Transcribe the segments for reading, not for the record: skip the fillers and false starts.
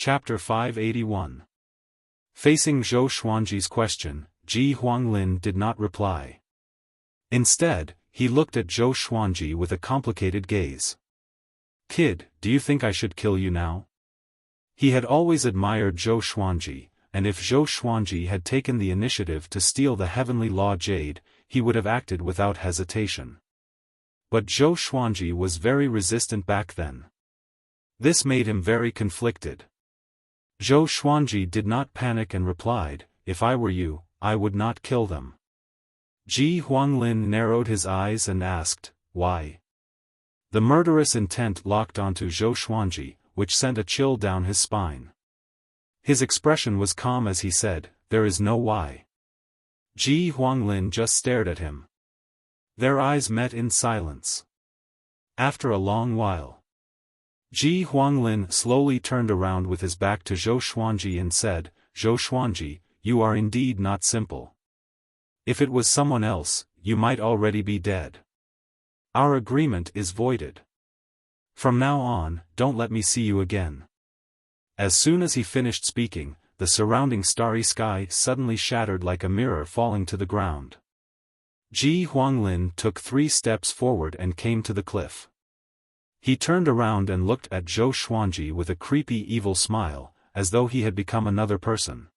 Chapter 581. Facing Zhou Xuanji's question, Ji Huanglin did not reply. Instead, he looked at Zhou Xuanji with a complicated gaze. "Kid, do you think I should kill you now?" He had always admired Zhou Xuanji, and if Zhou Xuanji had taken the initiative to steal the heavenly law jade, he would have acted without hesitation. But Zhou Xuanji was very resistant back then. This made him very conflicted. Zhou Xuanji did not panic and replied, "If I were you, I would not kill them." Ji Huanglin narrowed his eyes and asked, "Why?" The murderous intent locked onto Zhou Xuanji, which sent a chill down his spine. His expression was calm as he said, "There is no why." Ji Huanglin just stared at him. Their eyes met in silence. After a long while, Ji Huanglin slowly turned around with his back to Zhou Xuanji and said, "Zhou Xuanji, you are indeed not simple. If it was someone else, you might already be dead. Our agreement is voided. From now on, don't let me see you again." As soon as he finished speaking, the surrounding starry sky suddenly shattered like a mirror falling to the ground. Ji Huanglin took 3 steps forward and came to the cliff. He turned around and looked at Zhou Xuanji with a creepy evil smile, as though he had become another person.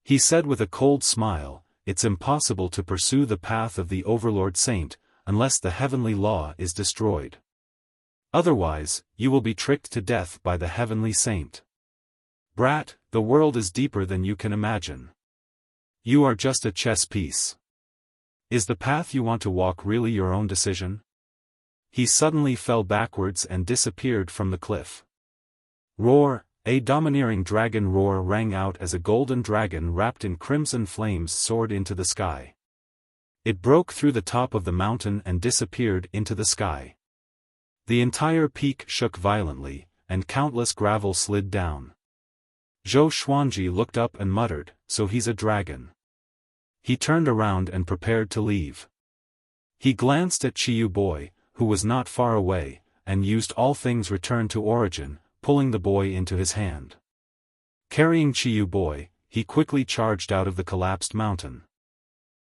He said with a cold smile, "It's impossible to pursue the path of the Overlord Saint, unless the heavenly law is destroyed. Otherwise, you will be tricked to death by the heavenly saint. Brat, the world is deeper than you can imagine. You are just a chess piece. Is the path you want to walk really your own decision?" He suddenly fell backwards and disappeared from the cliff. Roar! A domineering dragon roar rang out as a golden dragon wrapped in crimson flames soared into the sky. It broke through the top of the mountain and disappeared into the sky. The entire peak shook violently, and countless gravel slid down. Zhou Xuanji looked up and muttered, "So he's a dragon." He turned around and prepared to leave. He glanced at Qiyu Boy, who was not far away, and used all things return to origin, pulling the boy into his hand. Carrying Qiyu Boy, he quickly charged out of the collapsed mountain.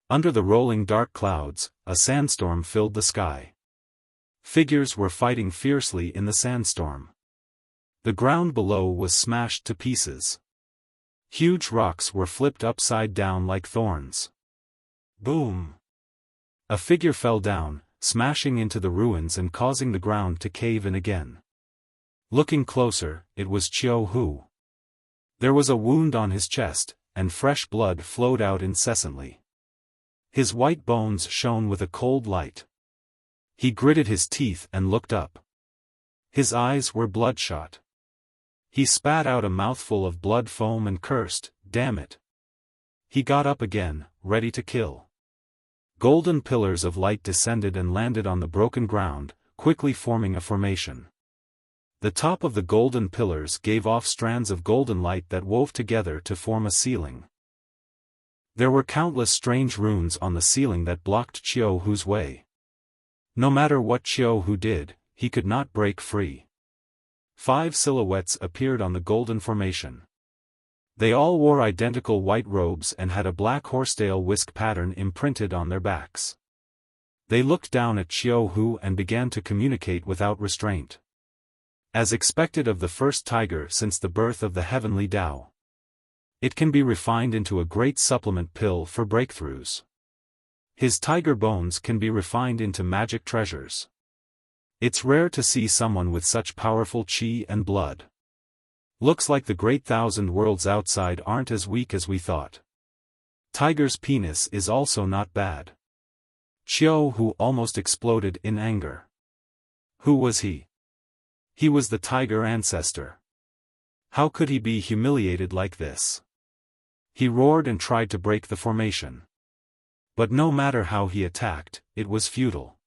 Under the rolling dark clouds, a sandstorm filled the sky. Figures were fighting fiercely in the sandstorm. The ground below was smashed to pieces. Huge rocks were flipped upside down like thorns. Boom! A figure fell down, smashing into the ruins and causing the ground to cave in again. Looking closer, it was Qiu Hu. There was a wound on his chest, and fresh blood flowed out incessantly. His white bones shone with a cold light. He gritted his teeth and looked up. His eyes were bloodshot. He spat out a mouthful of blood foam and cursed, "Damn it." He got up again, ready to kill. Golden pillars of light descended and landed on the broken ground, quickly forming a formation. The top of the golden pillars gave off strands of golden light that wove together to form a ceiling. There were countless strange runes on the ceiling that blocked Qiu Hu's way. No matter what Qiu Hu did, he could not break free. 5 silhouettes appeared on the golden formation. They all wore identical white robes and had a black horsetail whisk pattern imprinted on their backs. They looked down at Qiu Hu and began to communicate without restraint. As expected of the first tiger since the birth of the heavenly Tao. It can be refined into a great supplement pill for breakthroughs. His tiger bones can be refined into magic treasures. It's rare to see someone with such powerful qi and blood. Looks like the great 1,000 worlds outside aren't as weak as we thought. Tiger's penis is also not bad. Qiu Hu almost exploded in anger. Who was he? He was the tiger ancestor. How could he be humiliated like this? He roared and tried to break the formation. But no matter how he attacked, it was futile.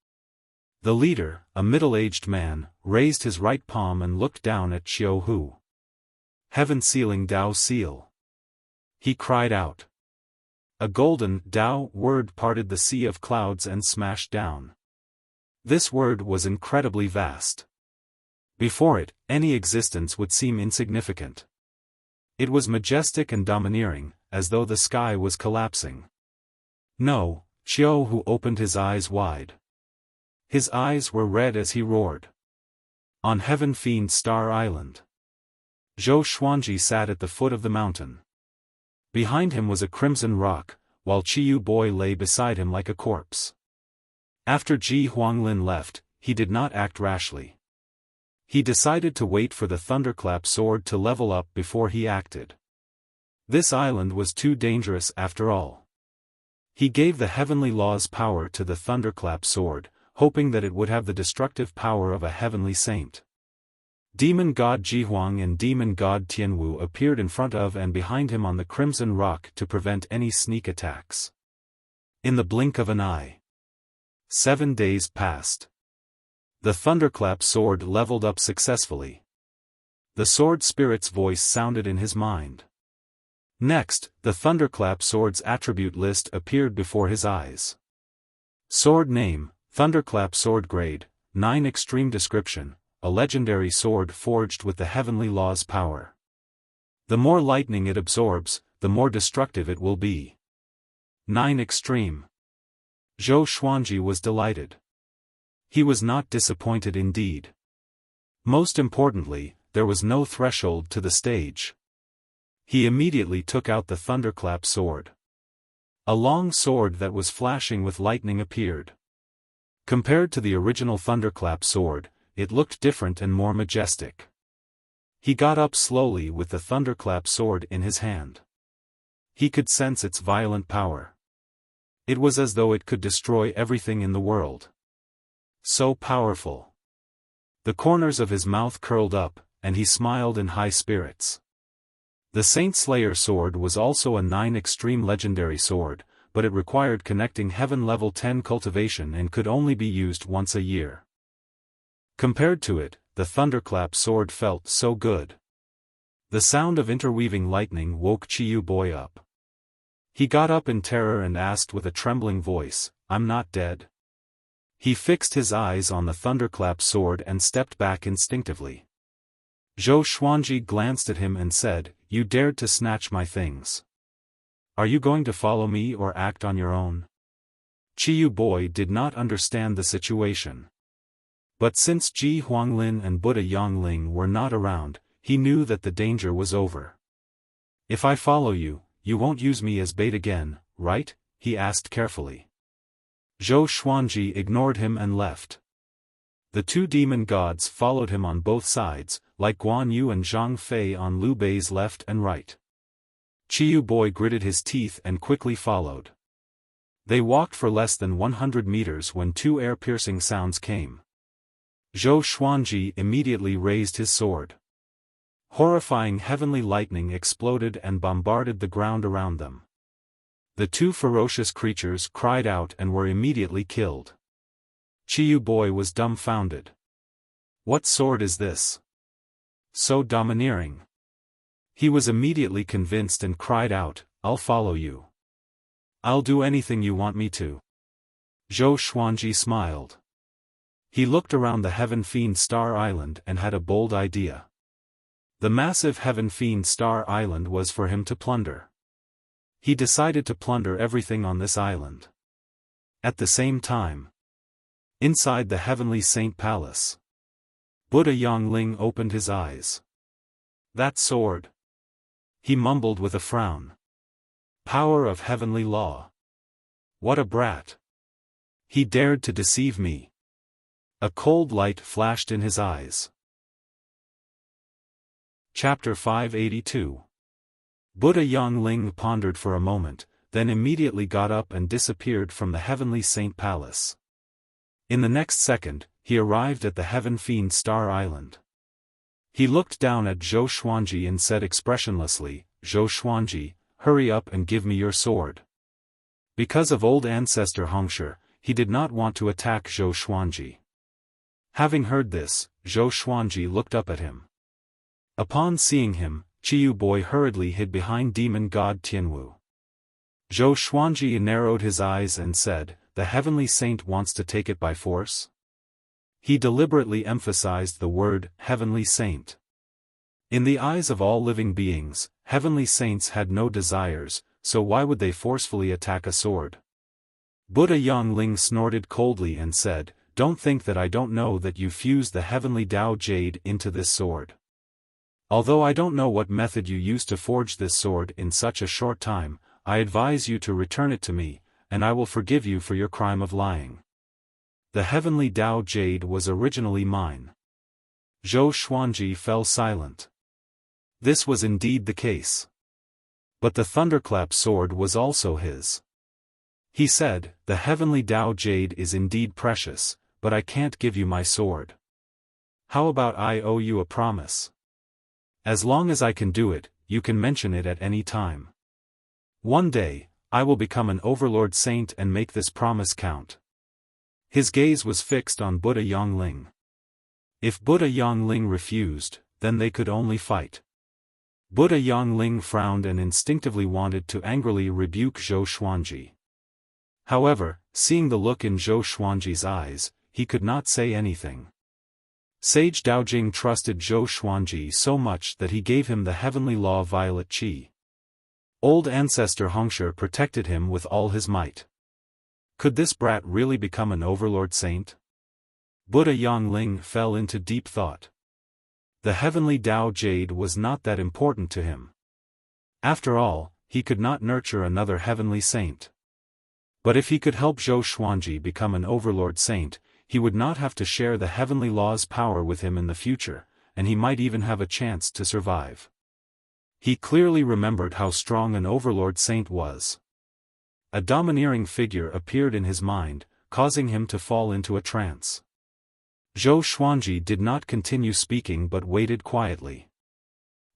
The leader, a middle-aged man, raised his right palm and looked down at Qiu Hu. "Heaven sealing Tao seal." He cried out. A golden Tao word parted the sea of clouds and smashed down. This word was incredibly vast. Before it, any existence would seem insignificant. It was majestic and domineering, as though the sky was collapsing. No, Xiaofan opened his eyes wide. His eyes were red as he roared. On Heaven Fiend Star Island, Zhou Xuanji sat at the foot of the mountain. Behind him was a crimson rock, while Qiyu Boy lay beside him like a corpse. After Ji Huanglin left, he did not act rashly. He decided to wait for the thunderclap sword to level up before he acted. This island was too dangerous after all. He gave the heavenly law's power to the thunderclap sword, hoping that it would have the destructive power of a heavenly saint. Demon god Jihuang and demon god Tianwu appeared in front of and behind him on the crimson rock to prevent any sneak attacks. In the blink of an eye, 7 days passed. The thunderclap sword leveled up successfully. The sword spirit's voice sounded in his mind. Next, the thunderclap sword's attribute list appeared before his eyes. Sword name, Thunderclap sword grade, 9 extreme description, a legendary sword forged with the heavenly law's power. The more lightning it absorbs, the more destructive it will be. 9 extreme. Zhou Xuanji was delighted. He was not disappointed indeed. Most importantly, there was no threshold to the stage. He immediately took out the thunderclap sword. A long sword that was flashing with lightning appeared. Compared to the original thunderclap sword, it looked different and more majestic. He got up slowly with the thunderclap sword in his hand. He could sense its violent power. It was as though it could destroy everything in the world. So powerful. The corners of his mouth curled up, and he smiled in high spirits. The Saint Slayer sword was also a 9 extreme legendary sword, but it required connecting heaven level 10 cultivation and could only be used once a year. Compared to it, the thunderclap sword felt so good. The sound of interweaving lightning woke Qiyu Boy up. He got up in terror and asked with a trembling voice, "I'm not dead?" He fixed his eyes on the thunderclap sword and stepped back instinctively. Zhou Xuanji glanced at him and said, "You dared to snatch my things. Are you going to follow me or act on your own?" Qiyu Boy did not understand the situation. But since Ji Huanglin and Buddha Yongling were not around, he knew that the danger was over. "If I follow you, you won't use me as bait again, right?" he asked carefully. Zhou Xuanji ignored him and left. The 2 demon gods followed him on both sides, like Guan Yu and Zhang Fei on Liu Bei's left and right. Qiyu Boy gritted his teeth and quickly followed. They walked for less than 100 meters when 2 air-piercing sounds came. Zhou Xuanji immediately raised his sword. Horrifying heavenly lightning exploded and bombarded the ground around them. The 2 ferocious creatures cried out and were immediately killed. Qiyu Boy was dumbfounded. What sword is this? So domineering. He was immediately convinced and cried out, "I'll follow you. I'll do anything you want me to." Zhou Xuanji smiled. He looked around the Heaven Fiend Star Island and had a bold idea. The massive Heaven Fiend Star Island was for him to plunder. He decided to plunder everything on this island. At the same time, inside the Heavenly Saint Palace, Buddha Yongling opened his eyes. "That sword," he mumbled with a frown. "Power of heavenly law. What a brat. He dared to deceive me." A cold light flashed in his eyes. Chapter 582. Buddha Yongling pondered for a moment, then immediately got up and disappeared from the Heavenly Saint Palace. In the next second, he arrived at the Heaven Fiend Star Island. He looked down at Zhou Xuanji and said expressionlessly, "Zhou Xuanji, hurry up and give me your sword." Because of old ancestor Hongshi, he did not want to attack Zhou Xuanji. Having heard this, Zhou Xuanji looked up at him. Upon seeing him, Qiyu Boy hurriedly hid behind demon god Tianwu. Zhou Xuanji narrowed his eyes and said, "The heavenly saint wants to take it by force?" He deliberately emphasized the word, heavenly saint. In the eyes of all living beings, heavenly saints had no desires, so why would they forcefully attack a sword? Buddha Yongling snorted coldly and said, "Don't think that I don't know that you fused the heavenly Tao jade into this sword. Although I don't know what method you used to forge this sword in such a short time, I advise you to return it to me, and I will forgive you for your crime of lying. The heavenly Tao jade was originally mine." Zhou Xuanji fell silent. This was indeed the case. But the thunderclap sword was also his. He said, "The heavenly Tao jade is indeed precious, but I can't give you my sword. How about I owe you a promise? As long as I can do it, you can mention it at any time. One day, I will become an overlord saint and make this promise count." His gaze was fixed on Buddha Yongling. If Buddha Yongling refused, then they could only fight. Buddha Yongling frowned and instinctively wanted to angrily rebuke Zhou Xuanji. However, seeing the look in Zhou Xuanji's eyes, he could not say anything. Sage Daojing trusted Zhou Xuanji so much that he gave him the heavenly law violet qi. Old ancestor Hongshe protected him with all his might. Could this brat really become an overlord saint? Buddha Yongling fell into deep thought. The heavenly Tao jade was not that important to him. After all, he could not nurture another heavenly saint. But if he could help Zhou Xuanji become an overlord saint, he would not have to share the heavenly law's power with him in the future, and he might even have a chance to survive. He clearly remembered how strong an overlord saint was. A domineering figure appeared in his mind, causing him to fall into a trance. Zhou Xuanji did not continue speaking but waited quietly.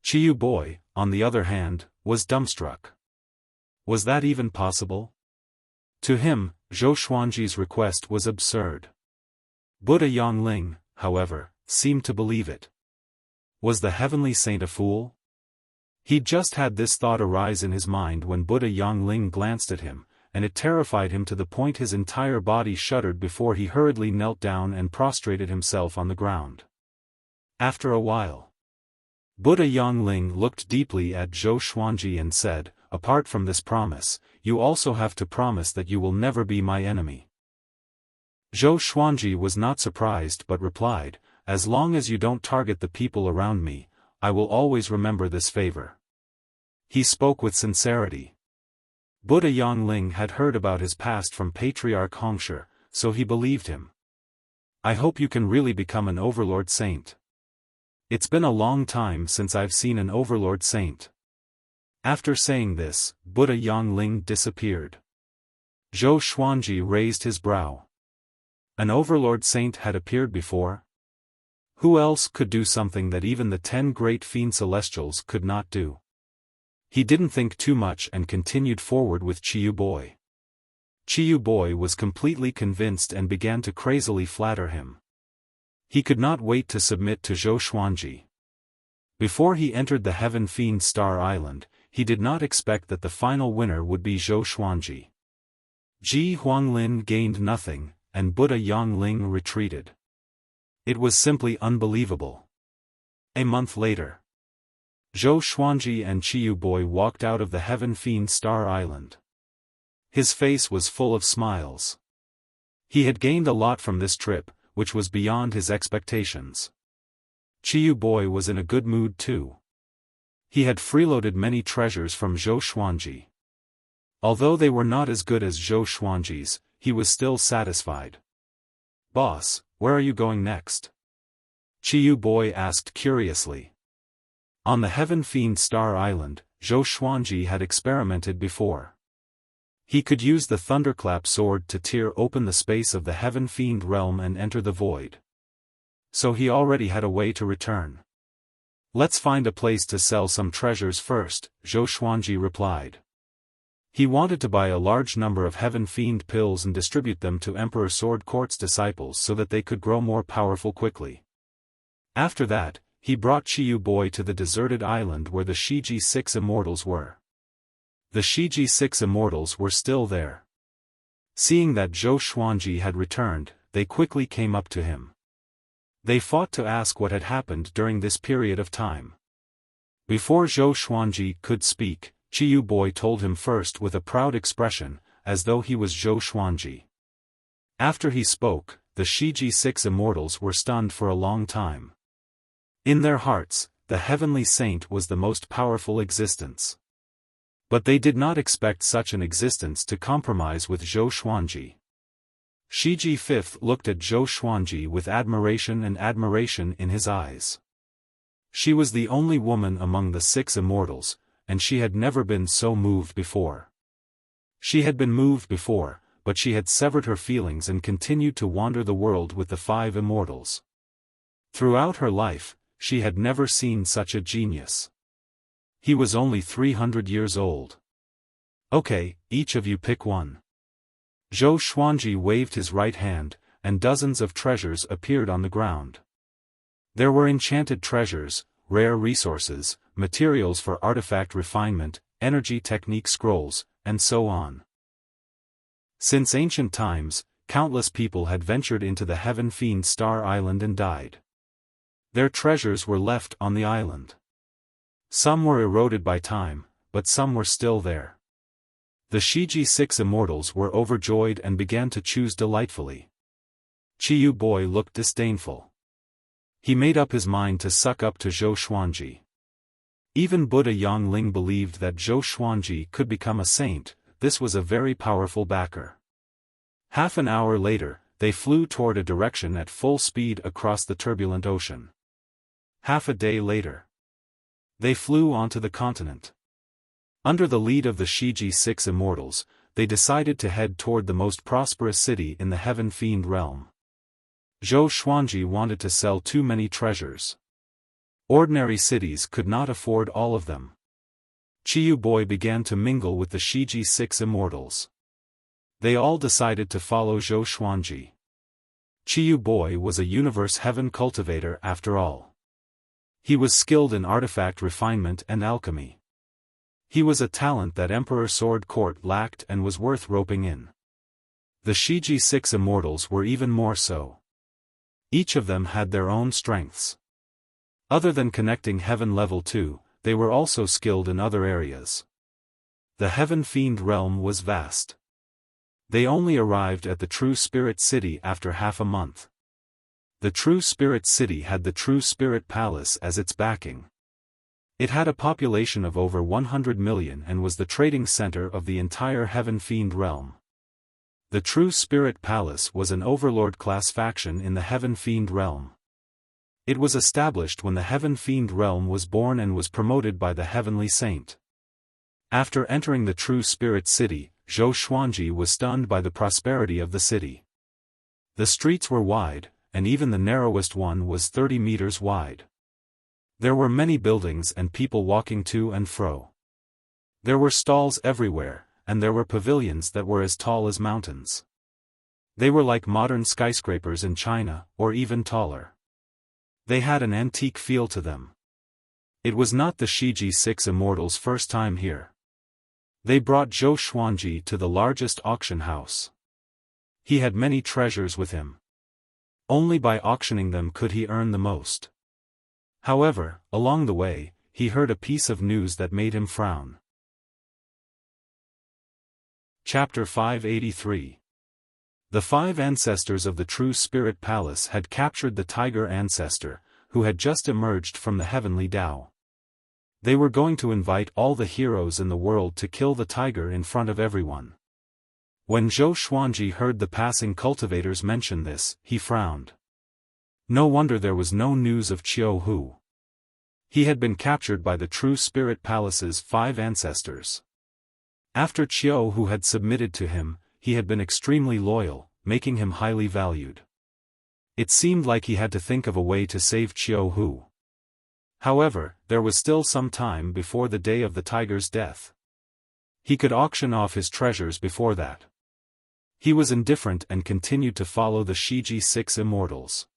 Chiyu Boy, on the other hand, was dumbstruck. Was that even possible? To him, Zhou Xuanji's request was absurd. Buddha Yongling, however, seemed to believe it. Was the heavenly saint a fool? He'd just had this thought arise in his mind when Buddha Yongling glanced at him, and it terrified him to the point his entire body shuddered before he hurriedly knelt down and prostrated himself on the ground. After a while, Buddha Yongling looked deeply at Zhou Xuanji and said, "Apart from this promise, you also have to promise that you will never be my enemy." Zhou Xuanji was not surprised but replied, "As long as you don't target the people around me, I will always remember this favor." He spoke with sincerity. Buddha Yongling had heard about his past from Patriarch Hongshe, so he believed him. "I hope you can really become an overlord saint. It's been a long time since I've seen an overlord saint." After saying this, Buddha Yongling disappeared. Zhou Xuanji raised his brow. An overlord saint had appeared before? Who else could do something that even the 10 great fiend celestials could not do? He didn't think too much and continued forward with Chiyu Boy. Chiyu Boy was completely convinced and began to crazily flatter him. He could not wait to submit to Zhou Xuanji. Before he entered the Heaven Fiend Star Island, he did not expect that the final winner would be Zhou Xuanji. Ji Huanglin gained nothing, and Buddha Yongling retreated. It was simply unbelievable. A month later, Zhou Xuanji and Chiyu Boy walked out of the Heaven Fiend Star Island. His face was full of smiles. He had gained a lot from this trip, which was beyond his expectations. Chiyu Boy was in a good mood too. He had freeloaded many treasures from Zhou Xuanji. Although they were not as good as Zhou Xuanji's, he was still satisfied. "Boss, where are you going next?" Chiyu Boy asked curiously. On the Heaven Fiend Star Island, Zhou Xuanji had experimented before. He could use the thunderclap sword to tear open the space of the Heaven Fiend realm and enter the void. So he already had a way to return. "Let's find a place to sell some treasures first," Zhou Xuanji replied. He wanted to buy a large number of Heaven Fiend pills and distribute them to Emperor Sword Court's disciples so that they could grow more powerful quickly. After that, he brought Chiyu Boy to the deserted island where the Shiji 6 immortals were. The Shiji 6 immortals were still there. Seeing that Zhou Xuanji had returned, they quickly came up to him. They fought to ask what had happened during this period of time. Before Zhou Xuanji could speak, Qiyu Boy told him first with a proud expression, as though he was Zhou Xuanji. After he spoke, the Shiji Six Immortals were stunned for a long time. In their hearts, the heavenly saint was the most powerful existence. But they did not expect such an existence to compromise with Zhou Xuanji. Shiji Fifth looked at Zhou Xuanji with admiration in his eyes. She was the only woman among the six immortals, and she had never been so moved before. She had been moved before, but she had severed her feelings and continued to wander the world with the five immortals. Throughout her life, she had never seen such a genius. He was only 300 years old. Okay, each of you pick one. Zhou Xuanji waved his right hand, and dozens of treasures appeared on the ground. There were enchanted treasures, rare resources, materials for artifact refinement, energy technique scrolls, and so on. Since ancient times, countless people had ventured into the Heaven Fiend Star Island and died. Their treasures were left on the island. Some were eroded by time, but some were still there. The Shiji Six Immortals were overjoyed and began to choose delightfully. Qiyu Boy looked disdainful. He made up his mind to suck up to Zhou Xuanji. Even Buddha Yongling believed that Zhou Xuanji could become a saint. This was a very powerful backer. Half an hour later, they flew toward a direction at full speed across the turbulent ocean. Half a day later, they flew onto the continent. Under the lead of the Shiji Six Immortals, they decided to head toward the most prosperous city in the Heaven Fiend realm. Zhou Xuanji wanted to sell too many treasures. Ordinary cities could not afford all of them. Qiyu Boy began to mingle with the Shiji Six Immortals. They all decided to follow Zhou Xuanji. Qiyu Boy was a universe heaven cultivator after all. He was skilled in artifact refinement and alchemy. He was a talent that Emperor Sword Court lacked and was worth roping in. The Shiji Six Immortals were even more so. Each of them had their own strengths. Other than connecting Heaven Level 2, they were also skilled in other areas. The Heaven Fiend realm was vast. They only arrived at the True Spirit City after half a month. The True Spirit City had the True Spirit Palace as its backing. It had a population of over 100 million and was the trading center of the entire Heaven Fiend realm. The True Spirit Palace was an overlord-class faction in the Heaven Fiend realm. It was established when the Heaven Fiend realm was born and was promoted by the Heavenly Saint. After entering the True Spirit City, Zhou Xuanji was stunned by the prosperity of the city. The streets were wide, and even the narrowest one was 30 meters wide. There were many buildings and people walking to and fro. There were stalls everywhere, and there were pavilions that were as tall as mountains. They were like modern skyscrapers in China, or even taller. They had an antique feel to them. It was not the Shiji Six Immortals' first time here. They brought Zhou Xuanji to the largest auction house. He had many treasures with him. Only by auctioning them could he earn the most. However, along the way, he heard a piece of news that made him frown. Chapter 583. The five ancestors of the True Spirit Palace had captured the Tiger Ancestor, who had just emerged from the Heavenly Tao. They were going to invite all the heroes in the world to kill the tiger in front of everyone. When Zhou Xuanji heard the passing cultivators mention this, he frowned. No wonder there was no news of Qiu Hu. He had been captured by the True Spirit Palace's five ancestors. After Qiu Hu had submitted to him, he had been extremely loyal, making him highly valued. It seemed like he had to think of a way to save Qiu Hu. However, there was still some time before the day of the tiger's death. He could auction off his treasures before that. He was indifferent and continued to follow the Shiji Six Immortals.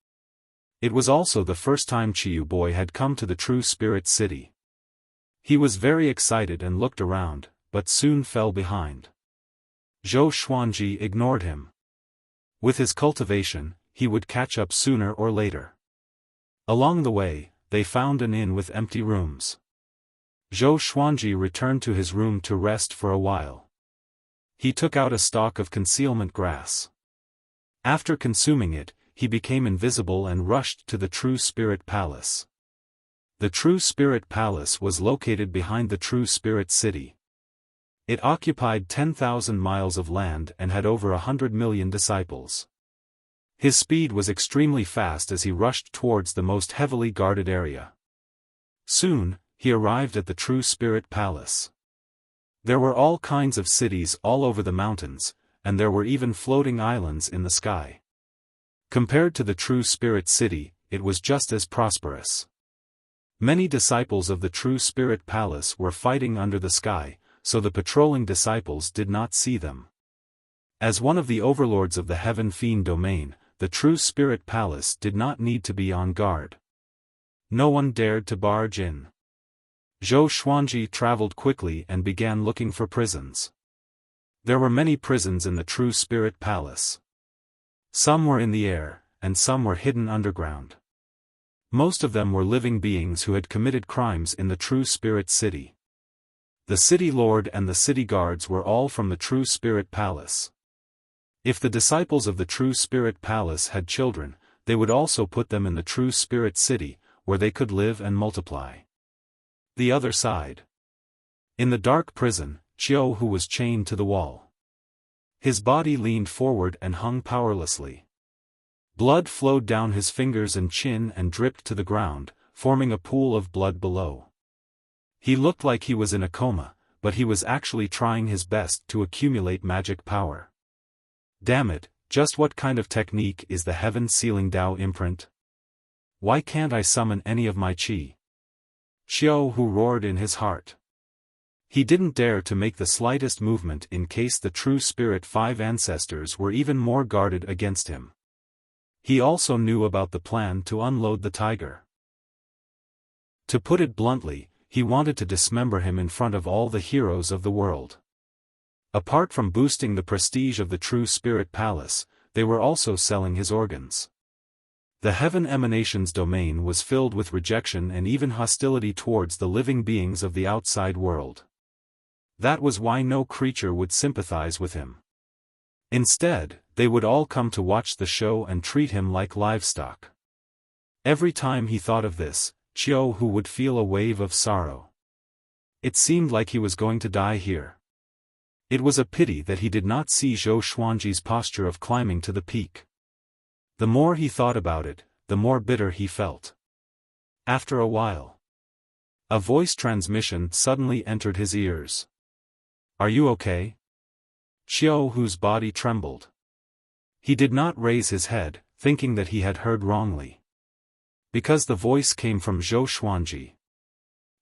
It was also the first time Qiyu Boy had come to the True Spirit City. He was very excited and looked around, but soon fell behind. Zhou Xuanji ignored him. With his cultivation, he would catch up sooner or later. Along the way, they found an inn with empty rooms. Zhou Xuanji returned to his room to rest for a while. He took out a stalk of concealment grass. After consuming it, he became invisible and rushed to the True Spirit Palace. The True Spirit Palace was located behind the True Spirit City. It occupied 10,000 miles of land and had over 100 million disciples. His speed was extremely fast as he rushed towards the most heavily guarded area. Soon, he arrived at the True Spirit Palace. There were all kinds of cities all over the mountains, and there were even floating islands in the sky. Compared to the True Spirit City, it was just as prosperous. Many disciples of the True Spirit Palace were fighting under the sky, so the patrolling disciples did not see them. As one of the overlords of the Heaven Fiend domain, the True Spirit Palace did not need to be on guard. No one dared to barge in. Zhou Xuanji traveled quickly and began looking for prisons. There were many prisons in the True Spirit Palace. Some were in the air, and some were hidden underground. Most of them were living beings who had committed crimes in the True Spirit City. The city lord and the city guards were all from the True Spirit Palace. If the disciples of the True Spirit Palace had children, they would also put them in the True Spirit City, where they could live and multiply. The other side. In the dark prison, Xiao Hu was chained to the wall. His body leaned forward and hung powerlessly. Blood flowed down his fingers and chin and dripped to the ground, forming a pool of blood below. He looked like he was in a coma, but he was actually trying his best to accumulate magic power. Damn it, just what kind of technique is the Heaven Sealing Dao imprint? Why can't I summon any of my qi? Xiao Hu roared in his heart. He didn't dare to make the slightest movement in case the True Spirit 5 ancestors were even more guarded against him. He also knew about the plan to unload the tiger. To put it bluntly, he wanted to dismember him in front of all the heroes of the world. Apart from boosting the prestige of the True Spirit Palace, they were also selling his organs. The Heaven Emanations domain was filled with rejection and even hostility towards the living beings of the outside world. That was why no creature would sympathize with him. Instead, they would all come to watch the show and treat him like livestock. Every time he thought of this, Xiao Hu would feel a wave of sorrow. It seemed like he was going to die here. It was a pity that he did not see Zhou Xuanji's posture of climbing to the peak. The more he thought about it, the more bitter he felt. After a while, a voice transmission suddenly entered his ears. "Are you okay?" Xiao Hu's body trembled. He did not raise his head, thinking that he had heard wrongly. Because the voice came from Zhou Xuanji.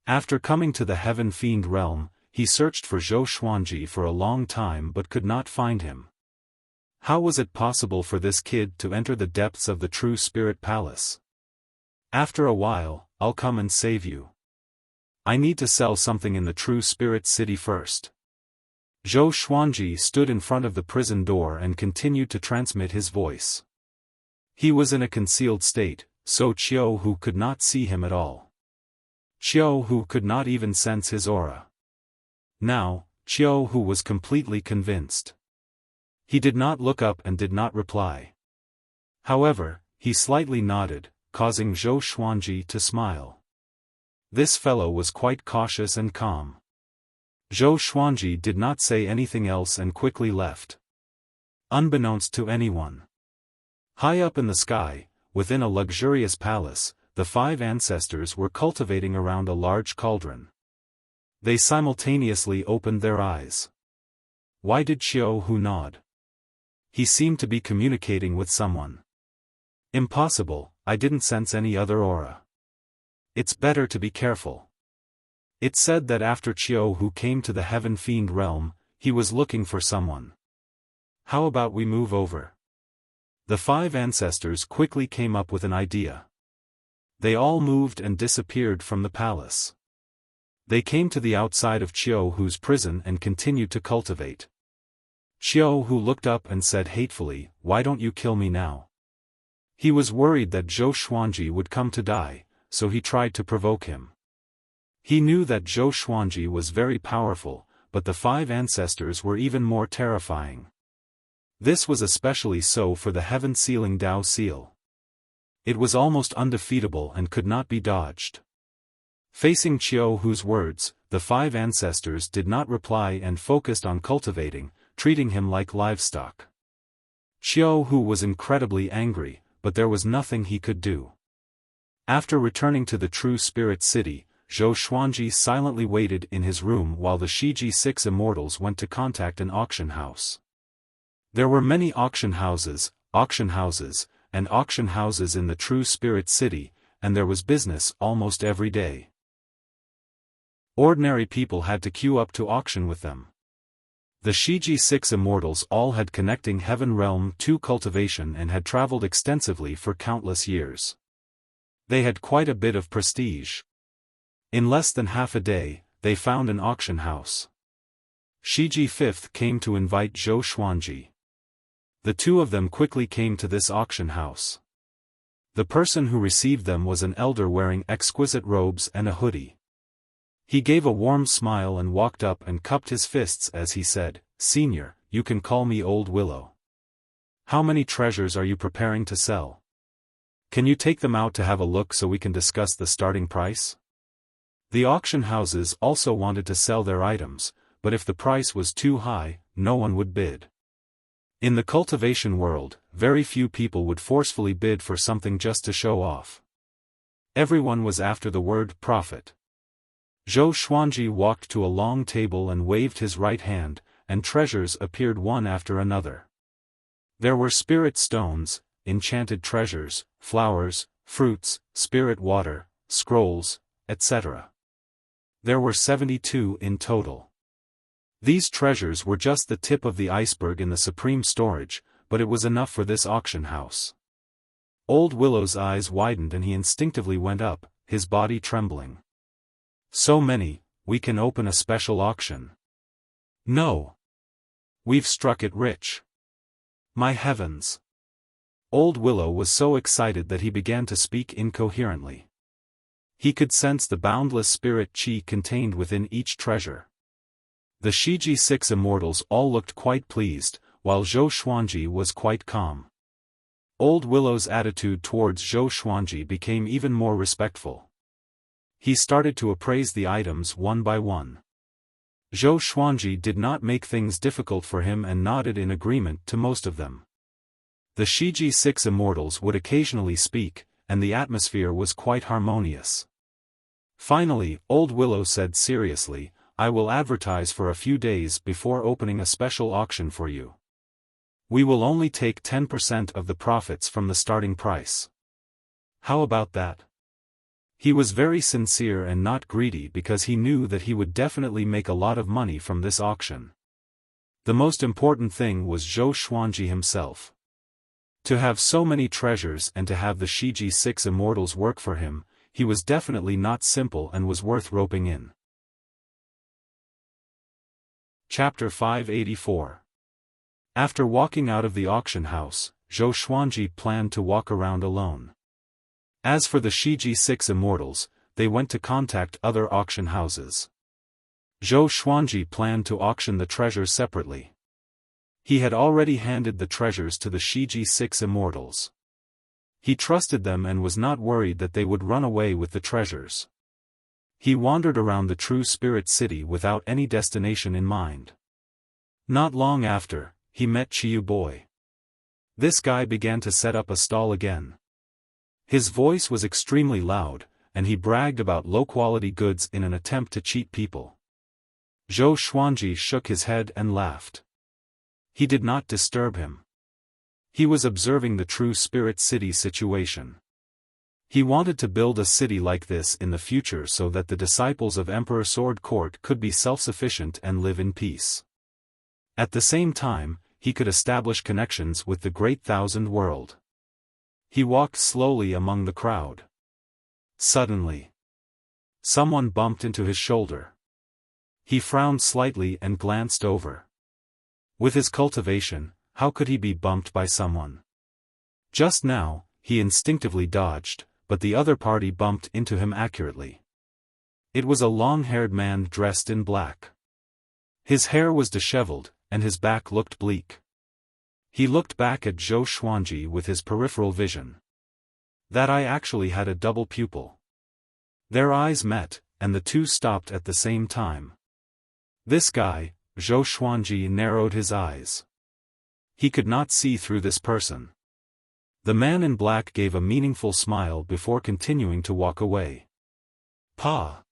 After coming to the Heaven Fiend realm, he searched for Zhou Xuanji for a long time but could not find him. How was it possible for this kid to enter the depths of the True Spirit Palace? After a while, I'll come and save you. I need to sell something in the True Spirit City first. Zhou Xuanji stood in front of the prison door and continued to transmit his voice. He was in a concealed state, so Xiao Hu could not see him at all. Xiao Hu could not even sense his aura. Now, Xiao Hu was completely convinced. He did not look up and did not reply. However, he slightly nodded, causing Zhou Xuanji to smile. This fellow was quite cautious and calm. Zhou Xuanji did not say anything else and quickly left. Unbeknownst to anyone. High up in the sky, within a luxurious palace, the 5 ancestors were cultivating around a large cauldron. They simultaneously opened their eyes. Why did Xiao Hu nod? He seemed to be communicating with someone. Impossible, I didn't sense any other aura. It's better to be careful. It said that after Xiao Hu came to the Heaven Fiend realm, he was looking for someone. How about we move over? The 5 ancestors quickly came up with an idea. They all moved and disappeared from the palace. They came to the outside of Xiao Hu's prison and continued to cultivate. Xiao Hu looked up and said hatefully, "Why don't you kill me now?" He was worried that Zhou Xuanji would come to die, so he tried to provoke him. He knew that Zhou Xuanji was very powerful, but the 5 ancestors were even more terrifying. This was especially so for the heaven-sealing Dao seal. It was almost undefeatable and could not be dodged. Facing Qiu Hu's words, the 5 ancestors did not reply and focused on cultivating, treating him like livestock. Qiu Hu was incredibly angry, but there was nothing he could do. After returning to the True Spirit City, Zhou Xuanji silently waited in his room while the Shiji 6 immortals went to contact an auction house. There were many auction houses, and auction houses in the True Spirit City, and there was business almost every day. Ordinary people had to queue up to auction with them. The Shiji 6 immortals all had connecting Heaven Realm 2 cultivation and had traveled extensively for countless years. They had quite a bit of prestige. In less than half a day, they found an auction house. Shiji 5th came to invite Zhou Xuanji. The two of them quickly came to this auction house. The person who received them was an elder wearing exquisite robes and a hoodie. He gave a warm smile and walked up and cupped his fists as he said, "Senior, you can call me Old Willow. How many treasures are you preparing to sell? Can you take them out to have a look so we can discuss the starting price?" The auction houses also wanted to sell their items, but if the price was too high, no one would bid. In the cultivation world, very few people would forcefully bid for something just to show off. Everyone was after the word profit. Zhou Xuanji walked to a long table and waved his right hand, and treasures appeared one after another. There were spirit stones, enchanted treasures, flowers, fruits, spirit water, scrolls, etc. There were 72 in total. These treasures were just the tip of the iceberg in the supreme storage, but it was enough for this auction house. Old Willow's eyes widened and he instinctively went up, his body trembling. "So many, we can open a special auction." "No. We've struck it rich. My heavens." Old Willow was so excited that he began to speak incoherently. He could sense the boundless spirit qi contained within each treasure. The Shiji 6 immortals all looked quite pleased, while Zhou Xuanji was quite calm. Old Willow's attitude towards Zhou Xuanji became even more respectful. He started to appraise the items one by one. Zhou Xuanji did not make things difficult for him and nodded in agreement to most of them. The Shiji 6 immortals would occasionally speak, and the atmosphere was quite harmonious. Finally, Old Willow said seriously, "I will advertise for a few days before opening a special auction for you. We will only take 10% of the profits from the starting price. How about that?" He was very sincere and not greedy because he knew that he would definitely make a lot of money from this auction. The most important thing was Zhou Xuanji himself. To have so many treasures and to have the Shiji 6 immortals work for him, he was definitely not simple and was worth roping in. Chapter 584. After walking out of the auction house, Zhou Xuanji planned to walk around alone. As for the Shiji 6 immortals, they went to contact other auction houses. Zhou Xuanji planned to auction the treasures separately. He had already handed the treasures to the Shiji 6 immortals. He trusted them and was not worried that they would run away with the treasures. He wandered around the True Spirit City without any destination in mind. Not long after, he met Qiu Boy. This guy began to set up a stall again. His voice was extremely loud, and he bragged about low-quality goods in an attempt to cheat people. Zhou Xuanji shook his head and laughed. He did not disturb him. He was observing the True Spirit City situation. He wanted to build a city like this in the future so that the disciples of Emperor Sword Court could be self-sufficient and live in peace. At the same time, he could establish connections with the Great Thousand World. He walked slowly among the crowd. Suddenly, someone bumped into his shoulder. He frowned slightly and glanced over. With his cultivation, how could he be bumped by someone? Just now, he instinctively dodged, but the other party bumped into him accurately. It was a long-haired man dressed in black. His hair was disheveled, and his back looked bleak. He looked back at Zhou Xuanji with his peripheral vision. That eye actually had a double pupil. Their eyes met, and the two stopped at the same time. This guy, Zhou Xuanji narrowed his eyes. He could not see through this person. The man in black gave a meaningful smile before continuing to walk away. Pa!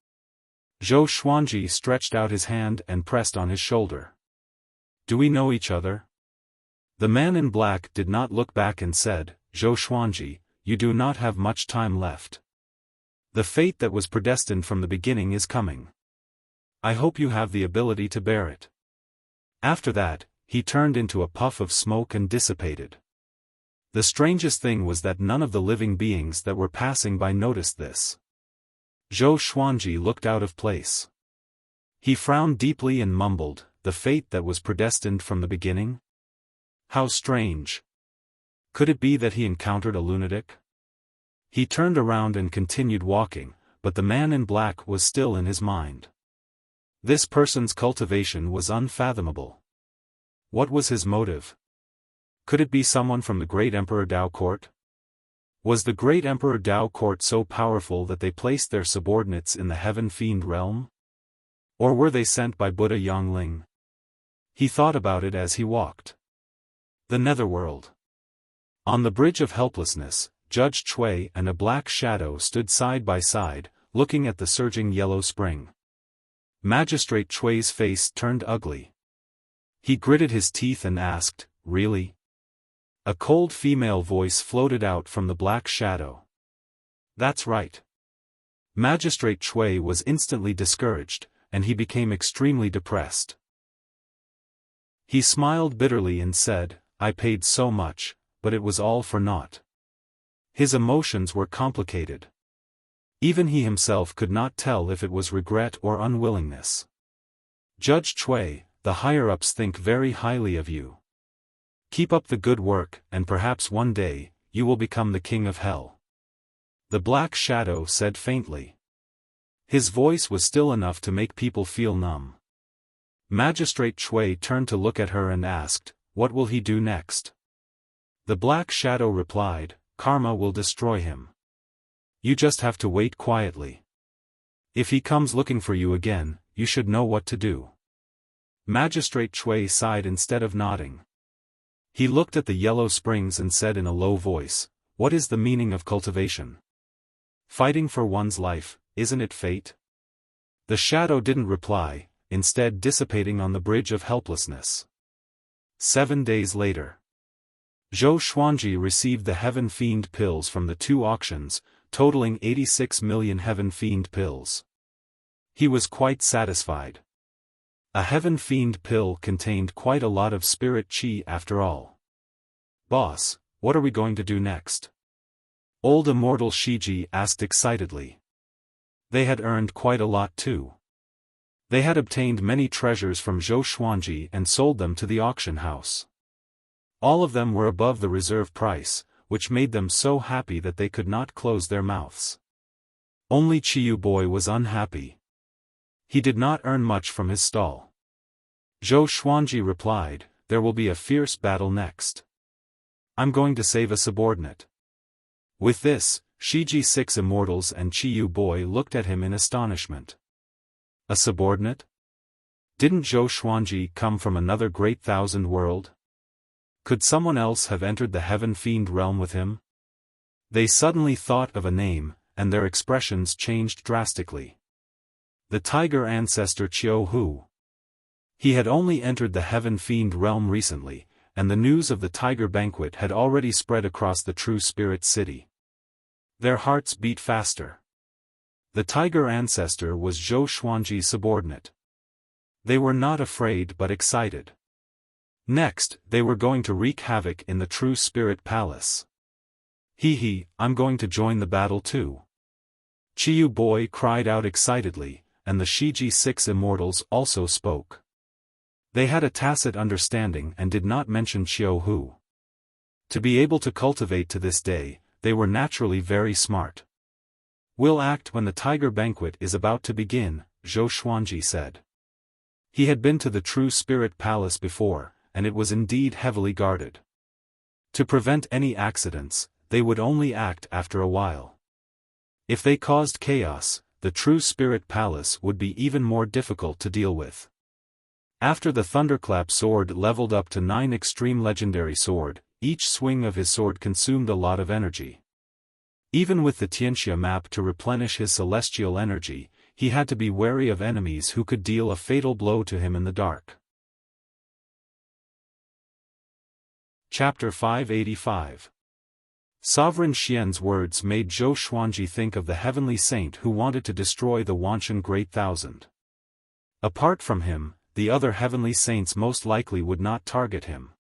Zhou Xuanji stretched out his hand and pressed on his shoulder. Do we know each other? The man in black did not look back and said, Zhou Xuanji, you do not have much time left. The fate that was predestined from the beginning is coming. I hope you have the ability to bear it. After that, he turned into a puff of smoke and dissipated. The strangest thing was that none of the living beings that were passing by noticed this. Zhou Xuanji looked out of place. He frowned deeply and mumbled, the fate that was predestined from the beginning? How strange. Could it be that he encountered a lunatic? He turned around and continued walking, but the man in black was still in his mind. This person's cultivation was unfathomable. What was his motive? Could it be someone from the great Emperor Dao court? Was the great Emperor Dao court so powerful that they placed their subordinates in the heaven fiend realm? Or were they sent by Buddha Yongling? He thought about it as he walked. The netherworld. On the bridge of helplessness, Judge Chui and a black shadow stood side by side, looking at the surging yellow spring. Magistrate Chui's face turned ugly. He gritted his teeth and asked, Really? A cold female voice floated out from the black shadow. That's right. Magistrate Chui was instantly discouraged, and he became extremely depressed. He smiled bitterly and said, I paid so much, but it was all for naught. His emotions were complicated. Even he himself could not tell if it was regret or unwillingness. Judge Chui, the higher-ups think very highly of you. Keep up the good work, and perhaps one day, you will become the king of hell. The black shadow said faintly. His voice was still enough to make people feel numb. Magistrate Chui turned to look at her and asked, What will he do next? The black shadow replied, Karma will destroy him. You just have to wait quietly. If he comes looking for you again, you should know what to do. Magistrate Chui sighed instead of nodding. He looked at the yellow springs and said in a low voice, What is the meaning of cultivation? Fighting for one's life, isn't it fate? The shadow didn't reply, instead dissipating on the bridge of helplessness. 7 days later. Zhou Xuanji received the Heaven Fiend pills from the 2 auctions, totaling 86 million Heaven Fiend pills. He was quite satisfied. A Heaven Fiend pill contained quite a lot of spirit chi after all. Boss, what are we going to do next? Old Immortal Shiji asked excitedly. They had earned quite a lot too. They had obtained many treasures from Zhou Xuanji and sold them to the auction house. All of them were above the reserve price, which made them so happy that they could not close their mouths. Only Chiyu Boy was unhappy. He did not earn much from his stall. Zhou Xuanji replied, There will be a fierce battle next. I'm going to save a subordinate. With this, Shiji 6 Immortals and Chiyu Boy looked at him in astonishment. A subordinate? Didn't Zhou Xuanji come from another great thousand world? Could someone else have entered the Heaven Fiend realm with him? They suddenly thought of a name, and their expressions changed drastically. The tiger ancestor Qiu Hu. He had only entered the Heaven Fiend realm recently, and the news of the tiger banquet had already spread across the True Spirit City. Their hearts beat faster. The tiger ancestor was Zhou Xuanji's subordinate. They were not afraid but excited. Next, they were going to wreak havoc in the True Spirit Palace. I'm going to join the battle too. Chiyu Boy cried out excitedly, and the Shiji 6 Immortals also spoke. They had a tacit understanding and did not mention Qiu Hu. To be able to cultivate to this day, they were naturally very smart. We'll act when the tiger banquet is about to begin, Zhou Xuanji said. He had been to the True Spirit Palace before, and it was indeed heavily guarded. To prevent any accidents, they would only act after a while. If they caused chaos, the True Spirit Palace would be even more difficult to deal with. After the Thunderclap sword leveled up to 9 extreme legendary sword, each swing of his sword consumed a lot of energy. Even with the Tianxia map to replenish his celestial energy, he had to be wary of enemies who could deal a fatal blow to him in the dark. Chapter 585. Sovereign Xian's words made Zhou Xuanji think of the heavenly saint who wanted to destroy the Wanshan Great Thousand. Apart from him, the other heavenly saints most likely would not target him.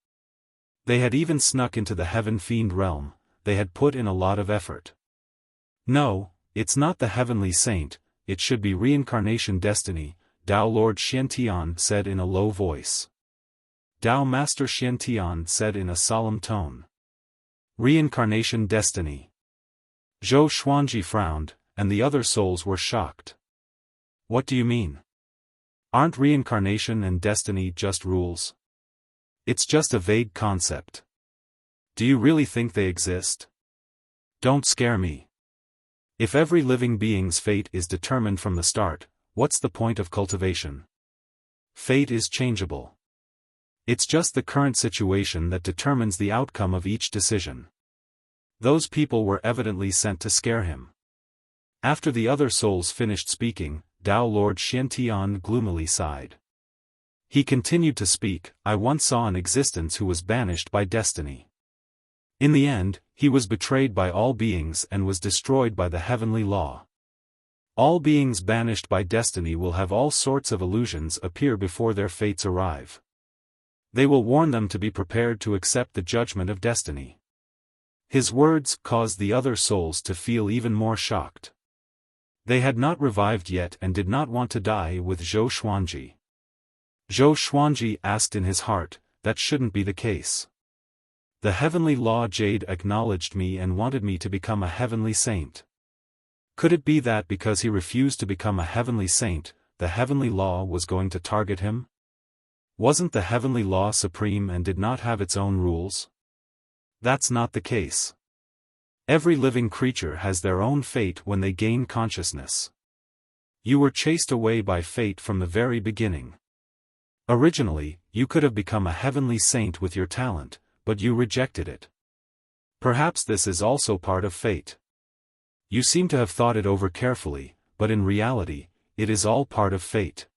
They had even snuck into the Heaven Fiend realm, they had put in a lot of effort. No, it's not the heavenly saint, it should be reincarnation destiny, Dao Lord Xiantian said in a low voice. Dao Master Xiantian said in a solemn tone. Reincarnation destiny. Zhou Xuanji frowned, and the other souls were shocked. What do you mean? Aren't reincarnation and destiny just rules? It's just a vague concept. Do you really think they exist? Don't scare me. If every living being's fate is determined from the start, what's the point of cultivation? Fate is changeable. It's just the current situation that determines the outcome of each decision. Those people were evidently sent to scare him. After the other souls finished speaking, Dao Lord Xiantian gloomily sighed. He continued to speak, I once saw an existence who was banished by destiny. In the end, he was betrayed by all beings and was destroyed by the heavenly law. All beings banished by destiny will have all sorts of illusions appear before their fates arrive. They will warn them to be prepared to accept the judgment of destiny. His words caused the other souls to feel even more shocked. They had not revived yet and did not want to die with Zhou Xuanji. Zhou Xuanji asked in his heart, that shouldn't be the case. The heavenly law Jade acknowledged me and wanted me to become a heavenly saint. Could it be that because he refused to become a heavenly saint, the heavenly law was going to target him? Wasn't the heavenly law supreme and did not have its own rules? That's not the case. Every living creature has their own fate when they gain consciousness. You were chased away by fate from the very beginning. Originally, you could have become a heavenly saint with your talent, but you rejected it. Perhaps this is also part of fate. You seem to have thought it over carefully, but in reality, it is all part of fate.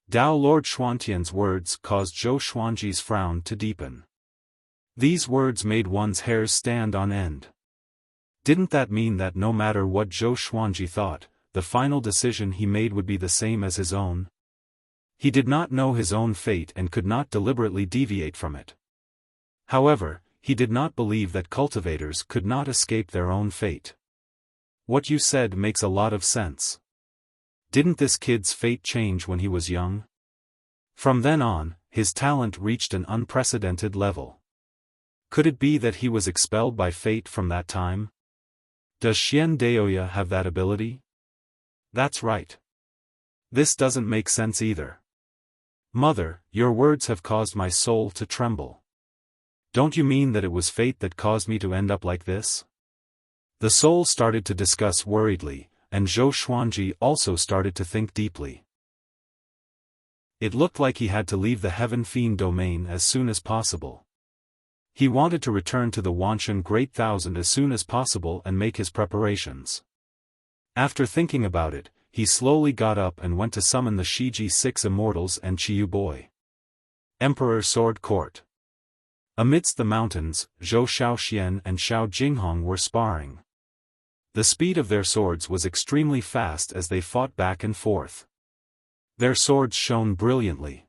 Dao Lord Xuantian's words caused Zhou Xuanji's frown to deepen. These words made one's hairs stand on end. Didn't that mean that no matter what Zhou Xuanji thought, the final decision he made would be the same as his own? He did not know his own fate and could not deliberately deviate from it. However, he did not believe that cultivators could not escape their own fate. What you said makes a lot of sense. Didn't this kid's fate change when he was young? From then on, his talent reached an unprecedented level. Could it be that he was expelled by fate from that time? Does Xian Daoya have that ability? That's right. This doesn't make sense either. Mother, your words have caused my soul to tremble. Don't you mean that it was fate that caused me to end up like this? The soul started to discuss worriedly, and Zhou Xuanji also started to think deeply. It looked like he had to leave the Heaven Fiend domain as soon as possible. He wanted to return to the Wanshan Great Thousand as soon as possible and make his preparations. After thinking about it, he slowly got up and went to summon the Shiji 6 Immortals and Qiyu Boy. Emperor Sword Court. Amidst the mountains, Zhou Shaoxian and Xiao Jinghong were sparring. The speed of their swords was extremely fast as they fought back and forth. Their swords shone brilliantly.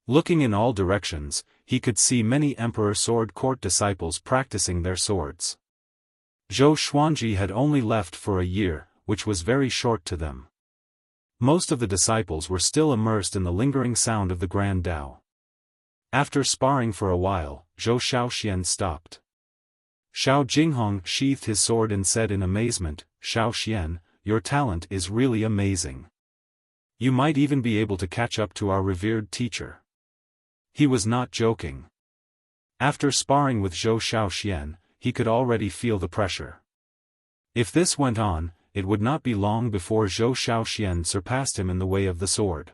Looking in all directions, he could see many Emperor Sword Court disciples practicing their swords. Zhou Xuanji had only left for a year, which was very short to them. Most of the disciples were still immersed in the lingering sound of the Grand Tao. After sparring for a while, Zhou Shaoxian stopped. Xiao Jinghong sheathed his sword and said in amazement, Xiao Xian, your talent is really amazing. You might even be able to catch up to our revered teacher. He was not joking. After sparring with Zhou Xiaoxian, he could already feel the pressure. If this went on, it would not be long before Zhou Xiaoxian surpassed him in the way of the sword.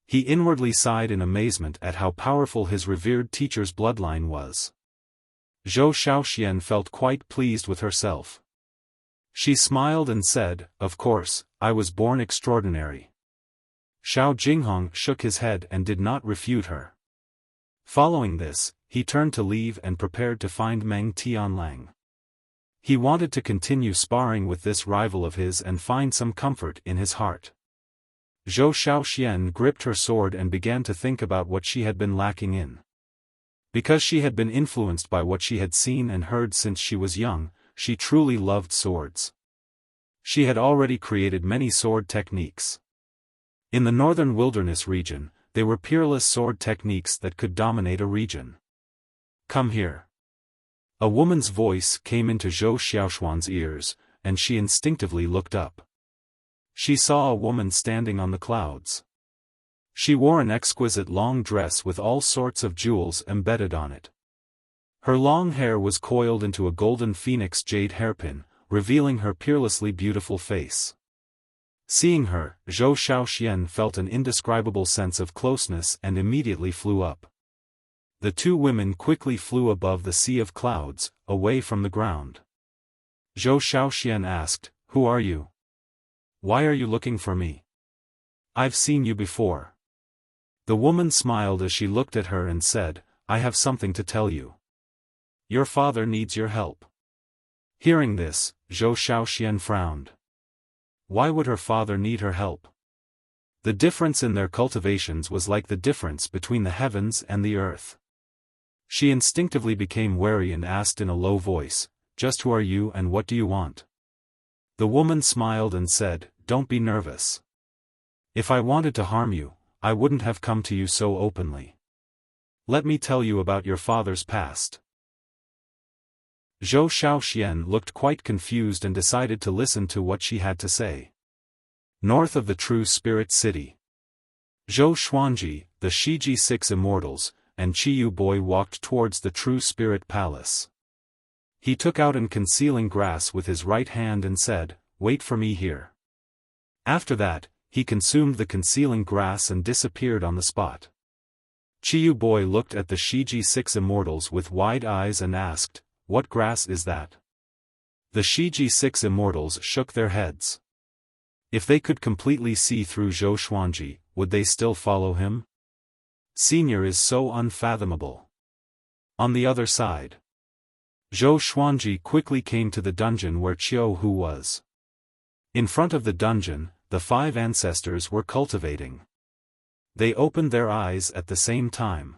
He inwardly sighed in amazement at how powerful his revered teacher's bloodline was. Zhou Xiaoxian felt quite pleased with herself. She smiled and said, of course, I was born extraordinary. Xiao Jinghong shook his head and did not refute her. Following this, he turned to leave and prepared to find Meng Tianlang. He wanted to continue sparring with this rival of his and find some comfort in his heart. Zhou Xiaoxian gripped her sword and began to think about what she had been lacking in. Because she had been influenced by what she had seen and heard since she was young, she truly loved swords. She had already created many sword techniques. In the northern wilderness region, they were peerless sword techniques that could dominate a region. Come here. A woman's voice came into Zhou Xiaoshuan's ears, and she instinctively looked up. She saw a woman standing on the clouds. She wore an exquisite long dress with all sorts of jewels embedded on it. Her long hair was coiled into a golden phoenix jade hairpin, revealing her peerlessly beautiful face. Seeing her, Zhou Xiaoxian felt an indescribable sense of closeness and immediately flew up. The two women quickly flew above the sea of clouds, away from the ground. Zhou Xiaoxian asked, "Who are you? Why are you looking for me? I've seen you before." The woman smiled as she looked at her and said, "I have something to tell you. Your father needs your help." Hearing this, Zhou Xiaoxian frowned. Why would her father need her help? The difference in their cultivations was like the difference between the heavens and the earth. She instinctively became wary and asked in a low voice, "Just who are you and what do you want?" The woman smiled and said, "Don't be nervous. If I wanted to harm you, I wouldn't have come to you so openly. Let me tell you about your father's past." Zhou Xiaoxian looked quite confused and decided to listen to what she had to say. North of the True Spirit City, Zhou Xuanji, the Shiji Six Immortals, and Qiyu Boy walked towards the True Spirit Palace. He took out an concealing grass with his right hand and said, "Wait for me here." After that, he consumed the concealing grass and disappeared on the spot. Qiyu Boy looked at the Shiji Six Immortals with wide eyes and asked, "What grass is that?" The Shiji Six Immortals shook their heads. If they could completely see through Zhou Xuanji, would they still follow him? Senior is so unfathomable. On the other side, Zhou Xuanji quickly came to the dungeon where Qiu Hu was. In front of the dungeon, the five ancestors were cultivating. They opened their eyes at the same time.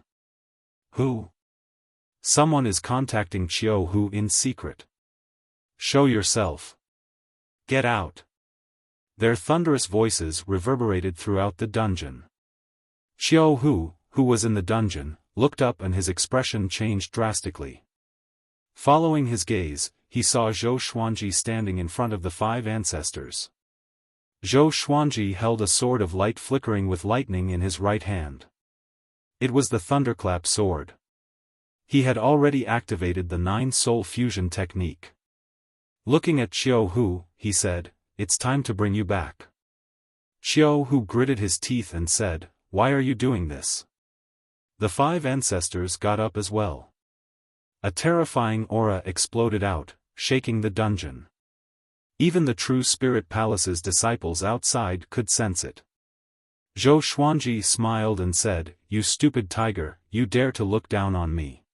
Who? Someone is contacting Qiu Hu in secret. Show yourself. Get out. Their thunderous voices reverberated throughout the dungeon. Qiu Hu, who was in the dungeon, looked up and his expression changed drastically. Following his gaze, he saw Zhou Xuanji standing in front of the five ancestors. Zhou Xuanji held a sword of light flickering with lightning in his right hand. It was the thunderclap sword. He had already activated the 9-soul fusion technique. Looking at Qiu Hu, he said, "It's time to bring you back." Qiu Hu gritted his teeth and said, "Why are you doing this?" The five ancestors got up as well. A terrifying aura exploded out, shaking the dungeon. Even the True Spirit Palace's disciples outside could sense it. Zhou Xuanji smiled and said, "You stupid tiger, you dare to look down on me."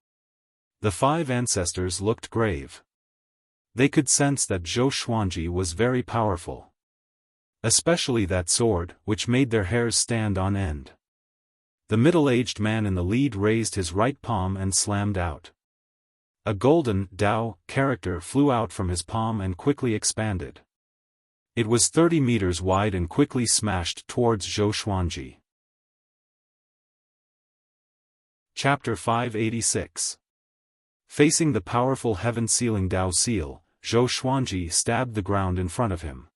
The five ancestors looked grave. They could sense that Zhou Xuanji was very powerful. Especially that sword, which made their hairs stand on end. The middle-aged man in the lead raised his right palm and slammed out. A golden Dao character flew out from his palm and quickly expanded. It was 30 meters wide and quickly smashed towards Zhou Xuanji. Chapter 586. Facing the powerful heaven-sealing Dao seal, Zhou Xuanji stabbed the ground in front of him.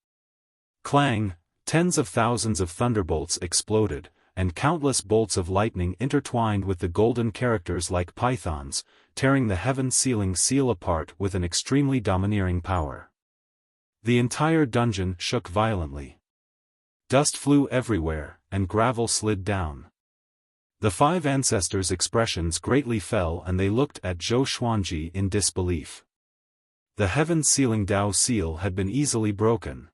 Clang! Tens of thousands of thunderbolts exploded, and countless bolts of lightning intertwined with the golden characters like pythons, tearing the heaven-sealing seal apart with an extremely domineering power. The entire dungeon shook violently. Dust flew everywhere, and gravel slid down. The five ancestors' expressions greatly fell and they looked at Zhou Xuanji in disbelief. The heaven-sealing Dao seal had been easily broken.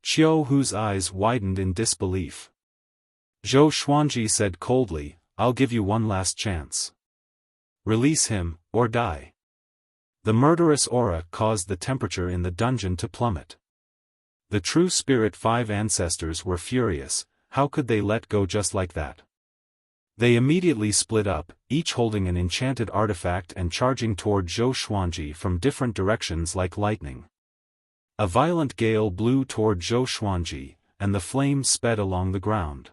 Qiu Hu's eyes widened in disbelief. Zhou Xuanji said coldly, "I'll give you one last chance. Release him, or die." The murderous aura caused the temperature in the dungeon to plummet. The true spirit five ancestors were furious. How could they let go just like that? They immediately split up, each holding an enchanted artifact and charging toward Zhou Xuanji from different directions like lightning. A violent gale blew toward Zhou Xuanji, and the flames sped along the ground.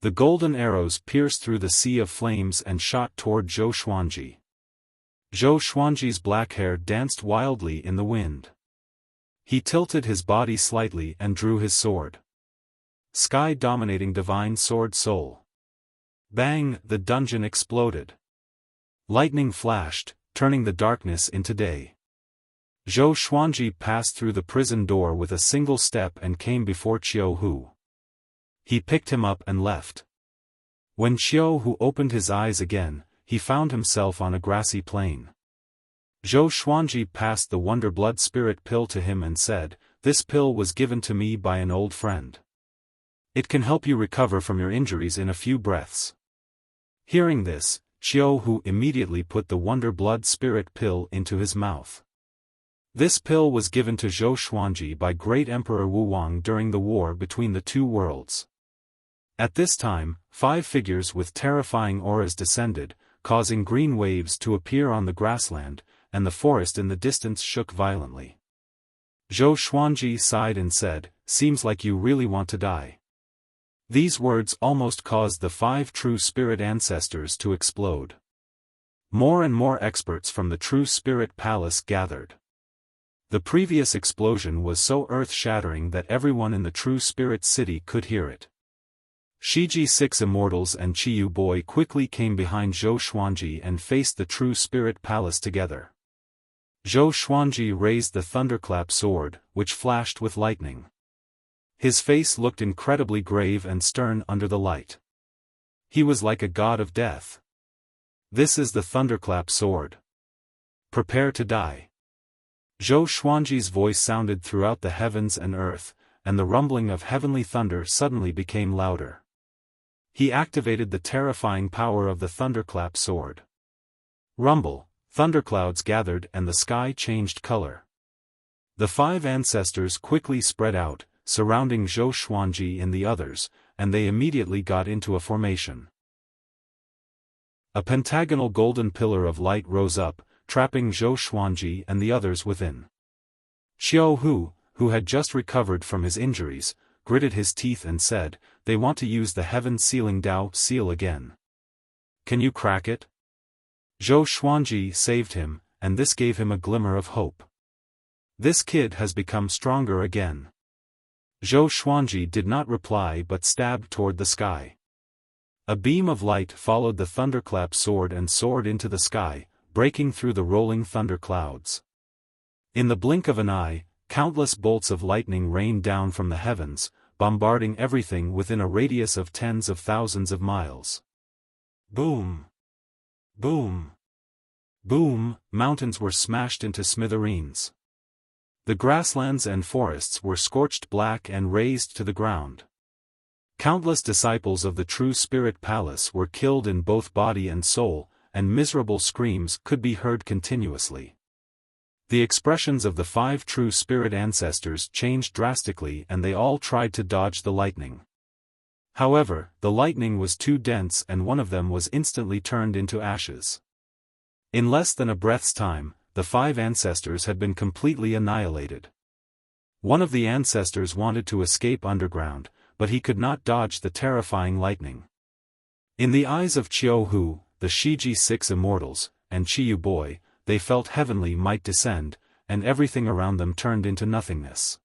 The golden arrows pierced through the sea of flames and shot toward Zhou Xuanji. Zhou Xuanji's black hair danced wildly in the wind. He tilted his body slightly and drew his sword. Sky-dominating divine sword soul. Bang! The dungeon exploded. Lightning flashed, turning the darkness into day. Zhou Xuanji passed through the prison door with a single step and came before Qiu Hu. He picked him up and left. When Qiu Hu opened his eyes again, he found himself on a grassy plain. Zhou Xuanji passed the Wonder Blood Spirit pill to him and said, "This pill was given to me by an old friend. It can help you recover from your injuries in a few breaths." Hearing this, Qiu Hu immediately put the Wonder Blood Spirit pill into his mouth. This pill was given to Zhou Xuanji by Great Emperor Wu Wang during the war between the two worlds. At this time, 5 figures with terrifying auras descended, causing green waves to appear on the grassland, and the forest in the distance shook violently. Zhou Xuanji sighed and said, "Seems like you really want to die." These words almost caused the 5 true spirit ancestors to explode. More and more experts from the True Spirit Palace gathered. The previous explosion was so earth-shattering that everyone in the True Spirit City could hear it. Shiji 6 Immortals and Qiyu Boy quickly came behind Zhou Xuanji and faced the True Spirit Palace together. Zhou Xuanji raised the thunderclap sword, which flashed with lightning. His face looked incredibly grave and stern under the light. He was like a god of death. "This is the thunderclap sword. Prepare to die." Zhou Xuanji's voice sounded throughout the heavens and earth, and the rumbling of heavenly thunder suddenly became louder. He activated the terrifying power of the thunderclap sword. Rumble, thunderclouds gathered and the sky changed color. The 5 ancestors quickly spread out, surrounding Zhou Xuanji and the others, and they immediately got into a formation. A pentagonal golden pillar of light rose up, trapping Zhou Xuanji and the others within. Qiu Hu, who had just recovered from his injuries, gritted his teeth and said, "They want to use the heaven-sealing Dao seal again. Can you crack it?" Zhou Xuanji saved him, and this gave him a glimmer of hope. This kid has become stronger again. Zhou Xuanji did not reply but stabbed toward the sky. A beam of light followed the thunderclap sword and soared into the sky, breaking through the rolling thunder clouds. In the blink of an eye, countless bolts of lightning rained down from the heavens, bombarding everything within a radius of tens of thousands of miles. Boom! Boom! Boom! Mountains were smashed into smithereens. The grasslands and forests were scorched black and razed to the ground. Countless disciples of the True Spirit Palace were killed in both body and soul, and miserable screams could be heard continuously. The expressions of the 5 true spirit ancestors changed drastically and they all tried to dodge the lightning. However, the lightning was too dense and one of them was instantly turned into ashes. In less than a breath's time, the 5 ancestors had been completely annihilated. One of the ancestors wanted to escape underground, but he could not dodge the terrifying lightning. In the eyes of Qiu Hu, the Shiji 6 Immortals, and Chiyu boy, they felt heavenly might descend, and everything around them turned into nothingness.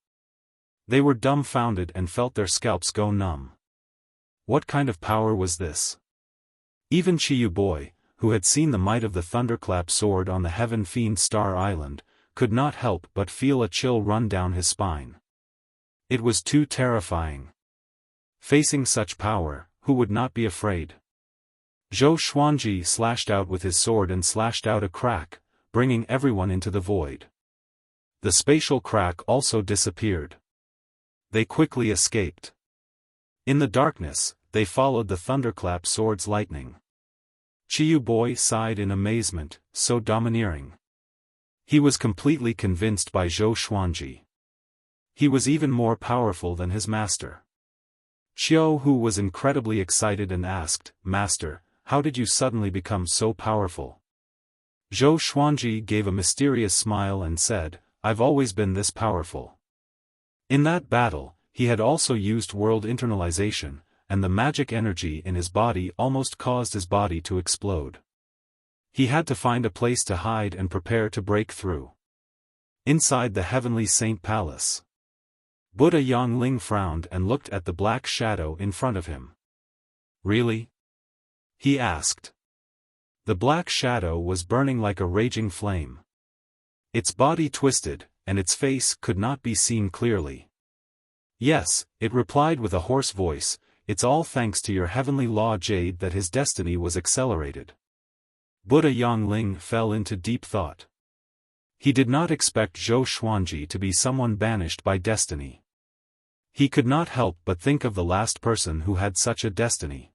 They were dumbfounded and felt their scalps go numb. What kind of power was this? Even Chiyu boy, who had seen the might of the thunderclap sword on the Heaven Fiend Star Island, could not help but feel a chill run down his spine. It was too terrifying. Facing such power, who would not be afraid? Zhou Xuanji slashed out with his sword and slashed out a crack, bringing everyone into the void. The spatial crack also disappeared. They quickly escaped. In the darkness, they followed the thunderclap sword's lightning. Chiyu boy sighed in amazement, so domineering. He was completely convinced by Zhou Xuanji. He was even more powerful than his master. Xiao Hu was incredibly excited and asked, "Master, how did you suddenly become so powerful?" Zhou Xuanji gave a mysterious smile and said, "I've always been this powerful." In that battle, he had also used world internalization, and the magic energy in his body almost caused his body to explode. He had to find a place to hide and prepare to break through. Inside the Heavenly Saint Palace, Buddha Yongling frowned and looked at the black shadow in front of him. "Really?" he asked. The black shadow was burning like a raging flame. Its body twisted, and its face could not be seen clearly. "Yes," it replied with a hoarse voice, "it's all thanks to your heavenly law jade that his destiny was accelerated." Buddha Yongling fell into deep thought. He did not expect Zhou Xuanji to be someone banished by destiny. He could not help but think of the last person who had such a destiny.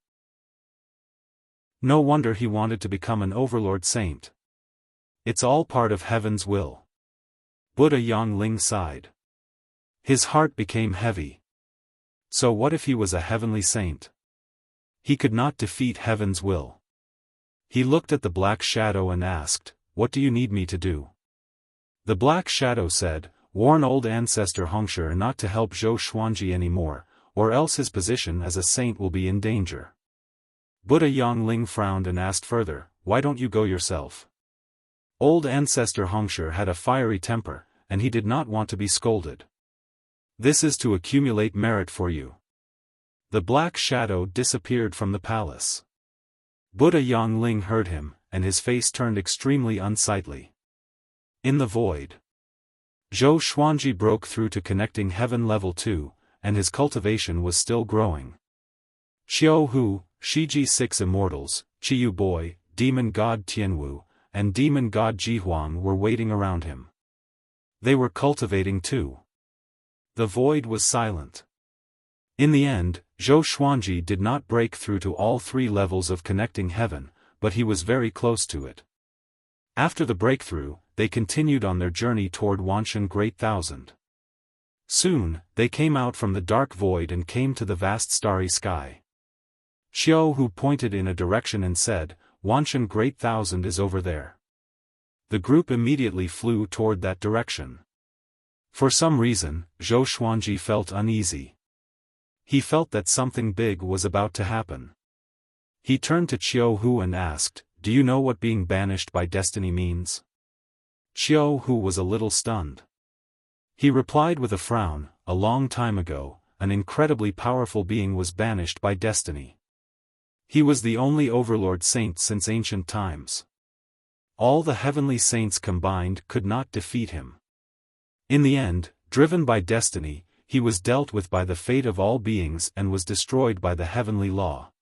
No wonder he wanted to become an overlord saint. It's all part of heaven's will. Buddha Yongling sighed. His heart became heavy. So what if he was a heavenly saint? He could not defeat heaven's will. He looked at the black shadow and asked, "What do you need me to do?" The black shadow said, "Warn old ancestor Hongshi not to help Zhou Xuanji anymore, or else his position as a saint will be in danger." Buddha Yongling frowned and asked further, "Why don't you go yourself?" Old ancestor Hongshi had a fiery temper, and he did not want to be scolded. "This is to accumulate merit for you." The black shadow disappeared from the palace. Buddha Yongling heard him, and his face turned extremely unsightly. In the void, Zhou Xuanji broke through to connecting heaven level 2, and his cultivation was still growing. Xiao Hu, Shiji 6 immortals, Chiyu boy, demon god Tianwu, and demon god Jihuang were waiting around him. They were cultivating too. The void was silent. In the end, Zhou Xuanji did not break through to all 3 levels of connecting heaven, but he was very close to it. After the breakthrough, they continued on their journey toward Wanshan Great Thousand. Soon, they came out from the dark void and came to the vast starry sky. Xiao Hu pointed in a direction and said, "Wanshan Great Thousand is over there." The group immediately flew toward that direction. For some reason, Zhou Xuanji felt uneasy. He felt that something big was about to happen. He turned to Xiao Hu and asked, "Do you know what being banished by destiny means?" Xiao Hu was a little stunned. He replied with a frown, "A long time ago, an incredibly powerful being was banished by destiny. He was the only overlord saint since ancient times. All the heavenly saints combined could not defeat him. In the end, driven by destiny, he was dealt with by the fate of all beings and was destroyed by the heavenly law."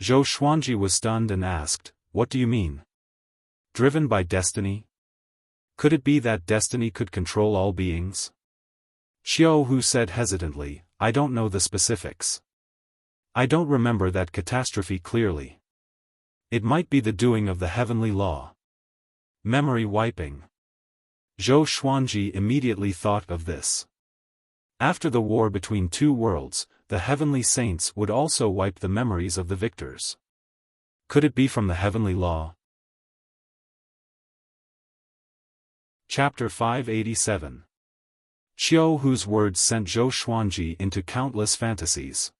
Zhou Xuanji was stunned and asked, "What do you mean? Driven by destiny? Could it be that destiny could control all beings?" Xiao Hu said hesitantly, "I don't know the specifics. I don't remember that catastrophe clearly. It might be the doing of the heavenly law." Memory wiping. Zhou Xuanji immediately thought of this. After the war between 2 worlds, the heavenly saints would also wipe the memories of the victors. Could it be from the heavenly law? Chapter 587. Xiao Hu's words sent Zhou Xuanji into countless fantasies.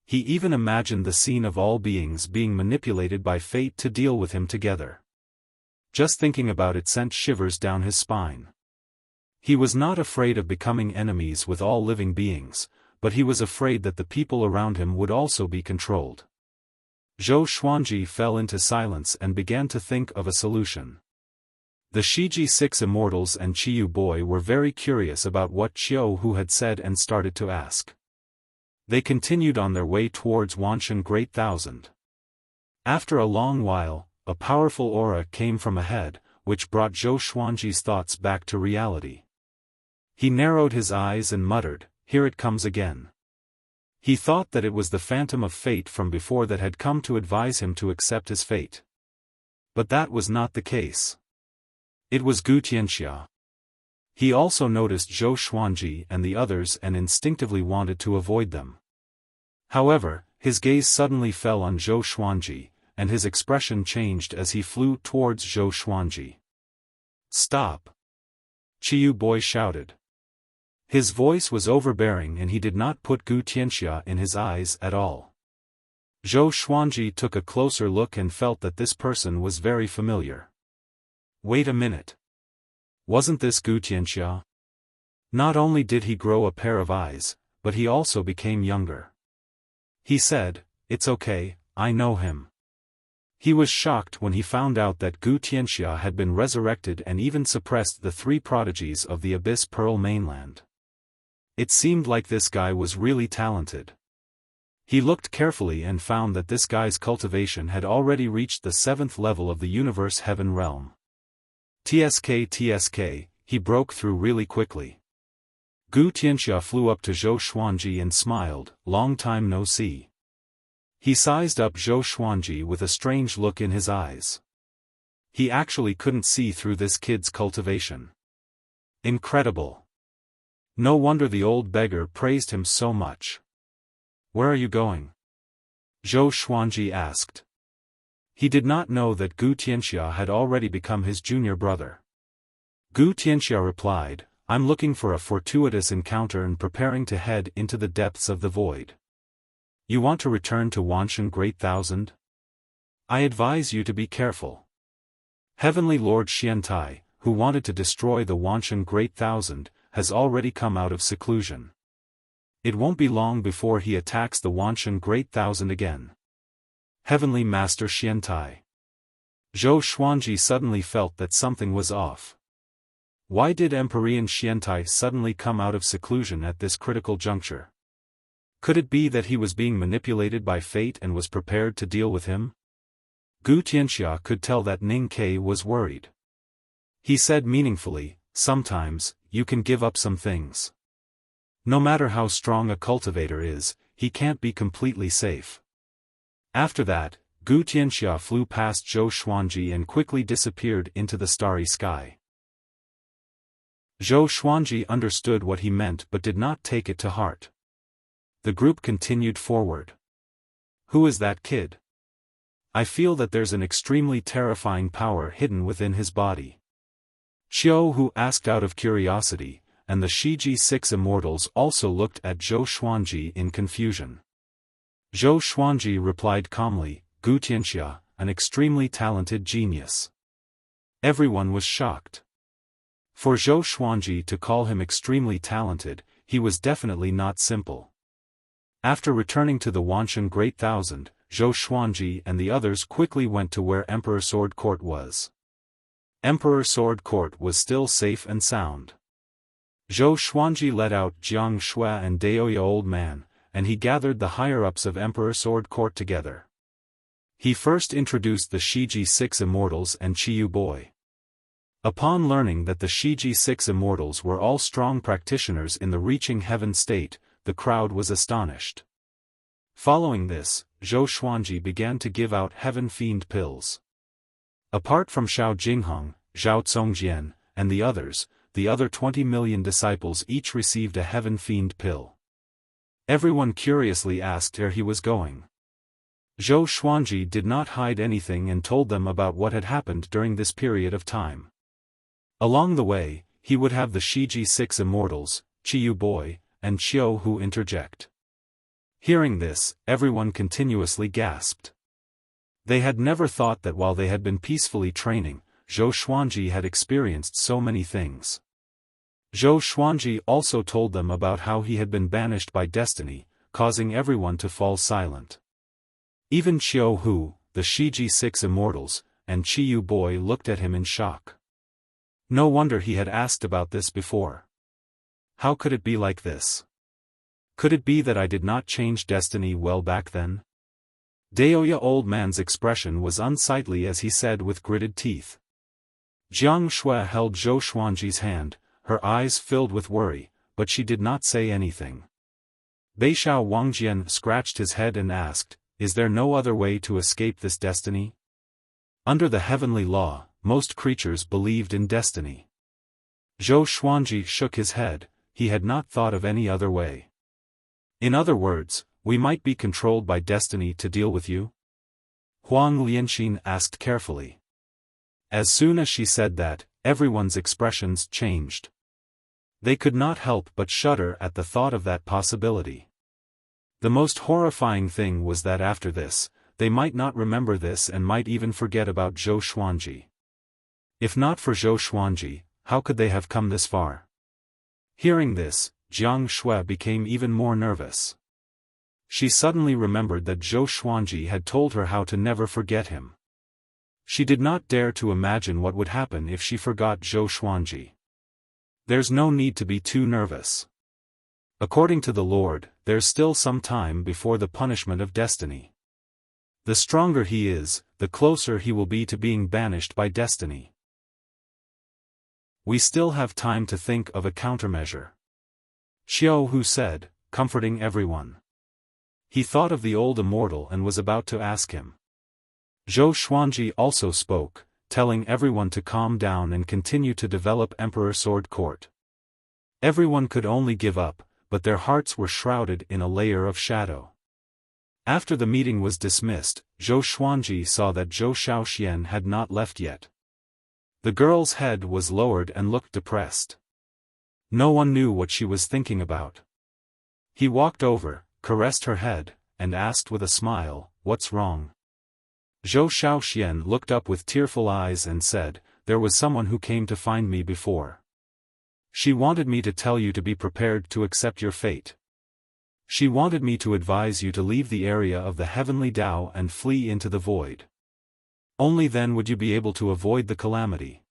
He even imagined the scene of all beings being manipulated by fate to deal with him together. Just thinking about it sent shivers down his spine. He was not afraid of becoming enemies with all living beings, but he was afraid that the people around him would also be controlled. Zhou Xuanji fell into silence and began to think of a solution. The Shiji 6 immortals and Qiyu boy were very curious about what Qiu Hu had said and started to ask. They continued on their way towards Wanshan Great Thousand. After a long while, a powerful aura came from ahead, which brought Zhou Xuanji's thoughts back to reality. He narrowed his eyes and muttered, "Here it comes again." He thought that it was the phantom of fate from before that had come to advise him to accept his fate. But that was not the case. It was Gu Tianxia. He also noticed Zhou Xuanji and the others and instinctively wanted to avoid them. However, his gaze suddenly fell on Zhou Xuanji, and his expression changed as he flew towards Zhou Xuanji. "Stop!" Qiyu boy shouted. His voice was overbearing and he did not put Gu Tianxia in his eyes at all. Zhou Xuanji took a closer look and felt that this person was very familiar. Wait a minute. Wasn't this Gu Tianxia? Not only did he grow a pair of eyes, but he also became younger. He said, "It's okay, I know him." He was shocked when he found out that Gu Tianxia had been resurrected and even suppressed the 3 prodigies of the Abyss Pearl mainland. It seemed like this guy was really talented. He looked carefully and found that this guy's cultivation had already reached the 7th level of the universe heaven realm. TSK, he broke through really quickly. Gu Tianxia flew up to Zhou Xuanji and smiled, "Long time no see." He sized up Zhou Xuanji with a strange look in his eyes. He actually couldn't see through this kid's cultivation. Incredible. No wonder the old beggar praised him so much. "Where are you going?" Zhou Xuanji asked. He did not know that Gu Tianxia had already become his junior brother. Gu Tianxia replied, "I'm looking for a fortuitous encounter and preparing to head into the depths of the void." "You want to return to Wanshan Great Thousand? I advise you to be careful. Heavenly Lord Xiantai, who wanted to destroy the Wanshan Great Thousand, has already come out of seclusion. It won't be long before he attacks the Wanshan Great Thousand again. Heavenly Master Xiantai." Zhou Xuanji suddenly felt that something was off. Why did Emperor Xiantai suddenly come out of seclusion at this critical juncture? Could it be that he was being manipulated by fate and was prepared to deal with him? Gu Tianxia could tell that Ning Ke was worried. He said meaningfully, "Sometimes, you can give up some things. No matter how strong a cultivator is, he can't be completely safe." After that, Gu Tianxia flew past Zhou Xuanji and quickly disappeared into the starry sky. Zhou Xuanji understood what he meant but did not take it to heart. The group continued forward. "Who is that kid? I feel that there's an extremely terrifying power hidden within his body." Qiu Hu asked out of curiosity, and the Shiji 6 immortals also looked at Zhou Xuanji in confusion. Zhou Xuanji replied calmly, "Gu Tianxia, an extremely talented genius." Everyone was shocked. For Zhou Xuanji to call him extremely talented, he was definitely not simple. After returning to the Wanshan Great Thousand, Zhou Xuanji and the others quickly went to where Emperor Sword Court was. Emperor Sword Court was still safe and sound. Zhou Xuanji let out Jiang Shui and Daoya Old Man, and he gathered the higher-ups of Emperor Sword Court together. He first introduced the Shiji 6 immortals and Qiyu boy. Upon learning that the Shiji 6 immortals were all strong practitioners in the reaching heaven state, the crowd was astonished. Following this, Zhou Xuanji began to give out heaven fiend pills. Apart from Xiao Jingheng, Zhao Congjian, and the others, the other 20 million disciples each received a heaven fiend pill. Everyone curiously asked where he was going. Zhou Xuanji did not hide anything and told them about what had happened during this period of time. Along the way, he would have the Shiji 6 immortals, Qiyu boy, and Qiu Hu interject. Hearing this, everyone continuously gasped. They had never thought that while they had been peacefully training, Zhou Xuanji had experienced so many things. Zhou Xuanji also told them about how he had been banished by destiny, causing everyone to fall silent. Even Xiao Hu, the Shiji Six Immortals, and Chiyu Boy looked at him in shock. No wonder he had asked about this before. How could it be like this? Could it be that I did not change destiny well back then? Daoya old man's expression was unsightly as he said with gritted teeth. Jiang Shui held Zhou Xuanji's hand, her eyes filled with worry, but she did not say anything. Beishao Wangjian scratched his head and asked, "Is there no other way to escape this destiny?" Under the heavenly law, most creatures believed in destiny. Zhou Xuanji shook his head, he had not thought of any other way. In other words, we might be controlled by destiny to deal with you? Huang Lianxin asked carefully. As soon as she said that, everyone's expressions changed. They could not help but shudder at the thought of that possibility. The most horrifying thing was that after this, they might not remember this and might even forget about Zhou Xuanji. If not for Zhou Xuanji, how could they have come this far? Hearing this, Jiang Shui became even more nervous. She suddenly remembered that Zhou Xuanji had told her how to never forget him. She did not dare to imagine what would happen if she forgot Zhou Xuanji. There's no need to be too nervous. According to the Lord, there's still some time before the punishment of destiny. The stronger he is, the closer he will be to being banished by destiny. We still have time to think of a countermeasure. Xiao Hu said, comforting everyone. He thought of the old immortal and was about to ask him. Zhou Xuanji also spoke, telling everyone to calm down and continue to develop Emperor Sword Court. Everyone could only give up, but their hearts were shrouded in a layer of shadow. After the meeting was dismissed, Zhou Xuanji saw that Zhou Xiaoxian had not left yet. The girl's head was lowered and looked depressed. No one knew what she was thinking about. He walked over, caressed her head, and asked with a smile, "What's wrong?" Zhou Xiaoxian looked up with tearful eyes and said, "There was someone who came to find me before. She wanted me to tell you to be prepared to accept your fate. She wanted me to advise you to leave the area of the heavenly Tao and flee into the void. Only then would you be able to avoid the calamity."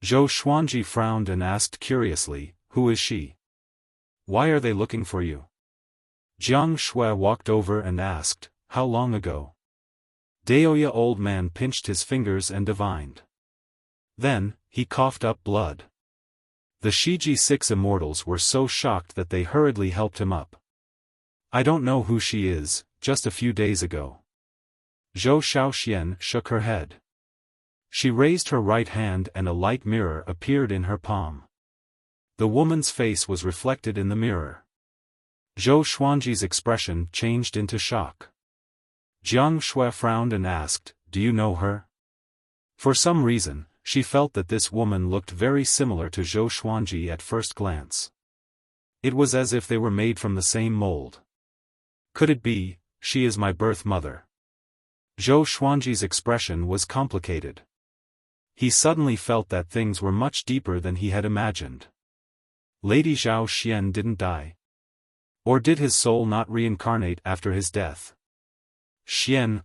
Zhou Xuanji frowned and asked curiously, "Who is she? Why are they looking for you?" Jiang Shui walked over and asked, "How long ago?" Daoya old man pinched his fingers and divined. Then, he coughed up blood. The Shiji Six Immortals were so shocked that they hurriedly helped him up. "I don't know who she is, just a few days ago." Zhou Xiaoxian shook her head. She raised her right hand and a light mirror appeared in her palm. The woman's face was reflected in the mirror. Zhou Xuanji's expression changed into shock. Jiang Shui frowned and asked, "Do you know her?" For some reason, she felt that this woman looked very similar to Zhou Xuanji at first glance. It was as if they were made from the same mold. Could it be, she is my birth mother? Zhou Xuanji's expression was complicated. He suddenly felt that things were much deeper than he had imagined. Lady Zhao Xian didn't die. Or did his soul not reincarnate after his death? Xian,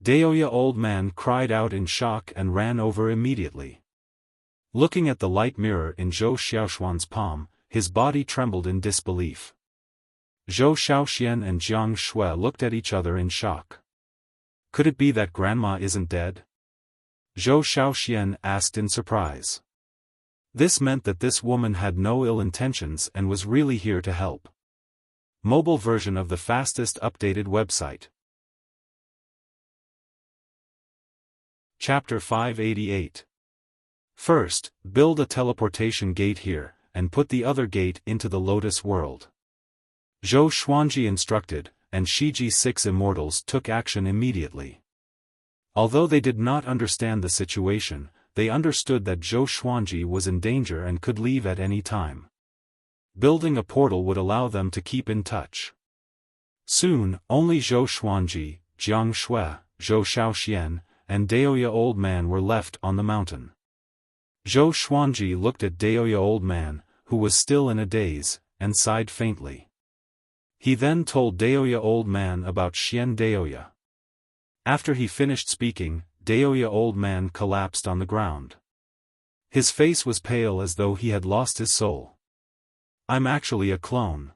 Daoya old man cried out in shock and ran over immediately. Looking at the light mirror in Zhou Xiaoxuan's palm, his body trembled in disbelief. Zhou Xiaoxian and Jiang Shui looked at each other in shock. Could it be that grandma isn't dead? Zhou Xiaoxian asked in surprise. This meant that this woman had no ill intentions and was really here to help. Mobile version of the fastest updated website. Chapter 588. First, build a teleportation gate here, and put the other gate into the Lotus world. Zhou Xuanji instructed, and Shiji Six Immortals took action immediately. Although they did not understand the situation, they understood that Zhou Xuanji was in danger and could leave at any time. Building a portal would allow them to keep in touch. Soon, only Zhou Xuanji, Jiang Shui, Zhou Xiaoxian, and Daoya Old Man were left on the mountain. Zhou Xuanji looked at Daoya Old Man, who was still in a daze, and sighed faintly. He then told Daoya Old Man about Xian Daoya. After he finished speaking, Daoya Old Man collapsed on the ground. His face was pale as though he had lost his soul. "I'm actually a clone,"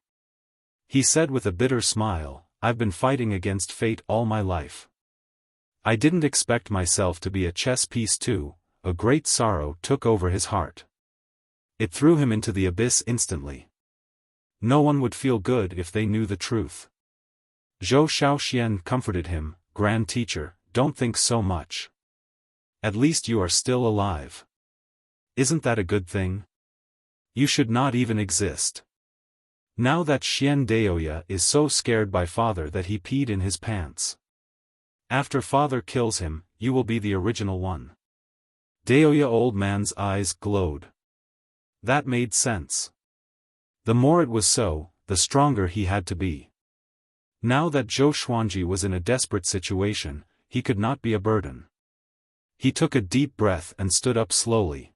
he said with a bitter smile. "I've been fighting against fate all my life. I didn't expect myself to be a chess piece too." A great sorrow took over his heart. It threw him into the abyss instantly. No one would feel good if they knew the truth. Zhou Xiaoxian comforted him. "Grand teacher, don't think so much. At least you are still alive. Isn't that a good thing? You should not even exist." Now that Xian Daoya is so scared by father that he peed in his pants. After father kills him, you will be the original one. Daoya Old Man's eyes glowed. That made sense. The more it was so, the stronger he had to be. Now that Zhou Xuanji was in a desperate situation, he could not be a burden. He took a deep breath and stood up slowly.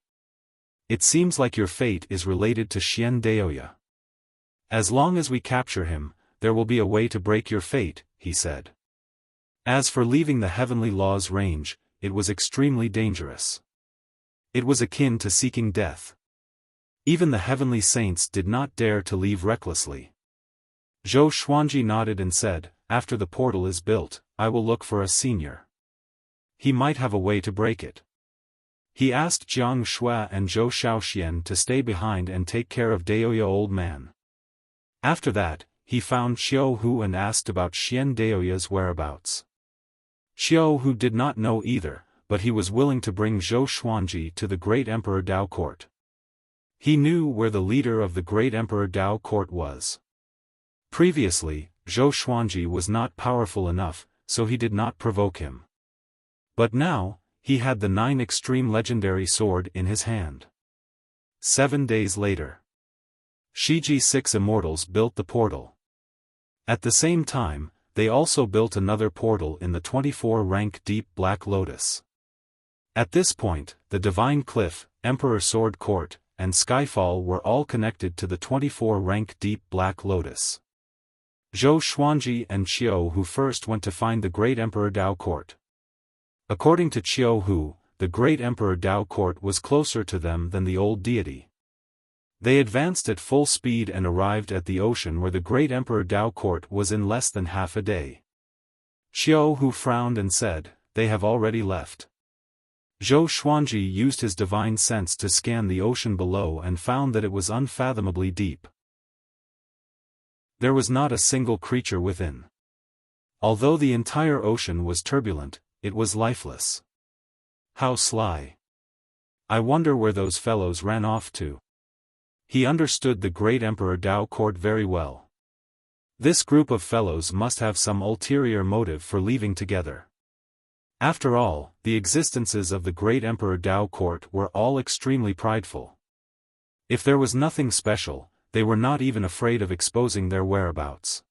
"It seems like your fate is related to Xian Daoya. As long as we capture him, there will be a way to break your fate," he said. As for leaving the heavenly law's range, it was extremely dangerous. It was akin to seeking death. Even the heavenly saints did not dare to leave recklessly. Zhou Xuanji nodded and said, "After the portal is built, I will look for a senior. He might have a way to break it." He asked Jiang Shui and Zhou Xiaoxian to stay behind and take care of Daoya Old Man. After that, he found Xiao Hu and asked about Xian Daoya's whereabouts. Xiao Hu did not know either, but he was willing to bring Zhou Xuanji to the great Emperor Dao court. He knew where the leader of the great Emperor Dao court was. Previously, Zhou Xuanji was not powerful enough, so he did not provoke him. But now, he had the 9 extreme legendary sword in his hand. 7 days later, Shiji 6 immortals built the portal. At the same time, they also built another portal in the 24-rank Deep Black Lotus. At this point, the Divine Cliff, Emperor Sword Court, and Skyfall were all connected to the 24-rank Deep Black Lotus. Zhou Xuanji and Qiu Hu first went to find the great Emperor Dao court. According to Qiu Hu, the great Emperor Dao court was closer to them than the old deity. They advanced at full speed and arrived at the ocean where the great Emperor Dao court was in less than half a day. Qiu Hu frowned and said, "They have already left." Zhou Xuanji used his divine sense to scan the ocean below and found that it was unfathomably deep. There was not a single creature within. Although the entire ocean was turbulent, it was lifeless. How sly. I wonder where those fellows ran off to. He understood the great Emperor Dao court very well. This group of fellows must have some ulterior motive for leaving together. After all, the existences of the great Emperor Dao court were all extremely prideful. If there was nothing special, they were not even afraid of exposing their whereabouts.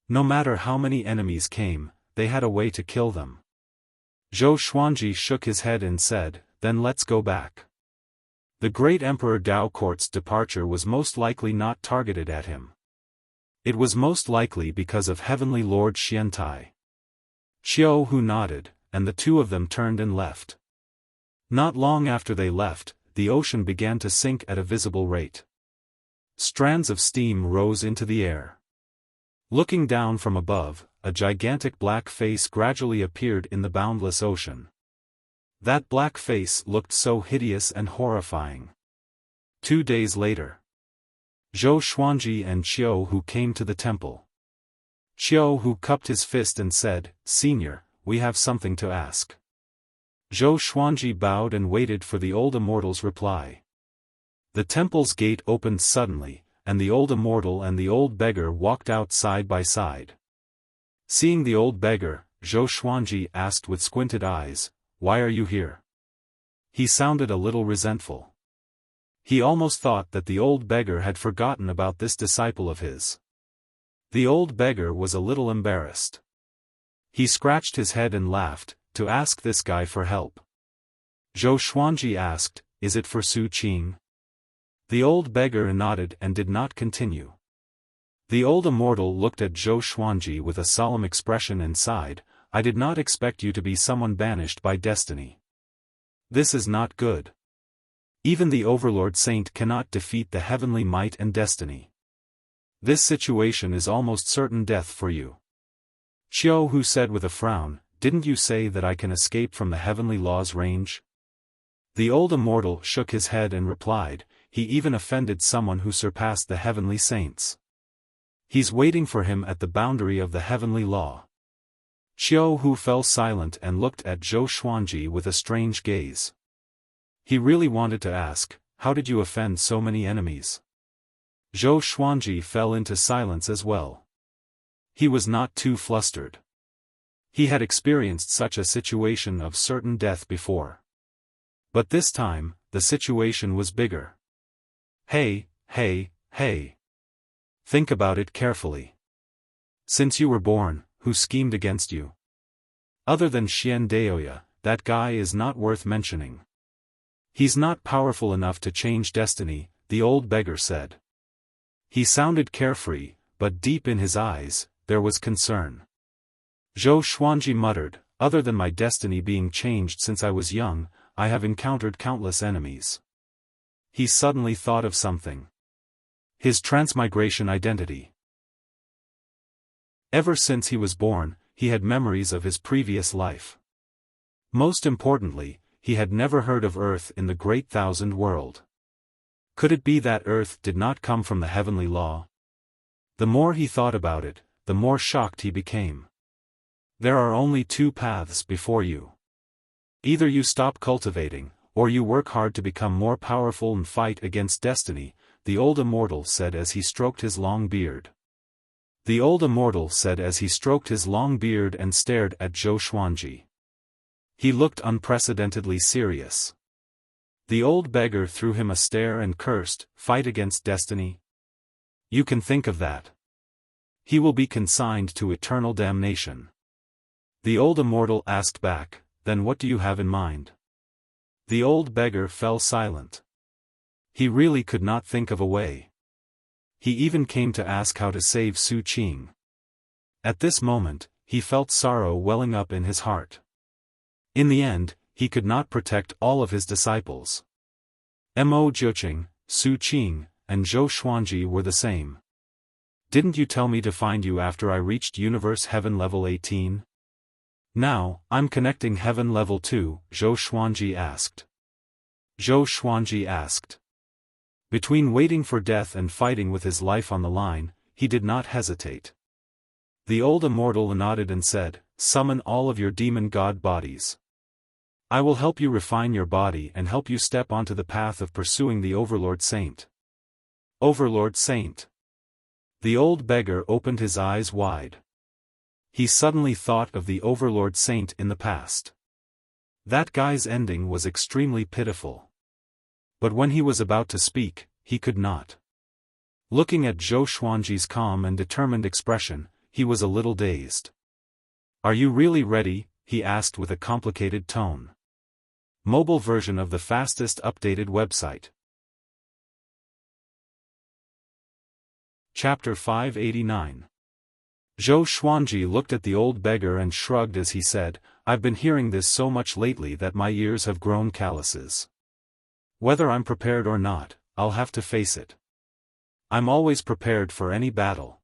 No matter how many enemies came, they had a way to kill them. Zhou Xuanji shook his head and said, "Then let's go back." The great Emperor Dao court's departure was most likely not targeted at him. It was most likely because of Heavenly Lord Xiantai. Qiu Hu nodded, and the two of them turned and left. Not long after they left, the ocean began to sink at a visible rate. Strands of steam rose into the air. Looking down from above, a gigantic black face gradually appeared in the boundless ocean. That black face looked so hideous and horrifying. 2 days later, Zhou Xuanji and Qiu Hu came to the temple. Qiu Hu cupped his fist and said, "Senior, we have something to ask." Zhou Xuanji bowed and waited for the old immortal's reply. The temple's gate opened suddenly, and the old immortal and the old beggar walked out side by side. Seeing the old beggar, Zhou Xuanji asked with squinted eyes, "Why are you here?" He sounded a little resentful. He almost thought that the old beggar had forgotten about this disciple of his. The old beggar was a little embarrassed. He scratched his head and laughed, to ask this guy for help. Zhou Xuanji asked, "Is it for Su Qing?" The old beggar nodded and did not continue. The old immortal looked at Zhou Xuanji with a solemn expression and sighed, "I did not expect you to be someone banished by destiny. This is not good. Even the Overlord Saint cannot defeat the heavenly might and destiny. This situation is almost certain death for you." Qiu Hu said with a frown, "Didn't you say that I can escape from the heavenly law's range?" The old immortal shook his head and replied, "He even offended someone who surpassed the heavenly saints. He's waiting for him at the boundary of the heavenly law." Qiu Hu fell silent and looked at Zhou Xuanji with a strange gaze. He really wanted to ask, "How did you offend so many enemies?" Zhou Xuanji fell into silence as well. He was not too flustered. He had experienced such a situation of certain death before. But this time, the situation was bigger. Hey. Think about it carefully. Since you were born, who schemed against you? Other than Xian Daoya, that guy is not worth mentioning. He's not powerful enough to change destiny, the old beggar said. He sounded carefree, but deep in his eyes, there was concern. Zhou Xuanji muttered, "Other than my destiny being changed since I was young, I have encountered countless enemies." He suddenly thought of something. His transmigration identity. Ever since he was born, he had memories of his previous life. Most importantly, he had never heard of Earth in the Great Thousand World. Could it be that Earth did not come from the heavenly law? The more he thought about it, the more shocked he became. There are only two paths before you. Either you stop cultivating, or you work hard to become more powerful and fight against destiny, the old immortal said as he stroked his long beard. The old immortal said as he stroked his long beard and stared at Zhou Xuanji. He looked unprecedentedly serious. The old beggar threw him a stare and cursed, "Fight against destiny? You can think of that. He will be consigned to eternal damnation." The old immortal asked back, "Then what do you have in mind?" The old beggar fell silent. He really could not think of a way. He even came to ask how to save Su Qing. At this moment, he felt sorrow welling up in his heart. In the end, he could not protect all of his disciples. Mo Jiuqing, Su Qing, and Zhou Xuanji were the same. "Didn't you tell me to find you after I reached Universe Heaven Level 18? Now, I'm connecting Heaven Level 2, Zhou Xuanji asked. Zhou Xuanji asked. Between waiting for death and fighting with his life on the line, he did not hesitate. The old immortal nodded and said, "Summon all of your demon god bodies. I will help you refine your body and help you step onto the path of pursuing the Overlord Saint." Overlord Saint. The old beggar opened his eyes wide. He suddenly thought of the Overlord Saint in the past. That guy's ending was extremely pitiful. But when he was about to speak, he could not. Looking at Zhou Xuanji's calm and determined expression, he was a little dazed. "Are you really ready?" he asked with a complicated tone. Mobile version of the fastest updated website. Chapter 589. Zhou Xuanji looked at the old beggar and shrugged as he said, "I've been hearing this so much lately that my ears have grown calluses. Whether I'm prepared or not, I'll have to face it. I'm always prepared for any battle."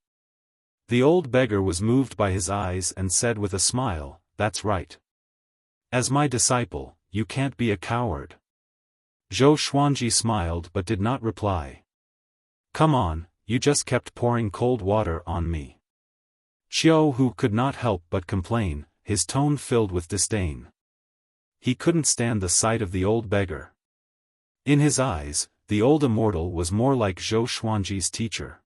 The old beggar was moved by his eyes and said with a smile, "That's right. As my disciple, you can't be a coward." Zhou Xuanji smiled but did not reply. "Come on, you just kept pouring cold water on me." Qiu Hu could not help but complain, his tone filled with disdain. He couldn't stand the sight of the old beggar. In his eyes, the old immortal was more like Zhou Xuanji's teacher.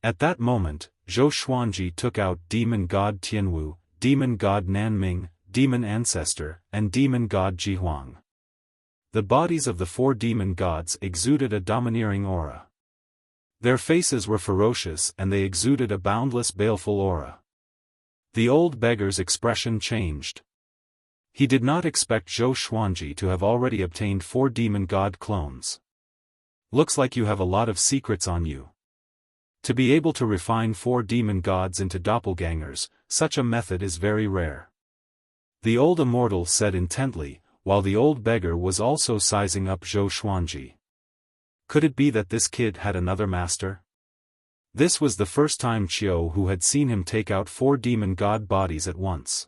At that moment, Zhou Xuanji took out Demon God Tianwu, Demon God Nanming, Demon Ancestor, and Demon God Jihuang. The bodies of the four demon gods exuded a domineering aura. Their faces were ferocious and they exuded a boundless baleful aura. The old beggar's expression changed. He did not expect Zhou Xuanji to have already obtained 4 demon god clones. Looks like you have a lot of secrets on you. To be able to refine 4 demon gods into doppelgangers, such a method is very rare. The old immortal said intently, while the old beggar was also sizing up Zhou Xuanji. Could it be that this kid had another master? This was the first time Qiu Hu had seen him take out 4 demon god bodies at once.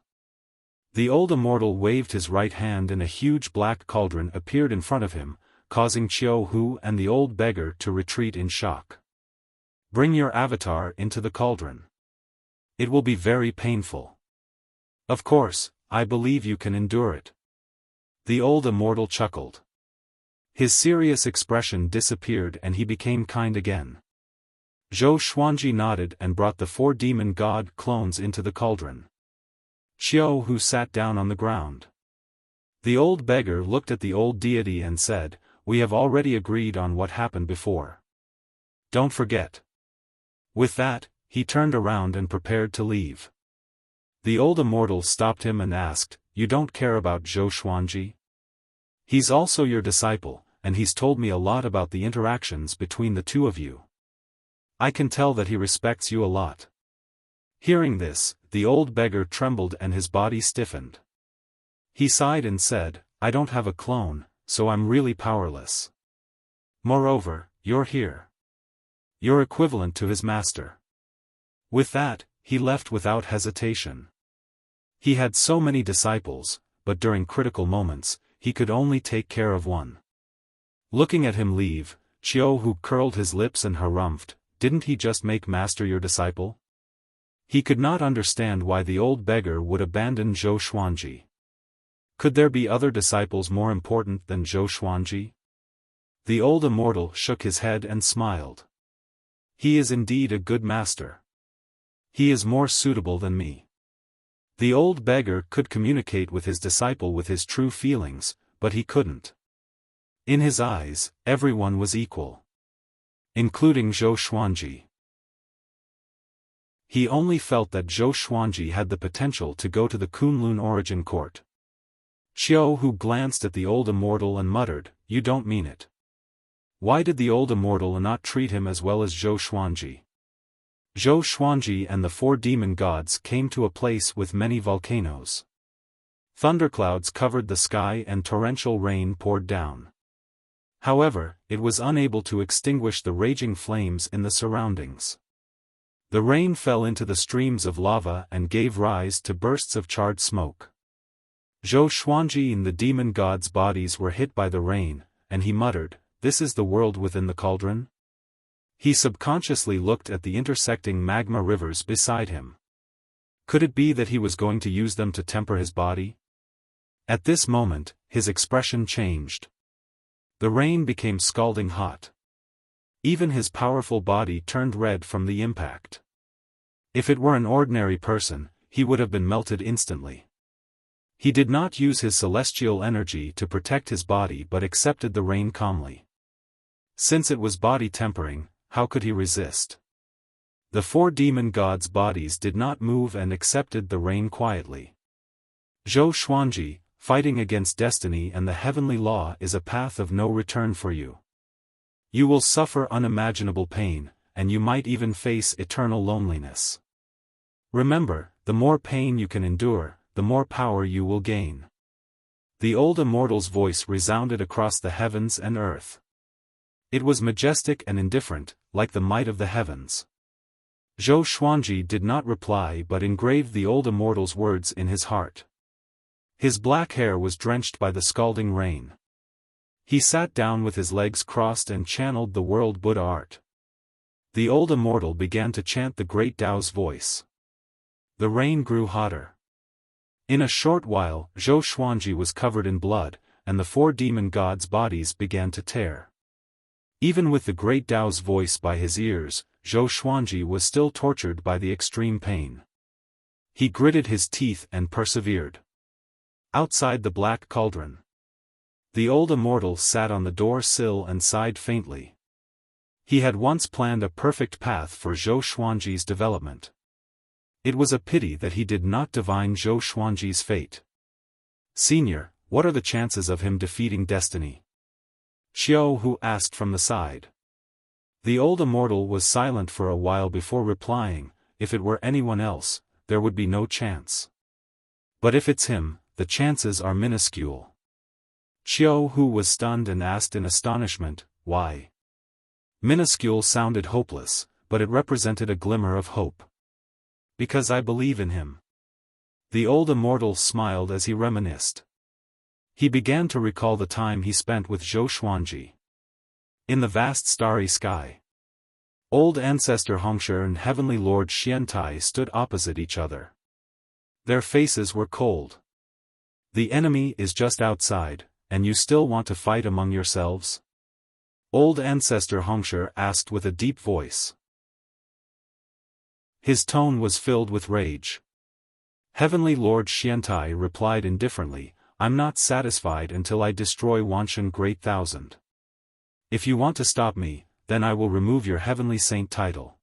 The old immortal waved his right hand and a huge black cauldron appeared in front of him, causing Qiu Hu and the old beggar to retreat in shock. Bring your avatar into the cauldron. It will be very painful. Of course, I believe you can endure it. The old immortal chuckled. His serious expression disappeared and he became kind again. Zhou Xuanji nodded and brought the 4 demon god clones into the cauldron. Qiu Hu sat down on the ground. The old beggar looked at the old deity and said, "We have already agreed on what happened before. Don't forget." With that, he turned around and prepared to leave. The old immortal stopped him and asked, "You don't care about Zhou Xuanji? He's also your disciple, and he's told me a lot about the interactions between the two of you. I can tell that he respects you a lot." Hearing this, the old beggar trembled and his body stiffened. He sighed and said, "I don't have a clone, so I'm really powerless. Moreover, you're here. You're equivalent to his master." With that, he left without hesitation. He had so many disciples, but during critical moments, he could only take care of one. Looking at him leave, Qiu Hu curled his lips and harumphed, "Didn't he just make master your disciple?" He could not understand why the old beggar would abandon Zhou Xuanji. Could there be other disciples more important than Zhou Xuanji? The old immortal shook his head and smiled. "He is indeed a good master. He is more suitable than me." The old beggar could communicate with his disciple with his true feelings, but he couldn't. In his eyes, everyone was equal. Including Zhou Xuanji. He only felt that Zhou Xuanji had the potential to go to the Kunlun origin court. Qiu Hu glanced at the old immortal and muttered, "You don't mean it. Why did the old immortal not treat him as well as Zhou Xuanji?" Zhou Xuanji and the 4 demon gods came to a place with many volcanoes. Thunderclouds covered the sky and torrential rain poured down. However, it was unable to extinguish the raging flames in the surroundings. The rain fell into the streams of lava and gave rise to bursts of charred smoke. Zhou Xuanji and the demon gods' bodies were hit by the rain, and he muttered, "This is the world within the cauldron?" He subconsciously looked at the intersecting magma rivers beside him. Could it be that he was going to use them to temper his body? At this moment, his expression changed. The rain became scalding hot. Even his powerful body turned red from the impact. If it were an ordinary person, he would have been melted instantly. He did not use his celestial energy to protect his body but accepted the rain calmly. Since it was body tempering, how could he resist? The 4 demon gods' bodies did not move and accepted the rain quietly. Zhou Xuanji, fighting against destiny and the heavenly law is a path of no return for you. You will suffer unimaginable pain, and you might even face eternal loneliness. Remember, the more pain you can endure, the more power you will gain. The old immortal's voice resounded across the heavens and earth. It was majestic and indifferent, like the might of the heavens. Zhou Xuanji did not reply but engraved the old immortal's words in his heart. His black hair was drenched by the scalding rain. He sat down with his legs crossed and channeled the world Buddha art. The old immortal began to chant the great Tao's voice. The rain grew hotter. In a short while, Zhou Xuanji was covered in blood, and the 4 demon gods' bodies began to tear. Even with the great Tao's voice by his ears, Zhou Xuanji was still tortured by the extreme pain. He gritted his teeth and persevered. Outside the black cauldron, the old immortal sat on the door sill and sighed faintly. He had once planned a perfect path for Zhou Xuanji's development. It was a pity that he did not divine Zhou Xuanji's fate. Senior, what are the chances of him defeating destiny? Xiaofan asked from the side. The old immortal was silent for a while before replying, if it were anyone else, there would be no chance. But if it's him, the chances are minuscule. Xiaofan was stunned and asked in astonishment, why? Minuscule sounded hopeless, but it represented a glimmer of hope. Because I believe in him. The old immortal smiled as he reminisced. He began to recall the time he spent with Zhou Xuanji. In the vast starry sky. Old Ancestor Hongshi and Heavenly Lord Xiantai stood opposite each other. Their faces were cold. The enemy is just outside, and you still want to fight among yourselves? Old Ancestor Hongshi asked with a deep voice. His tone was filled with rage. Heavenly Lord Xiantai replied indifferently, I'm not satisfied until I destroy Wanshan Great Thousand. If you want to stop me, then I will remove your Heavenly Saint title.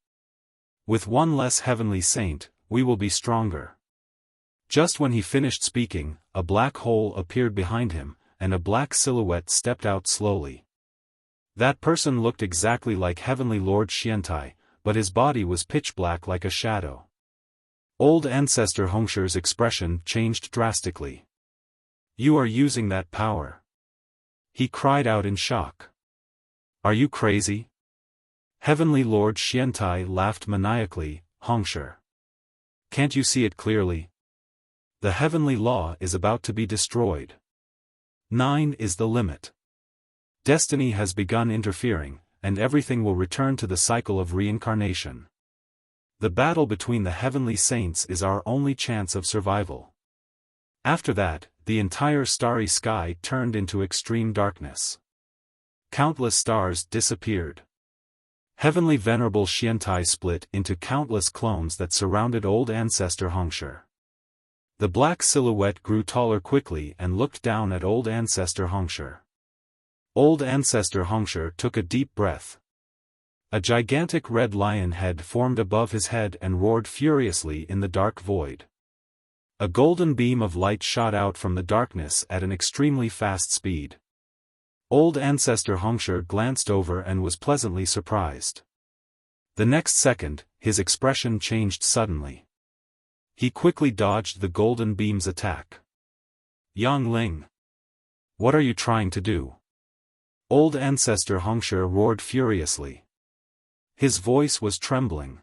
With one less Heavenly Saint, we will be stronger. Just when he finished speaking, a black hole appeared behind him, and a black silhouette stepped out slowly. That person looked exactly like Heavenly Lord Xiantai, but his body was pitch black like a shadow. Old Ancestor Hongshi's expression changed drastically. You are using that power. He cried out in shock. Are you crazy? Heavenly Lord Xiantai laughed maniacally, Hongshi. Can't you see it clearly? The heavenly law is about to be destroyed. 9 is the limit. Destiny has begun interfering, and everything will return to the cycle of reincarnation. The battle between the heavenly saints is our only chance of survival. After that, the entire starry sky turned into extreme darkness. Countless stars disappeared. Heavenly Venerable Xiantai split into countless clones that surrounded Old Ancestor Hongshi. The black silhouette grew taller quickly and looked down at Old Ancestor Hongshi. Old Ancestor Hongshi took a deep breath. A gigantic red lion head formed above his head and roared furiously in the dark void. A golden beam of light shot out from the darkness at an extremely fast speed. Old Ancestor Hongshi glanced over and was pleasantly surprised. The next second, his expression changed suddenly. He quickly dodged the golden beam's attack. Yang Ling. What are you trying to do? Old Ancestor Hongshi roared furiously. His voice was trembling.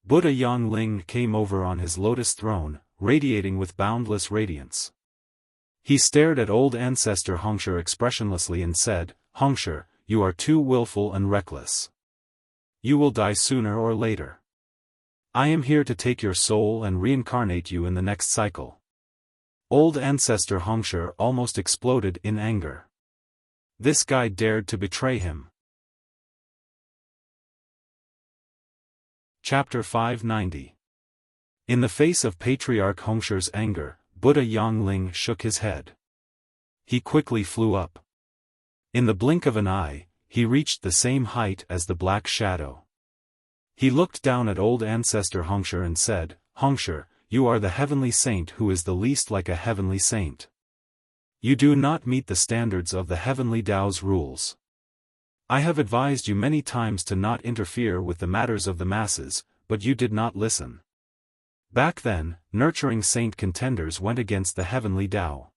Buddha Yang Ling came over on his lotus throne, radiating with boundless radiance. He stared at Old Ancestor Hongshi expressionlessly and said, Hongshi, you are too willful and reckless. You will die sooner or later. I am here to take your soul and reincarnate you in the next cycle. Old Ancestor Hongshi almost exploded in anger. This guy dared to betray him. Chapter 590. In the face of Patriarch Hongshi's anger, Buddha Yang Ling shook his head. He quickly flew up. In the blink of an eye, he reached the same height as the black shadow. He looked down at Old Ancestor Hongshi and said, Hongshi, you are the heavenly saint who is the least like a heavenly saint. You do not meet the standards of the heavenly Tao's rules. I have advised you many times to not interfere with the matters of the masses, but you did not listen. Back then, nurturing saint contenders went against the heavenly Tao.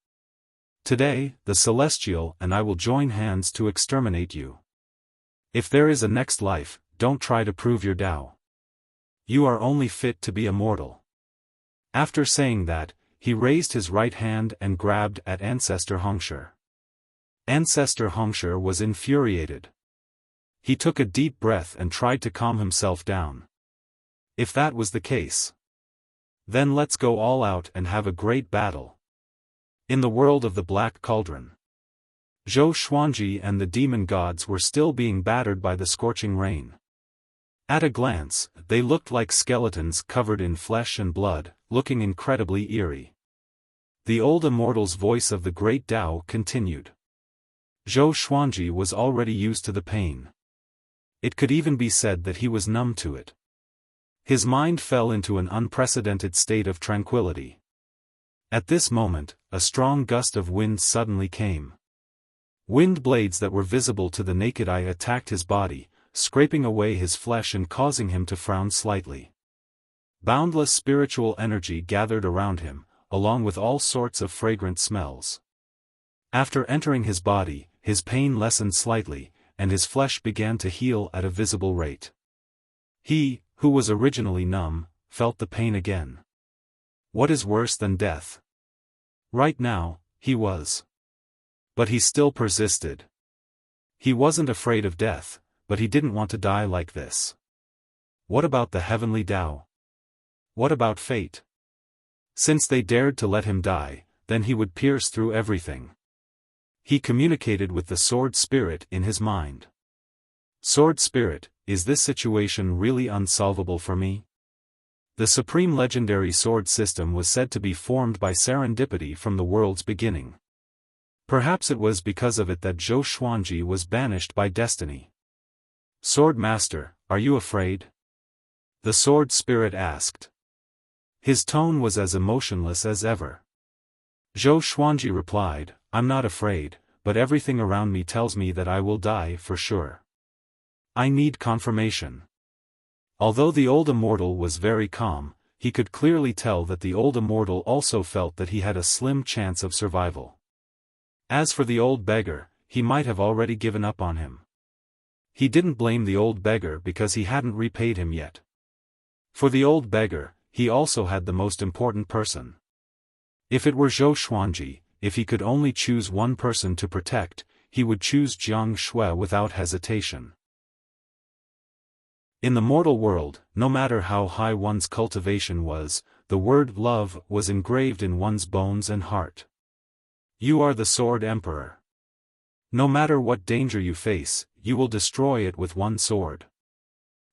Today, the celestial and I will join hands to exterminate you. If there is a next life, don't try to prove your Tao. You are only fit to be immortal. After saying that, he raised his right hand and grabbed at Ancestor Hongshi. Ancestor Hongshi was infuriated. He took a deep breath and tried to calm himself down. If that was the case, then let's go all out and have a great battle. In the world of the Black Cauldron, Zhou Xuanji and the demon gods were still being battered by the scorching rain. At a glance, they looked like skeletons covered in flesh and blood, looking incredibly eerie. The old immortal's voice of the great Tao continued. Zhou Xuanji was already used to the pain. It could even be said that he was numb to it. His mind fell into an unprecedented state of tranquility. At this moment, a strong gust of wind suddenly came. Wind blades that were visible to the naked eye attacked his body, scraping away his flesh and causing him to frown slightly. Boundless spiritual energy gathered around him, along with all sorts of fragrant smells. After entering his body, his pain lessened slightly, and his flesh began to heal at a visible rate. He, who was originally numb, felt the pain again. What is worse than death? Right now, he was. But he still persisted. He wasn't afraid of death, but he didn't want to die like this. What about the heavenly Tao? What about fate? Since they dared to let him die, then he would pierce through everything. He communicated with the sword spirit in his mind. Sword spirit, is this situation really unsolvable for me? The supreme legendary sword system was said to be formed by serendipity from the world's beginning. Perhaps it was because of it that Zhou Xuanji was banished by destiny. Sword Master, are you afraid? The sword spirit asked. His tone was as emotionless as ever. Zhou Xuanji replied, I'm not afraid, but everything around me tells me that I will die for sure. I need confirmation. Although the old immortal was very calm, he could clearly tell that the old immortal also felt that he had a slim chance of survival. As for the old beggar, he might have already given up on him. He didn't blame the old beggar because he hadn't repaid him yet. For the old beggar, he also had the most important person. If it were Zhou Xuanji, if he could only choose one person to protect, he would choose Jiang Shui without hesitation. In the mortal world, no matter how high one's cultivation was, the word love was engraved in one's bones and heart. You are the Sword Emperor. No matter what danger you face, you will destroy it with one sword.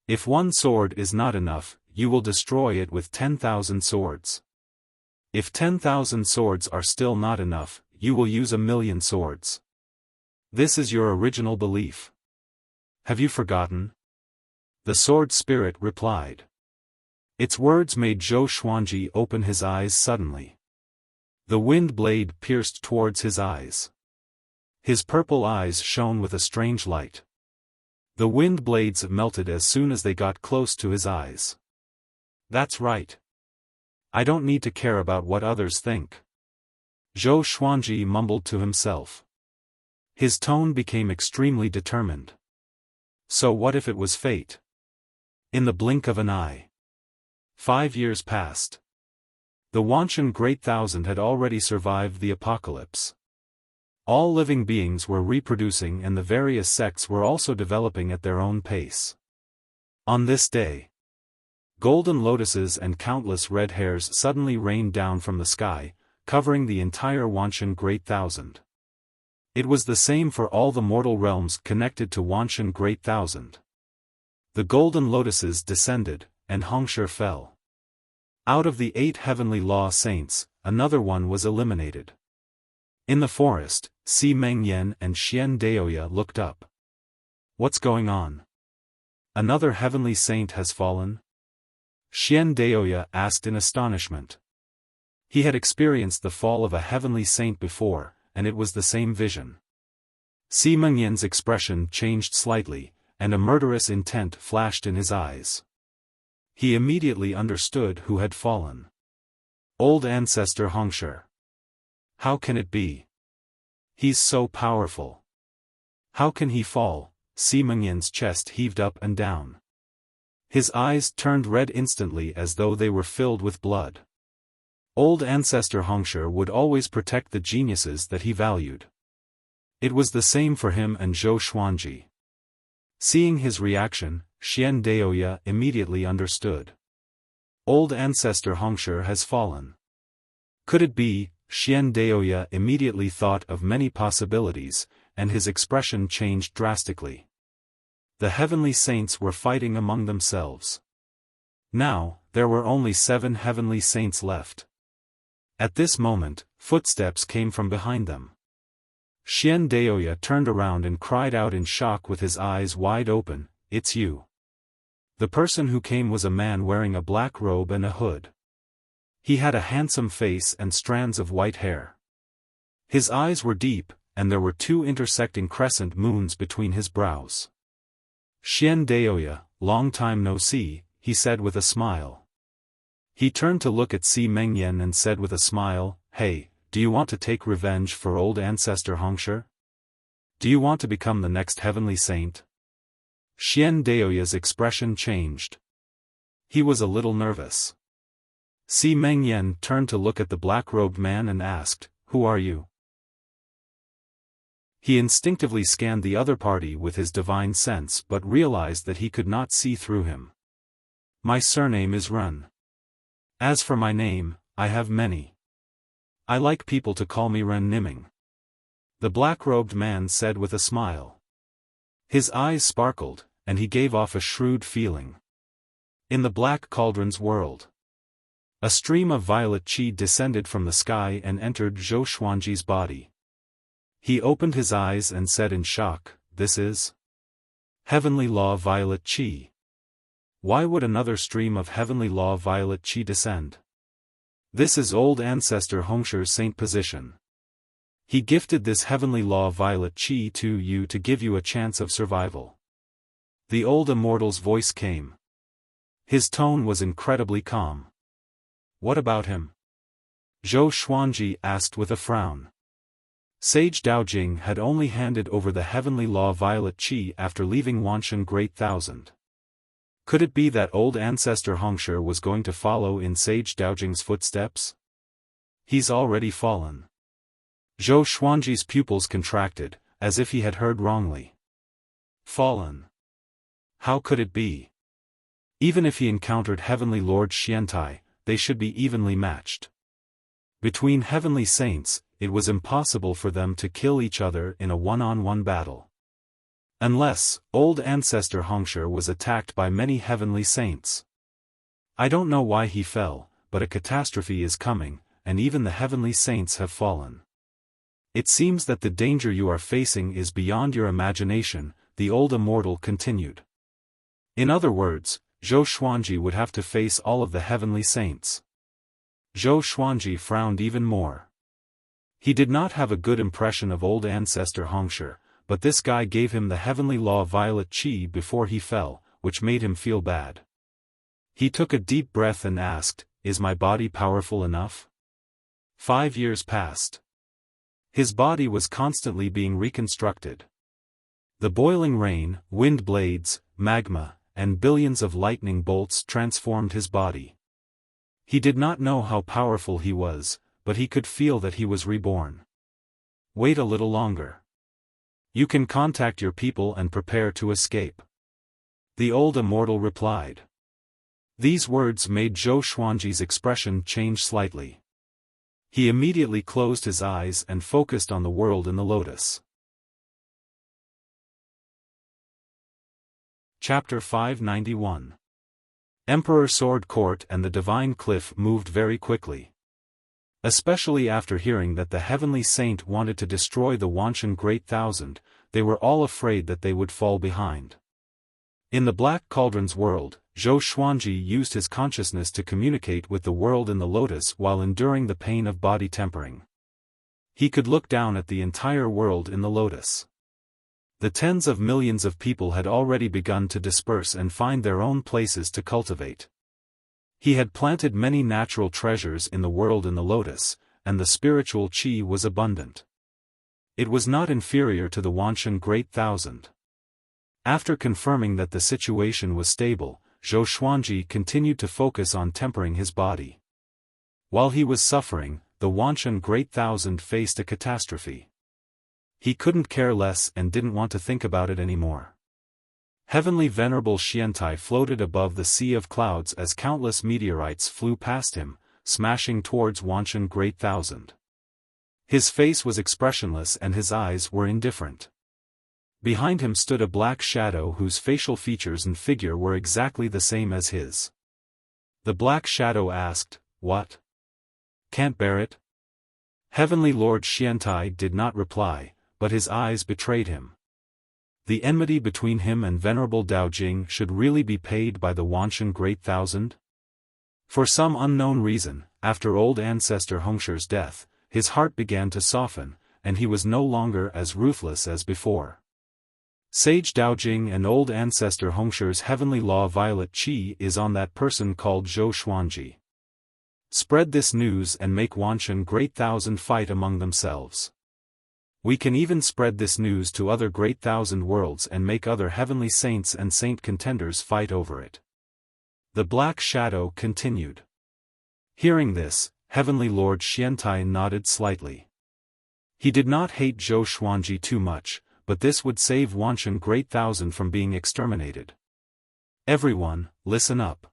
If one sword is not enough, you will destroy it with 10,000 swords. If 10,000 swords are still not enough, you will use 1,000,000 swords. This is your original belief. Have you forgotten? The sword spirit replied. Its words made Zhou Xuanji open his eyes suddenly. The wind blade pierced towards his eyes. His purple eyes shone with a strange light. The wind blades melted as soon as they got close to his eyes. That's right. I don't need to care about what others think. Zhou Xuanji mumbled to himself. His tone became extremely determined. So what if it was fate? In the blink of an eye. 5 years passed. The Wanshan Great Thousand had already survived the apocalypse. All living beings were reproducing and the various sects were also developing at their own pace. On this day, golden lotuses and countless red hairs suddenly rained down from the sky, covering the entire Wanshan Great Thousand. It was the same for all the mortal realms connected to Wanshan Great Thousand. The golden lotuses descended, and Hongshi fell. Out of the 8 heavenly law saints, another one was eliminated. In the forest, Si Mengyan and Xian Daoya looked up. What's going on? Another heavenly saint has fallen? Xian Daoya asked in astonishment. He had experienced the fall of a heavenly saint before, and it was the same vision. Si Mengyan's expression changed slightly, and a murderous intent flashed in his eyes. He immediately understood who had fallen. Old ancestor Hongshi. How can it be? He's so powerful. How can he fall? Si Mengyan's chest heaved up and down. His eyes turned red instantly as though they were filled with blood. Old ancestor Hongshi would always protect the geniuses that he valued. It was the same for him and Zhou Xuanji. Seeing his reaction, Xian Daoya immediately understood. Old ancestor Hongshi has fallen. Could it be? Xian Daoya immediately thought of many possibilities, and his expression changed drastically. The heavenly saints were fighting among themselves. Now, there were only 7 heavenly saints left. At this moment, footsteps came from behind them. Xian Daoya turned around and cried out in shock with his eyes wide open, "It's you." The person who came was a man wearing a black robe and a hood. He had a handsome face and strands of white hair. His eyes were deep, and there were 2 intersecting crescent moons between his brows. "Xian Daoya, long time no see," he said with a smile. He turned to look at Si Mengyan and said with a smile, "Hey, do you want to take revenge for old ancestor Hongshi? Do you want to become the next heavenly saint?" Xian Daoya's expression changed. He was a little nervous. Si Mengyan turned to look at the black-robed man and asked, "Who are you?" He instinctively scanned the other party with his divine sense but realized that he could not see through him. "My surname is Ren. As for my name, I have many. I like people to call me Ren Niming," the black-robed man said with a smile. His eyes sparkled, and he gave off a shrewd feeling. In the Black Cauldron's world, a stream of violet qi descended from the sky and entered Zhou Xuanji's body. He opened his eyes and said in shock, "This is heavenly law violet qi. Why would another stream of heavenly law violet qi descend? This is old ancestor Hongshi's saint position. He gifted this heavenly law violet qi to you to give you a chance of survival." The old immortal's voice came. His tone was incredibly calm. "What about him?" Zhou Xuanji asked with a frown. Sage Daojing had only handed over the heavenly law violet qi after leaving Wanshan Great Thousand. Could it be that old ancestor Hongshi was going to follow in Sage Daojing's footsteps? "He's already fallen." Zhou Xuanji's pupils contracted, as if he had heard wrongly. Fallen? How could it be? Even if he encountered Heavenly Lord Xiantai, they should be evenly matched. Between heavenly saints, it was impossible for them to kill each other in a one-on-one battle. Unless, old ancestor Hongshi was attacked by many heavenly saints. "I don't know why he fell, but a catastrophe is coming, and even the heavenly saints have fallen. It seems that the danger you are facing is beyond your imagination," the old immortal continued. In other words, Zhou Xuanji would have to face all of the heavenly saints. Zhou Xuanji frowned even more. He did not have a good impression of old ancestor Hongshi, but this guy gave him the heavenly law violet qi before he fell, which made him feel bad. He took a deep breath and asked, "Is my body powerful enough?" 5 years passed. His body was constantly being reconstructed. The boiling rain, wind blades, magma, and billions of lightning bolts transformed his body. He did not know how powerful he was, but he could feel that he was reborn. "Wait a little longer. You can contact your people and prepare to escape," the old immortal replied. These words made Zhou Xuanji's expression change slightly. He immediately closed his eyes and focused on the world in the lotus. Chapter 591. Emperor Sword Court and the Divine Cliff moved very quickly. Especially after hearing that the heavenly saint wanted to destroy the Wanshan Great Thousand, they were all afraid that they would fall behind. In the Black Cauldron's world, Zhou Xuanji used his consciousness to communicate with the world in the lotus while enduring the pain of body tempering. He could look down at the entire world in the lotus. The tens of millions of people had already begun to disperse and find their own places to cultivate. He had planted many natural treasures in the world in the lotus, and the spiritual qi was abundant. It was not inferior to the Wanshan Great Thousand. After confirming that the situation was stable, Zhou Xuanji continued to focus on tempering his body. While he was suffering, the Wanshan Great Thousand faced a catastrophe. He couldn't care less and didn't want to think about it anymore. Heavenly Venerable Xiantai floated above the sea of clouds as countless meteorites flew past him, smashing towards Wanshan Great Thousand. His face was expressionless and his eyes were indifferent. Behind him stood a black shadow whose facial features and figure were exactly the same as his. The black shadow asked, "What? Can't bear it?" Heavenly Lord Xiantai did not reply, but his eyes betrayed him. The enmity between him and Venerable Daojing should really be paid by the Wanshan Great Thousand? For some unknown reason, after old ancestor Hongshu's death, his heart began to soften, and he was no longer as ruthless as before. Sage Daojing and old ancestor Hongshu's heavenly law violet qi is on that person called Zhou Xuanji. Spread this news and make Wanshan Great Thousand fight among themselves. We can even spread this news to other Great Thousand worlds and make other heavenly saints and saint contenders fight over it. The Black Shadow continued. Hearing this, Heavenly Lord Xiantai nodded slightly. He did not hate Zhou Xuanji too much, but this would save Wanshan Great Thousand from being exterminated. Everyone, listen up.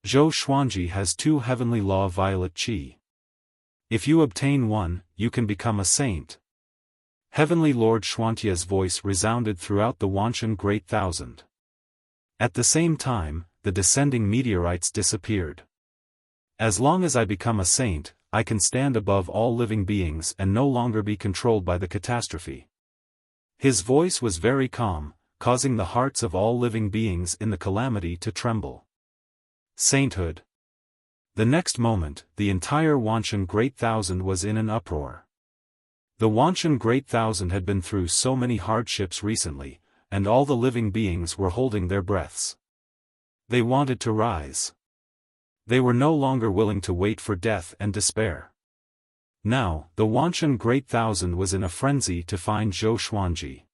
Zhou Xuanji has 2 heavenly law violet qi. If you obtain one, you can become a saint. Heavenly Lord Xuantia's voice resounded throughout the Wanshan Great Thousand. At the same time, the descending meteorites disappeared. As long as I become a saint, I can stand above all living beings and no longer be controlled by the catastrophe. His voice was very calm, causing the hearts of all living beings in the calamity to tremble. Sainthood. The next moment, the entire Wanshan Great Thousand was in an uproar. The Wanshan Great Thousand had been through so many hardships recently, and all the living beings were holding their breaths. They wanted to rise. They were no longer willing to wait for death and despair. Now, the Wanshan Great Thousand was in a frenzy to find Zhou Xuanji.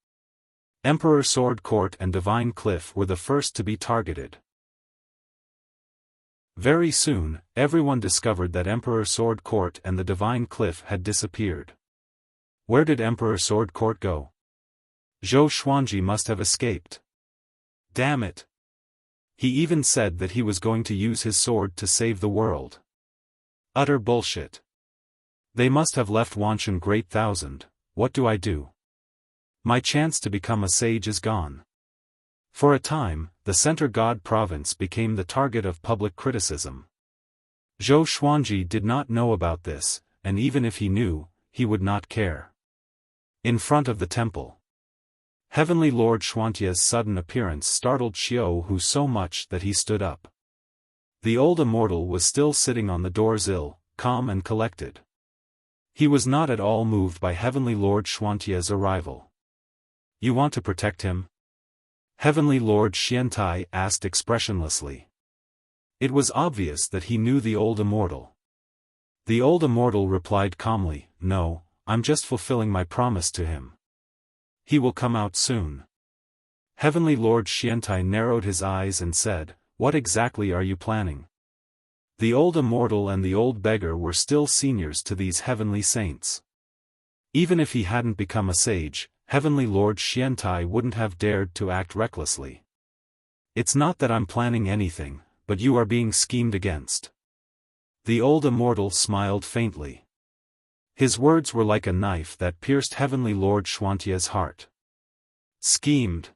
Emperor Sword Court and Divine Cliff were the first to be targeted. Very soon, everyone discovered that Emperor Sword Court and the Divine Cliff had disappeared. Where did Emperor Sword Court go? Zhou Xuanji must have escaped. Damn it! He even said that he was going to use his sword to save the world. Utter bullshit. They must have left Wanshan Great Thousand. What do I do? My chance to become a sage is gone. For a time, the Center God Province became the target of public criticism. Zhou Xuanji did not know about this, and even if he knew, he would not care. In front of the temple, Heavenly Lord Xuantia's sudden appearance startled Xiaofan so much that he stood up. The old immortal was still sitting on the doorsill, calm and collected. He was not at all moved by Heavenly Lord Xuantia's arrival. You want to protect him? Heavenly Lord Xiantai asked expressionlessly. It was obvious that he knew the old immortal. The old immortal replied calmly, No, I'm just fulfilling my promise to him. He will come out soon. Heavenly Lord Xiantai narrowed his eyes and said, What exactly are you planning? The old immortal and the old beggar were still seniors to these heavenly saints. Even if he hadn't become a sage, Heavenly Lord Xiantai wouldn't have dared to act recklessly. It's not that I'm planning anything, but you are being schemed against. The old immortal smiled faintly. His words were like a knife that pierced Heavenly Lord Xuantia's heart. Schemed.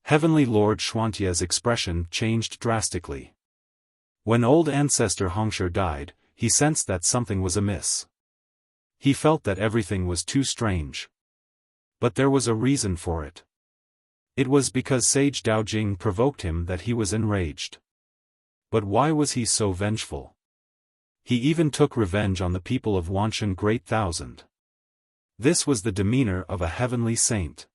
Heavenly Lord Xuantia's expression changed drastically. When old ancestor Hongshu died, he sensed that something was amiss. He felt that everything was too strange. But there was a reason for it. It was because Sage Daojing provoked him that he was enraged. But why was he so vengeful? He even took revenge on the people of Wanshan Great Thousand. This was the demeanor of a heavenly saint.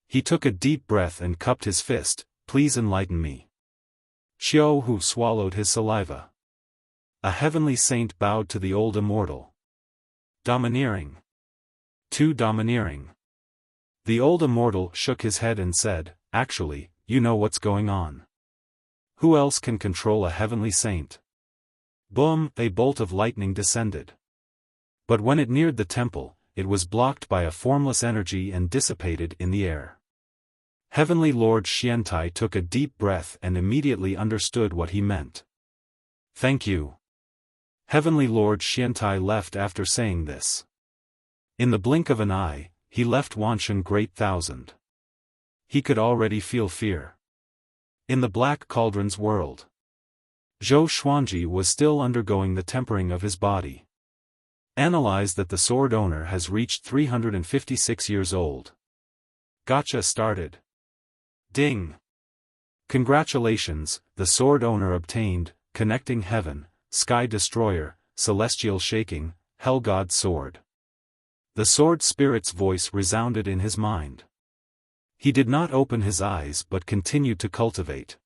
He took a deep breath and cupped his fist, Please enlighten me. Xiaofan swallowed his saliva. A heavenly saint bowed to the old immortal. Domineering. Too domineering. The old immortal shook his head and said, Actually, you know what's going on. Who else can control a heavenly saint? Boom! A bolt of lightning descended. But when it neared the temple, it was blocked by a formless energy and dissipated in the air. Heavenly Lord Xiantai took a deep breath and immediately understood what he meant. Thank you. Heavenly Lord Xiantai left after saying this. In the blink of an eye, he left Wanshan Great Thousand. He could already feel fear. In the Black Cauldron's world, Zhou Xuanji was still undergoing the tempering of his body. Analyze that the sword owner has reached 356 years old. Gotcha started. Ding! Congratulations, the sword owner obtained connecting heaven, sky destroyer, celestial shaking, hell god's sword. The sword spirit's voice resounded in his mind. He did not open his eyes but continued to cultivate.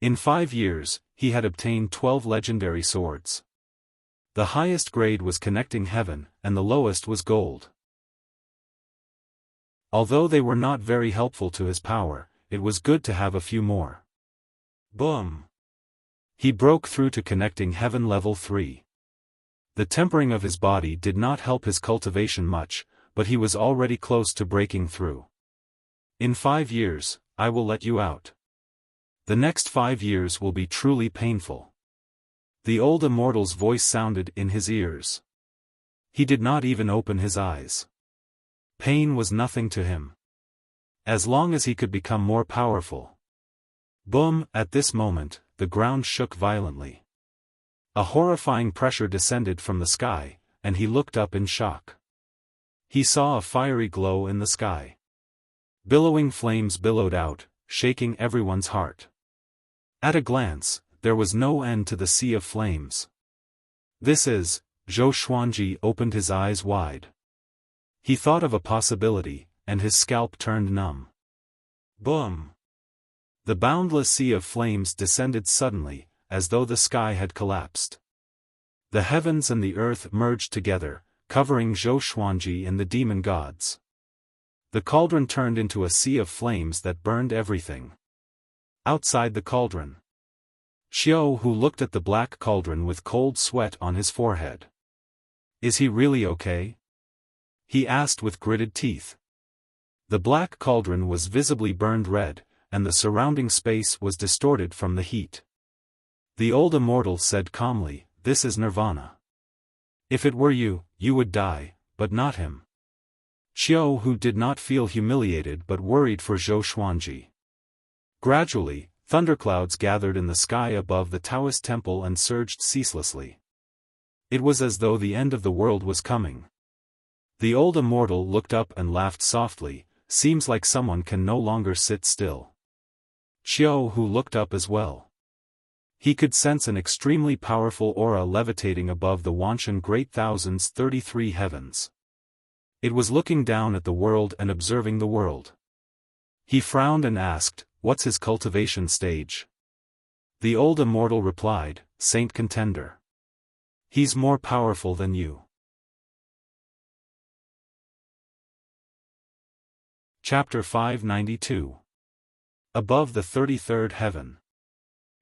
In 5 years, he had obtained 12 legendary swords. The highest grade was connecting heaven, and the lowest was gold. Although they were not very helpful to his power, it was good to have a few more. Boom! He broke through to connecting heaven level 3. The tempering of his body did not help his cultivation much, but he was already close to breaking through. In 5 years, I will let you out. The next 5 years will be truly painful. The old immortal's voice sounded in his ears. He did not even open his eyes. Pain was nothing to him. As long as he could become more powerful. Boom! At this moment, the ground shook violently. A horrifying pressure descended from the sky, and he looked up in shock. He saw a fiery glow in the sky. Billowing flames billowed out, shaking everyone's heart. At a glance, there was no end to the sea of flames. This is, Zhou Xuanji opened his eyes wide. He thought of a possibility, and his scalp turned numb. Boom! The boundless sea of flames descended suddenly, as though the sky had collapsed. The heavens and the earth merged together, covering Zhou Xuanji and the demon gods. The cauldron turned into a sea of flames that burned everything. Outside the cauldron, Xiao Hu looked at the black cauldron with cold sweat on his forehead. Is he really okay? He asked with gritted teeth. The black cauldron was visibly burned red, and the surrounding space was distorted from the heat. The old immortal said calmly, "This is nirvana. If it were you, you would die, but not him." Xiao Hu did not feel humiliated but worried for Zhou Xuanji. Gradually, thunderclouds gathered in the sky above the Taoist temple and surged ceaselessly. It was as though the end of the world was coming. The old immortal looked up and laughed softly. Seems like someone can no longer sit still. Xiao Hu looked up as well. He could sense an extremely powerful aura levitating above the Wanshan Great Thousand's 33 heavens. It was looking down at the world and observing the world. He frowned and asked, "What's his cultivation stage?" The old immortal replied, "Saint Contender. He's more powerful than you." Chapter 592. Above the 33rd heaven.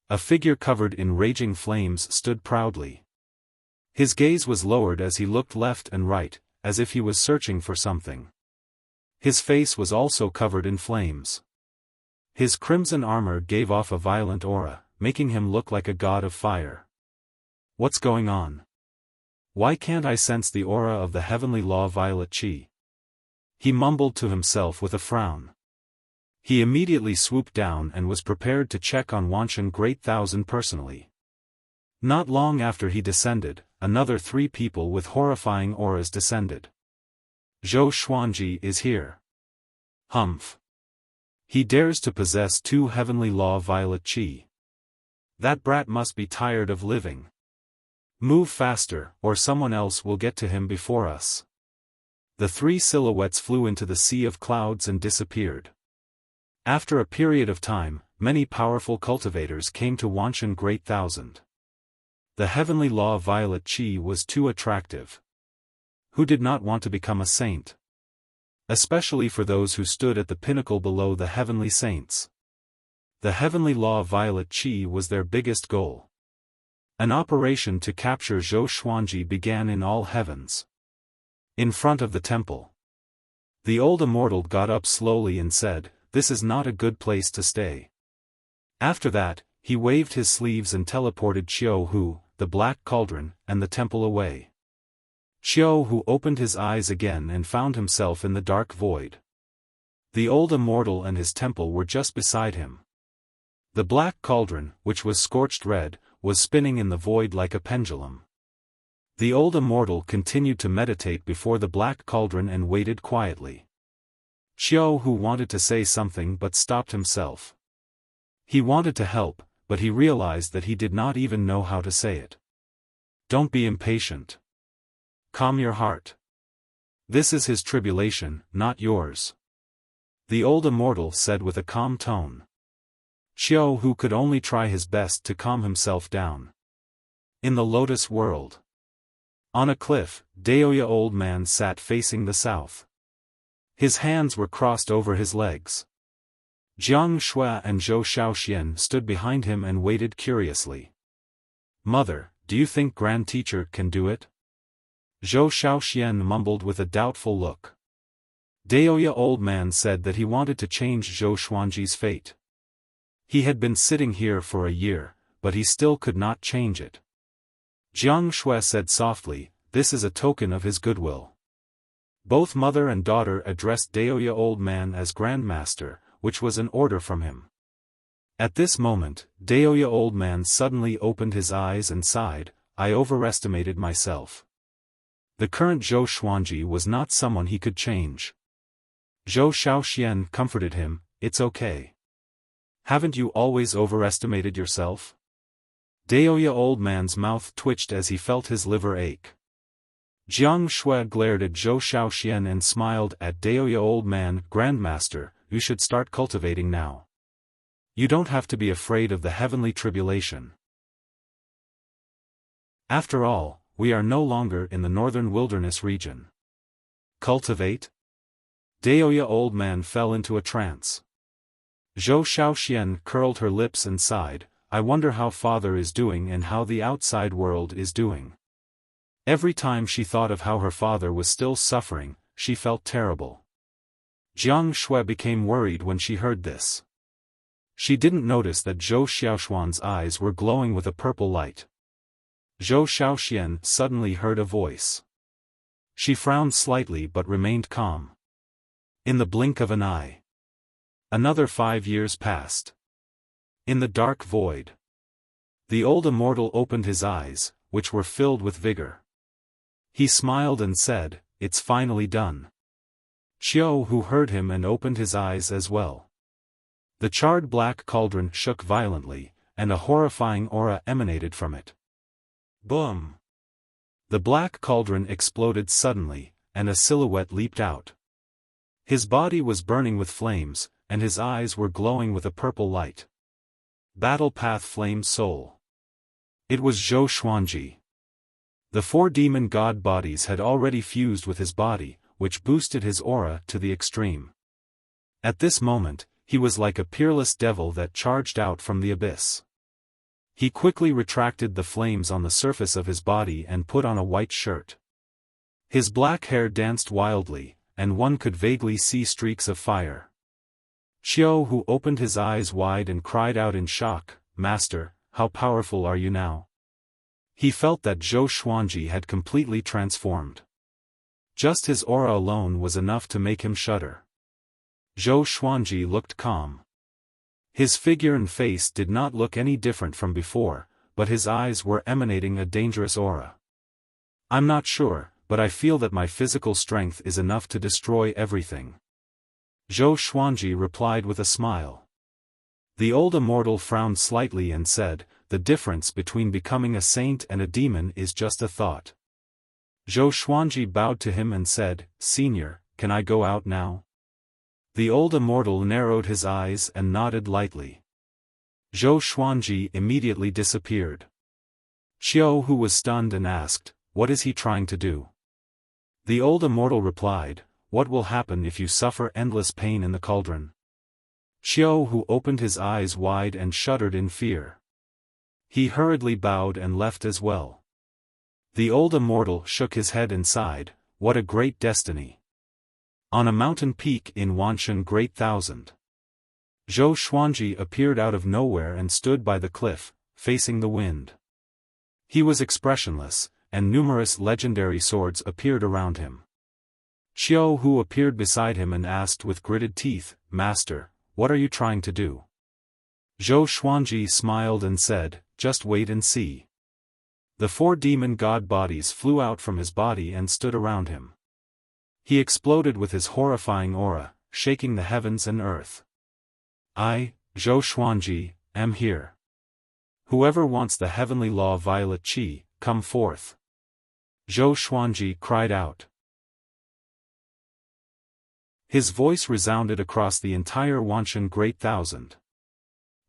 A figure covered in raging flames stood proudly. His gaze was lowered as he looked left and right, as if he was searching for something. His face was also covered in flames. His crimson armor gave off a violent aura, making him look like a god of fire. What's going on? Why can't I sense the aura of the heavenly law violet chi? He mumbled to himself with a frown. He immediately swooped down and was prepared to check on Wanshan Great Thousand personally. Not long after he descended, another 3 people with horrifying auras descended. Zhou Xuanji is here. Humph. He dares to possess 2 heavenly law violet chi. That brat must be tired of living. Move faster, or someone else will get to him before us. The 3 silhouettes flew into the sea of clouds and disappeared. After a period of time, many powerful cultivators came to Wanshan Great Thousand. The heavenly law violet chi was too attractive. Who did not want to become a saint? Especially for those who stood at the pinnacle below the heavenly saints. The heavenly law violet chi was their biggest goal. An operation to capture Zhou Xuanji began in all heavens. In front of the temple. The old immortal got up slowly and said, "This is not a good place to stay." After that, he waved his sleeves and teleported Xiao Hu, the black cauldron, and the temple away. Xiao Hu opened his eyes again and found himself in the dark void. The old immortal and his temple were just beside him. The black cauldron, which was scorched red, was spinning in the void like a pendulum. The old immortal continued to meditate before the black cauldron and waited quietly. Xiao Hu wanted to say something but stopped himself. He wanted to help, but he realized that he did not even know how to say it. Don't be impatient. Calm your heart. This is his tribulation, not yours. The old immortal said with a calm tone. Xiao Hu could only try his best to calm himself down. In the Lotus World. On a cliff, Daoya old man sat facing the south. His hands were crossed over his legs. Jiang Shui and Zhou Shaoxian stood behind him and waited curiously. Mother, do you think Grand Teacher can do it? Zhou Shaoxian mumbled with a doubtful look. Daoya old man said that he wanted to change Zhou Xuanji's fate. He had been sitting here for a year, but he still could not change it. Jiang Shui said softly, this is a token of his goodwill. Both mother and daughter addressed Daoya old man as Grandmaster, which was an order from him. At this moment, Daoya old man suddenly opened his eyes and sighed, I overestimated myself. The current Zhou Xuanji was not someone he could change. Zhou Shaoxian comforted him, it's okay. Haven't you always overestimated yourself? Daoya old man's mouth twitched as he felt his liver ache. Jiang Shui glared at Zhou Shaoxian and smiled at Daoya old man, Grandmaster, you should start cultivating now. You don't have to be afraid of the heavenly tribulation. After all, we are no longer in the northern wilderness region. Cultivate? Daoya old man fell into a trance. Zhou Shaoxian curled her lips and sighed, I wonder how father is doing and how the outside world is doing. Every time she thought of how her father was still suffering, she felt terrible. Jiang Shui became worried when she heard this. She didn't notice that Zhou Xiaoshuan's eyes were glowing with a purple light. Zhou Shaoxian suddenly heard a voice. She frowned slightly but remained calm. In the blink of an eye. Another 5 years passed. In the dark void. The old immortal opened his eyes, which were filled with vigor. He smiled and said, it's finally done. Xiao Hu heard him and opened his eyes as well. The charred black cauldron shook violently, and a horrifying aura emanated from it. Boom! The black cauldron exploded suddenly, and a silhouette leaped out. His body was burning with flames, and his eyes were glowing with a purple light. Battle Path Flame Soul. It was Zhou Xuanji. The 4 demon god bodies had already fused with his body, which boosted his aura to the extreme. At this moment, he was like a peerless devil that charged out from the abyss. He quickly retracted the flames on the surface of his body and put on a white shirt. His black hair danced wildly, and one could vaguely see streaks of fire. Xiao Hu opened his eyes wide and cried out in shock, Master, how powerful are you now? He felt that Zhou Xuanji had completely transformed. Just his aura alone was enough to make him shudder. Zhou Xuanji looked calm. His figure and face did not look any different from before, but his eyes were emanating a dangerous aura. I'm not sure, but I feel that my physical strength is enough to destroy everything. Zhou Xuanji replied with a smile. The old immortal frowned slightly and said, the difference between becoming a saint and a demon is just a thought. Zhou Xuanji bowed to him and said, Senior, can I go out now? The old immortal narrowed his eyes and nodded lightly. Zhou Xuanji immediately disappeared. Xiao Hu was stunned and asked, what is he trying to do? The old immortal replied, what will happen if you suffer endless pain in the cauldron? Xiao Hu opened his eyes wide and shuddered in fear. He hurriedly bowed and left as well. The old immortal shook his head and sighed, what a great destiny. On a mountain peak in Wanshan Great Thousand. Zhou Xuanji appeared out of nowhere and stood by the cliff, facing the wind. He was expressionless, and numerous legendary swords appeared around him. Xiao Hu appeared beside him and asked with gritted teeth, Master, what are you trying to do? Zhou Xuanji smiled and said, just wait and see. The 4 demon god bodies flew out from his body and stood around him. He exploded with his horrifying aura, shaking the heavens and earth. I, Zhou Xuanji, am here. Whoever wants the heavenly law violet qi, come forth. Zhou Xuanji cried out. His voice resounded across the entire Wanshan Great Thousand.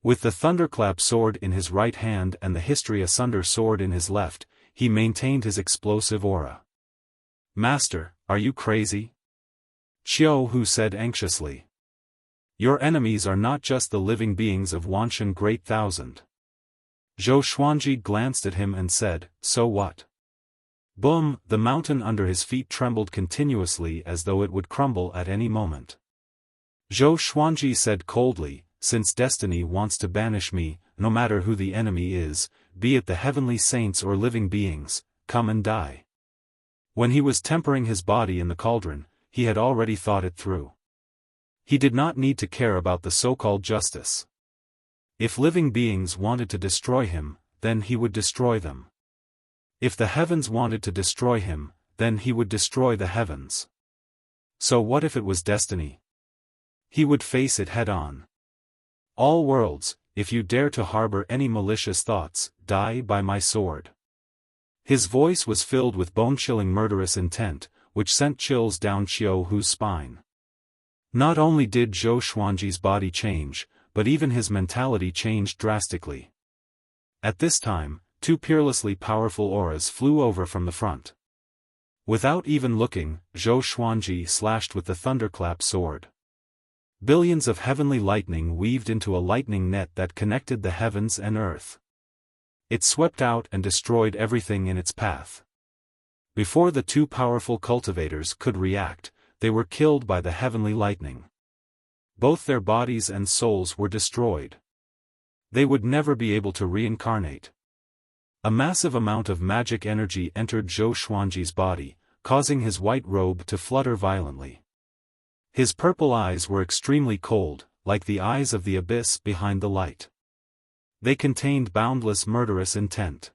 With the thunderclap sword in his right hand and the history asunder sword in his left, he maintained his explosive aura. Master, are you crazy? Xiao Hu said anxiously. Your enemies are not just the living beings of Wanshan Great Thousand. Zhou Xuanji glanced at him and said, so what? Boom! The mountain under his feet trembled continuously as though it would crumble at any moment. Zhou Xuanji said coldly, since destiny wants to banish me, no matter who the enemy is, be it the heavenly saints or living beings, come and die. When he was tempering his body in the cauldron, he had already thought it through. He did not need to care about the so-called justice. If living beings wanted to destroy him, then he would destroy them. If the heavens wanted to destroy him, then he would destroy the heavens. So what if it was destiny? He would face it head-on. All worlds, if you dare to harbor any malicious thoughts, die by my sword. His voice was filled with bone-chilling murderous intent, which sent chills down Xiao Hu's spine. Not only did Zhou Xuanji's body change, but even his mentality changed drastically. At this time, two peerlessly powerful auras flew over from the front. Without even looking, Zhou Xuanji slashed with the thunderclap sword. Billions of heavenly lightning weaved into a lightning net that connected the heavens and earth. It swept out and destroyed everything in its path. Before the two powerful cultivators could react, they were killed by the heavenly lightning. Both their bodies and souls were destroyed. They would never be able to reincarnate. A massive amount of magic energy entered Zhou Xuanji's body, causing his white robe to flutter violently. His purple eyes were extremely cold, like the eyes of the abyss behind the light. They contained boundless murderous intent.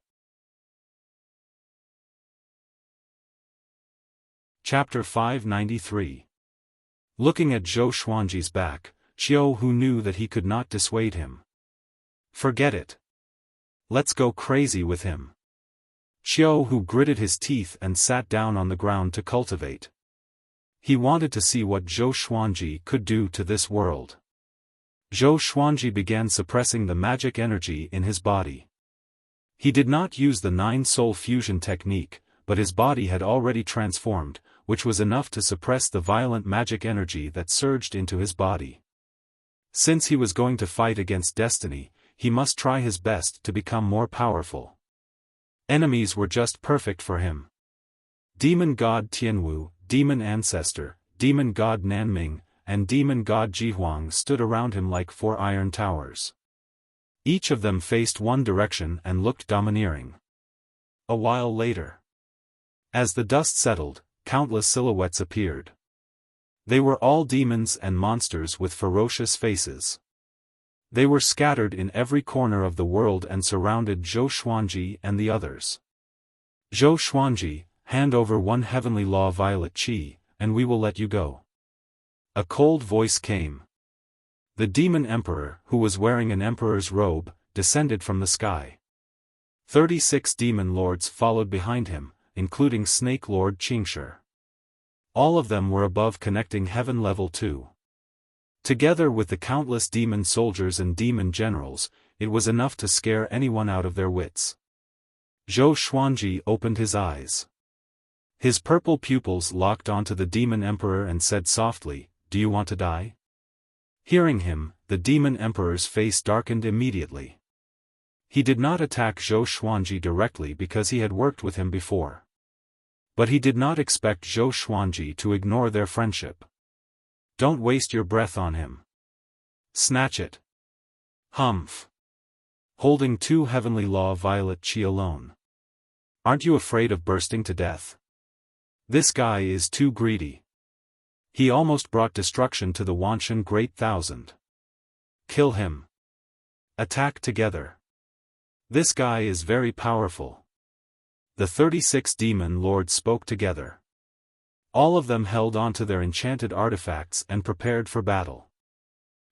Chapter 593. Looking at Zhou Xuanji's back, Xiao Hu knew that he could not dissuade him. Forget it. Let's go crazy with him. Xiao Hu gritted his teeth and sat down on the ground to cultivate. He wanted to see what Zhou Xuanji could do to this world. Zhou Xuanji began suppressing the magic energy in his body. He did not use the 9-soul fusion technique, but his body had already transformed, which was enough to suppress the violent magic energy that surged into his body. Since he was going to fight against destiny, he must try his best to become more powerful. Enemies were just perfect for him. Demon God Tianwu, Demon Ancestor, Demon God Nanming, and Demon God Jihuang stood around him like 4 iron towers. Each of them faced one direction and looked domineering. A while later, as the dust settled, countless silhouettes appeared. They were all demons and monsters with ferocious faces. They were scattered in every corner of the world and surrounded Zhou Xuanji and the others. Zhou Xuanji, hand over 1 heavenly law violet qi, and we will let you go. A cold voice came. The demon emperor, who was wearing an emperor's robe, descended from the sky. 36 demon lords followed behind him, including Snake Lord Qingshi. All of them were above connecting heaven level 2. Together with the countless demon soldiers and demon generals, it was enough to scare anyone out of their wits. Zhou Xuanji opened his eyes. His purple pupils locked onto the demon emperor and said softly, "Do you want to die?" Hearing him, the demon emperor's face darkened immediately. He did not attack Zhou Xuanji directly because he had worked with him before. But he did not expect Zhou Xuanji to ignore their friendship. Don't waste your breath on him. Snatch it. Humph. Holding 2 heavenly law violet qi alone. Aren't you afraid of bursting to death? This guy is too greedy. He almost brought destruction to the Wanshan Great Thousand. Kill him. Attack together. This guy is very powerful. The 36 demon lords spoke together. All of them held on to their enchanted artifacts and prepared for battle.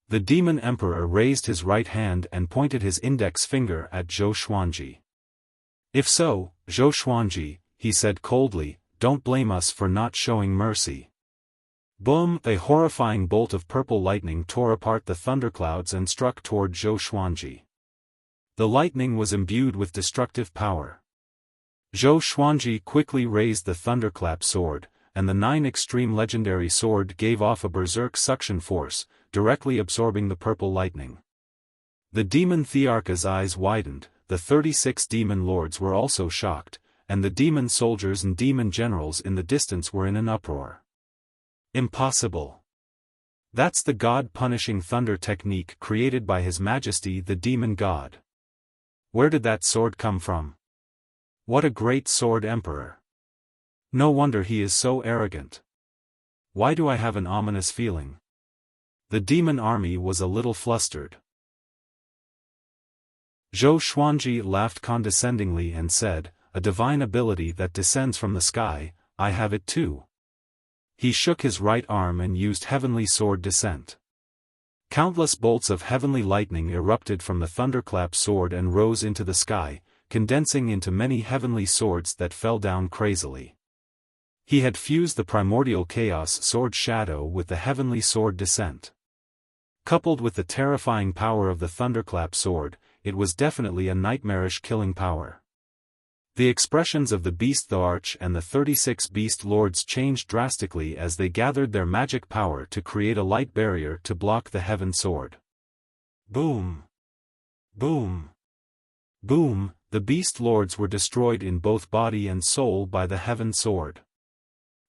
The demon emperor raised his right hand and pointed his index finger at Zhou Xuanji. If so, Zhou Xuanji, he said coldly, don't blame us for not showing mercy. Boom! A horrifying bolt of purple lightning tore apart the thunderclouds and struck toward Zhou Xuanji. The lightning was imbued with destructive power. Zhou Xuanji quickly raised the thunderclap sword, and the 9 extreme legendary sword gave off a berserk suction force, directly absorbing the purple lightning. The demon Thearcha's eyes widened, the 36 demon lords were also shocked, and the demon soldiers and demon generals in the distance were in an uproar. Impossible! That's the god-punishing thunder technique created by His Majesty the Demon God. Where did that sword come from? What a great sword emperor! No wonder he is so arrogant. Why do I have an ominous feeling? The demon army was a little flustered. Zhou Xuanji laughed condescendingly and said, a divine ability that descends from the sky, I have it too. He shook his right arm and used heavenly sword descent. Countless bolts of heavenly lightning erupted from the thunderclap sword and rose into the sky, condensing into many heavenly swords that fell down crazily. He had fused the primordial chaos sword shadow with the heavenly sword descent. Coupled with the terrifying power of the thunderclap sword, it was definitely a nightmarish killing power. The expressions of the Beast Thearch and the 36 Beast Lords changed drastically as they gathered their magic power to create a light barrier to block the heaven sword. Boom! Boom! Boom! The Beast Lords were destroyed in both body and soul by the heaven sword.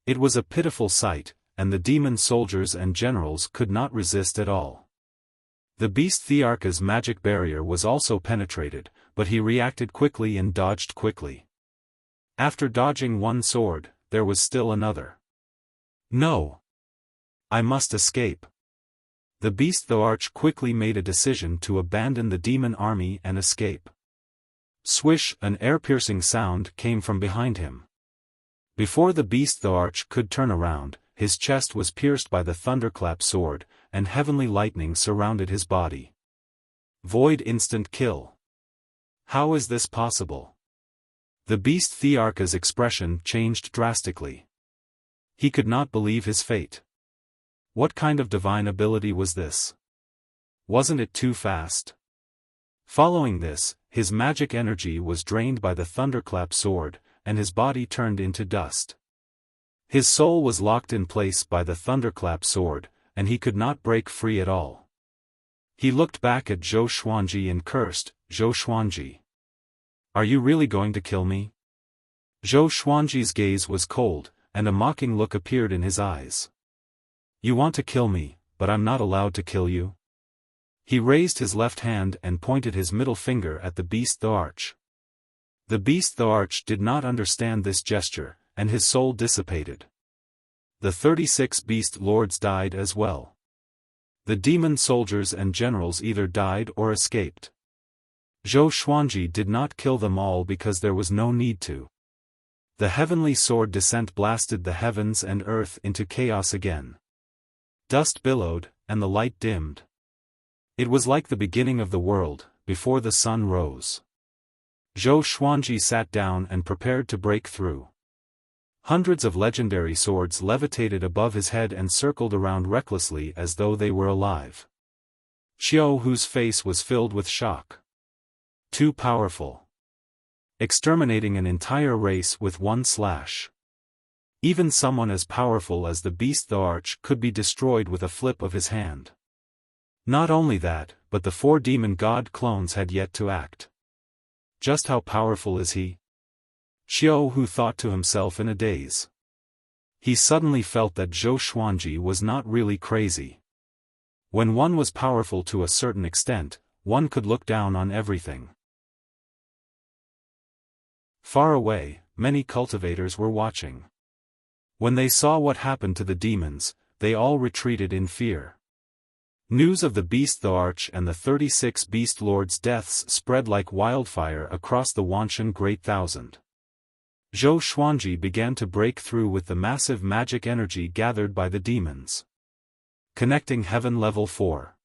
It was a pitiful sight, and the demon soldiers and generals could not resist at all. The Beast Thearcha's magic barrier was also penetrated, but he reacted quickly and dodged quickly. After dodging one sword, there was still another. No! I must escape. The Beast Thearch quickly made a decision to abandon the demon army and escape. Swish! An air-piercing sound came from behind him. Before the Beast Thearch could turn around, his chest was pierced by the thunderclap sword, and heavenly lightning surrounded his body. Void instant kill. How is this possible? The Beast Thearcha's expression changed drastically. He could not believe his fate. What kind of divine ability was this? Wasn't it too fast? Following this, his magic energy was drained by the thunderclap sword, and his body turned into dust. His soul was locked in place by the thunderclap sword, and he could not break free at all. He looked back at Zhou Xuanji and cursed, Zhou Xuanji. Are you really going to kill me? Zhou Xuanji's gaze was cold, and a mocking look appeared in his eyes. You want to kill me, but I'm not allowed to kill you? He raised his left hand and pointed his middle finger at the Beast Thearch. The Beast Thearch did not understand this gesture, and his soul dissipated. The 36 Beast Lords died as well. The demon soldiers and generals either died or escaped. Zhou Xuanji did not kill them all because there was no need to. The heavenly sword descent blasted the heavens and earth into chaos again. Dust billowed, and the light dimmed. It was like the beginning of the world, before the sun rose. Zhou Xuanji sat down and prepared to break through. Hundreds of legendary swords levitated above his head and circled around recklessly as though they were alive. Xiao, whose face was filled with shock. Too powerful. Exterminating an entire race with one slash. Even someone as powerful as the Beast Thearch could be destroyed with a flip of his hand. Not only that, but the 4 demon god clones had yet to act. Just how powerful is he? Xiao Hu thought to himself in a daze. He suddenly felt that Zhou Xuanji was not really crazy. When one was powerful to a certain extent, one could look down on everything. Far away, many cultivators were watching. When they saw what happened to the demons, they all retreated in fear. News of the Beast Thearch and the 36 Beast Lords' deaths spread like wildfire across the Wanshan Great Thousand. Zhou Xuanji began to break through with the massive magic energy gathered by the demons. Connecting Heaven Level 4.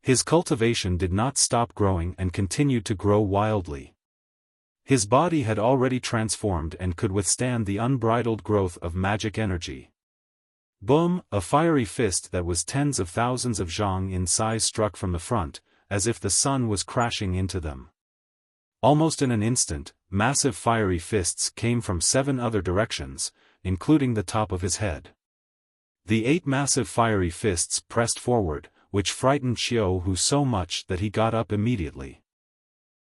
His cultivation did not stop growing and continued to grow wildly. His body had already transformed and could withstand the unbridled growth of magic energy. Boom! A fiery fist that was tens of thousands of zhang in size struck from the front, as if the sun was crashing into them. Almost in an instant, massive fiery fists came from 7 other directions, including the top of his head. The 8 massive fiery fists pressed forward, which frightened Xiaofan so much that he got up immediately.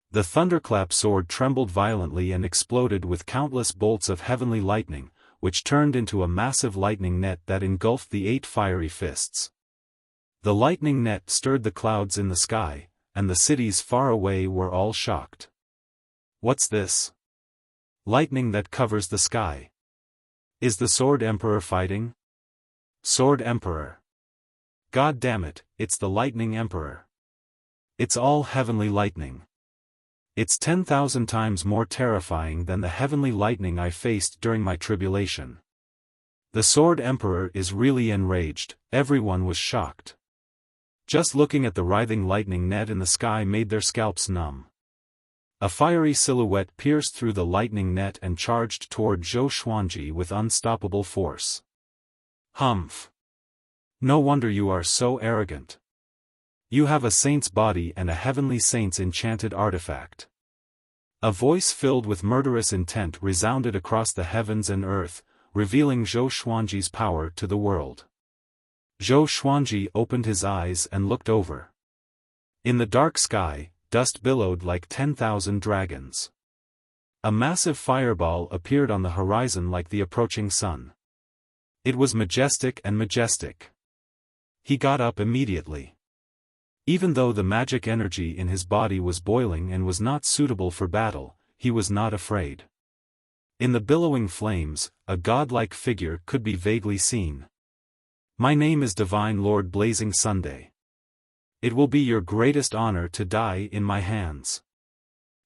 The thunderclap sword trembled violently and exploded with countless bolts of heavenly lightning, which turned into a massive lightning net that engulfed the 8 fiery fists. The lightning net stirred the clouds in the sky, and the cities far away were all shocked. What's this? Lightning that covers the sky. Is the Sword Emperor fighting? Sword Emperor. God damn it, it's the Lightning Emperor. It's all heavenly lightning. It's 10,000 times more terrifying than the heavenly lightning I faced during my tribulation. The Sword Emperor is really enraged. Everyone was shocked. Just looking at the writhing lightning net in the sky made their scalps numb. A fiery silhouette pierced through the lightning net and charged toward Zhou Xuanji with unstoppable force. Humph! No wonder you are so arrogant. You have a saint's body and a heavenly saint's enchanted artifact. A voice filled with murderous intent resounded across the heavens and earth, revealing Zhou Xuanji's power to the world. Zhou Xuanji opened his eyes and looked over. In the dark sky, dust billowed like 10,000 dragons. A massive fireball appeared on the horizon like the approaching sun. It was majestic and majestic. He got up immediately. Even though the magic energy in his body was boiling and was not suitable for battle, he was not afraid. In the billowing flames, a godlike figure could be vaguely seen. My name is Divine Lord Blazing Sunday. It will be your greatest honor to die in my hands.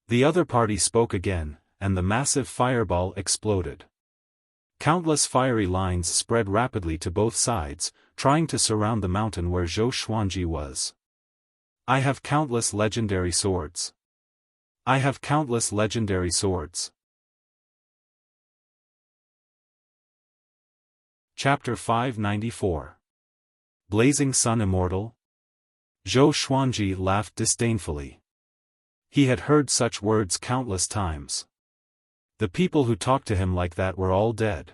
The other party spoke again, and the massive fireball exploded. Countless fiery lines spread rapidly to both sides, trying to surround the mountain where Zhou Xuanji was. I have countless legendary swords. I have countless legendary swords. Chapter 594. Blazing Sun Immortal? Zhou Xuanji laughed disdainfully. He had heard such words countless times. The people who talked to him like that were all dead.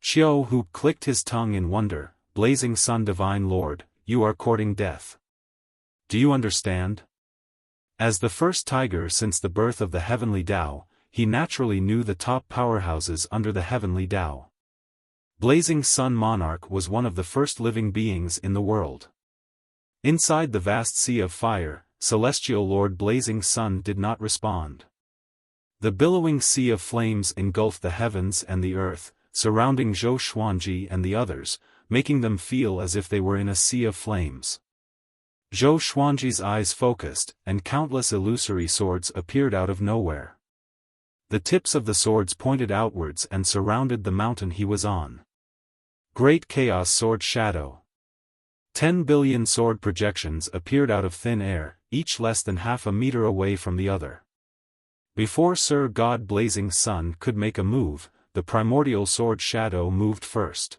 Xiaofan clicked his tongue in wonder. Blazing Sun Divine Lord, you are courting death. Do you understand? As the first tiger since the birth of the Heavenly Tao, he naturally knew the top powerhouses under the Heavenly Tao. Blazing Sun Monarch was one of the first living beings in the world. Inside the vast sea of fire, Celestial Lord Blazing Sun did not respond. The billowing sea of flames engulfed the heavens and the earth, surrounding Zhou Xuanji and the others, making them feel as if they were in a sea of flames. Zhou Xuanji's eyes focused, and countless illusory swords appeared out of nowhere. The tips of the swords pointed outwards and surrounded the mountain he was on. Great Chaos Sword Shadow. 10 billion sword projections appeared out of thin air, each less than half a meter away from the other. Before Sir God Blazing Sun could make a move, the primordial sword shadow moved first.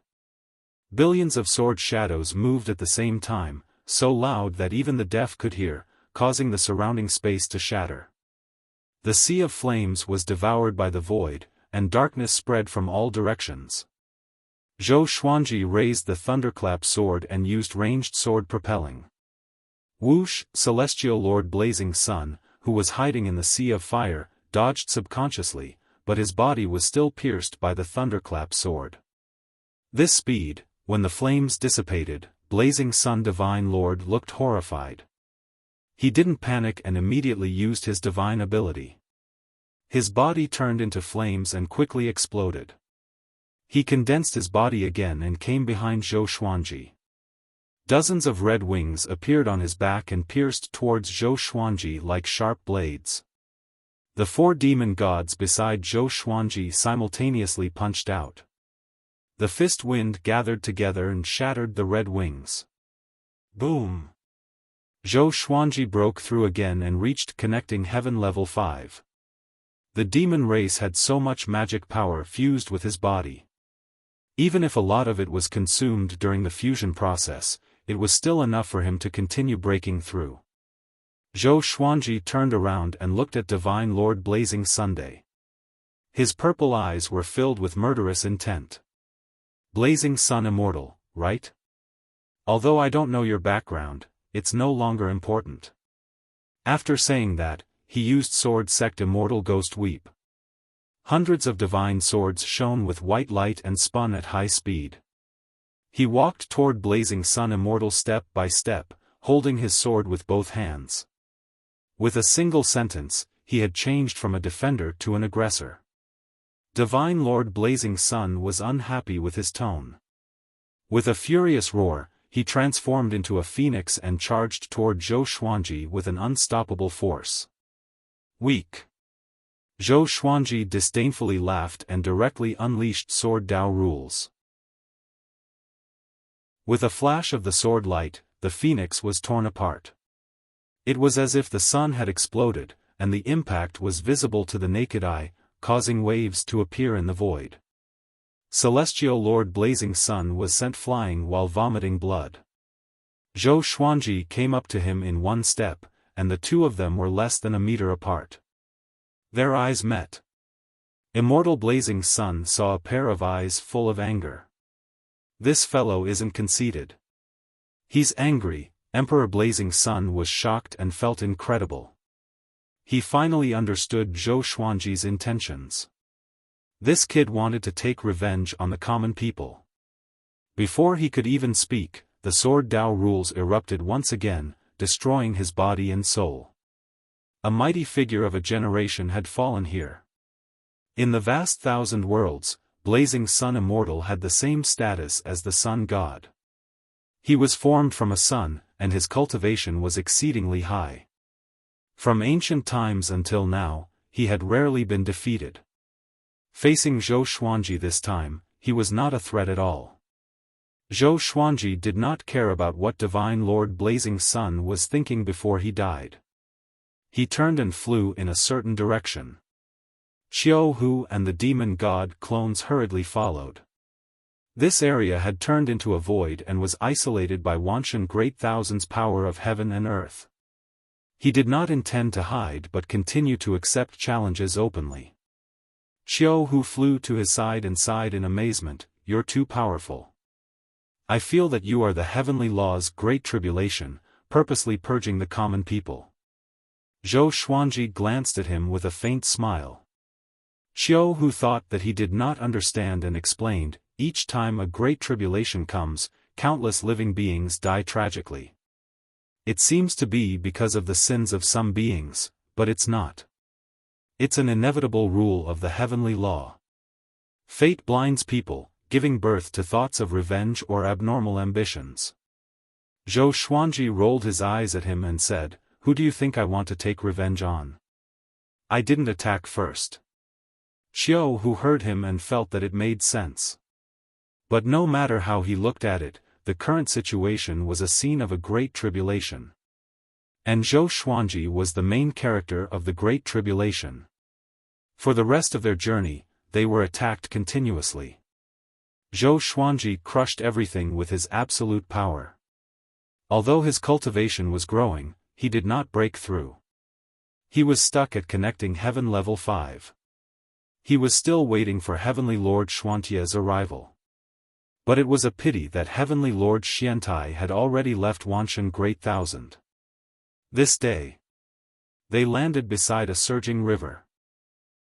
Billions of sword shadows moved at the same time, so loud that even the deaf could hear, causing the surrounding space to shatter. The sea of flames was devoured by the void, and darkness spread from all directions. Zhou Xuanji raised the thunderclap sword and used ranged sword propelling. Whoosh! Celestial Lord Blazing Sun, who was hiding in the sea of fire, dodged subconsciously, but his body was still pierced by the thunderclap sword. This speed, when the flames dissipated, Blazing Sun Divine Lord looked horrified. He didn't panic and immediately used his divine ability. His body turned into flames and quickly exploded. He condensed his body again and came behind Zhou Xuanji. Dozens of red wings appeared on his back and pierced towards Zhou Xuanji like sharp blades. The 4 demon gods beside Zhou Xuanji simultaneously punched out. The fist wind gathered together and shattered the red wings. Boom! Zhou Xuanji broke through again and reached connecting heaven level 5. The demon race had so much magic power fused with his body. Even if a lot of it was consumed during the fusion process, it was still enough for him to continue breaking through. Zhou Xuanji turned around and looked at Divine Lord Blazing Sunday. His purple eyes were filled with murderous intent. Blazing Sun Immortal, right? Although I don't know your background, it's no longer important. After saying that, he used Sword Sect Immortal Ghost Weep. Hundreds of divine swords shone with white light and spun at high speed. He walked toward Blazing Sun Immortal step by step, holding his sword with both hands. With a single sentence, he had changed from a defender to an aggressor. Divine Lord Blazing Sun was unhappy with his tone. With a furious roar, he transformed into a phoenix and charged toward Zhou Xuanji with an unstoppable force. Weak. Zhou Xuanji disdainfully laughed and directly unleashed Sword Dao rules. With a flash of the sword light, the phoenix was torn apart. It was as if the sun had exploded, and the impact was visible to the naked eye, causing waves to appear in the void. Celestial Lord Blazing Sun was sent flying while vomiting blood. Zhou Xuanji came up to him in one step, and the two of them were less than a meter apart. Their eyes met. Immortal Blazing Sun saw a pair of eyes full of anger. This fellow isn't conceited. He's angry. Emperor Blazing Sun was shocked and felt incredible. He finally understood Zhou Xuanji's intentions. This kid wanted to take revenge on the common people. Before he could even speak, the Sword Dao rules erupted once again, destroying his body and soul. A mighty figure of a generation had fallen here. In the vast thousand worlds, Blazing Sun Immortal had the same status as the Sun God. He was formed from a sun, and his cultivation was exceedingly high. From ancient times until now, he had rarely been defeated. Facing Zhou Xuanji this time, he was not a threat at all. Zhou Xuanji did not care about what Divine Lord Blazing Sun was thinking before he died. He turned and flew in a certain direction. Xiao Hu and the demon god clones hurriedly followed. This area had turned into a void and was isolated by Wanshan Great Thousand's power of heaven and earth. He did not intend to hide but continue to accept challenges openly. Xiao Hu flew to his side and sighed in amazement, "You're too powerful. I feel that you are the heavenly law's great tribulation, purposely purging the common people." Zhou Xuanji glanced at him with a faint smile. Xiao Hu thought that he did not understand and explained, "Each time a great tribulation comes, countless living beings die tragically. It seems to be because of the sins of some beings, but it's not. It's an inevitable rule of the heavenly law. Fate blinds people, giving birth to thoughts of revenge or abnormal ambitions." Zhou Xuanji rolled his eyes at him and said, "Who do you think I want to take revenge on? I didn't attack first." Xiao Hu heard him and felt that it made sense. But no matter how he looked at it, the current situation was a scene of a great tribulation. And Zhou Xuanji was the main character of the Great Tribulation. For the rest of their journey, they were attacked continuously. Zhou Xuanji crushed everything with his absolute power. Although his cultivation was growing, he did not break through. He was stuck at connecting heaven level 5. He was still waiting for Heavenly Lord Xuantia's arrival. But it was a pity that Heavenly Lord Xiantai had already left Wanshan Great Thousand. This day, they landed beside a surging river.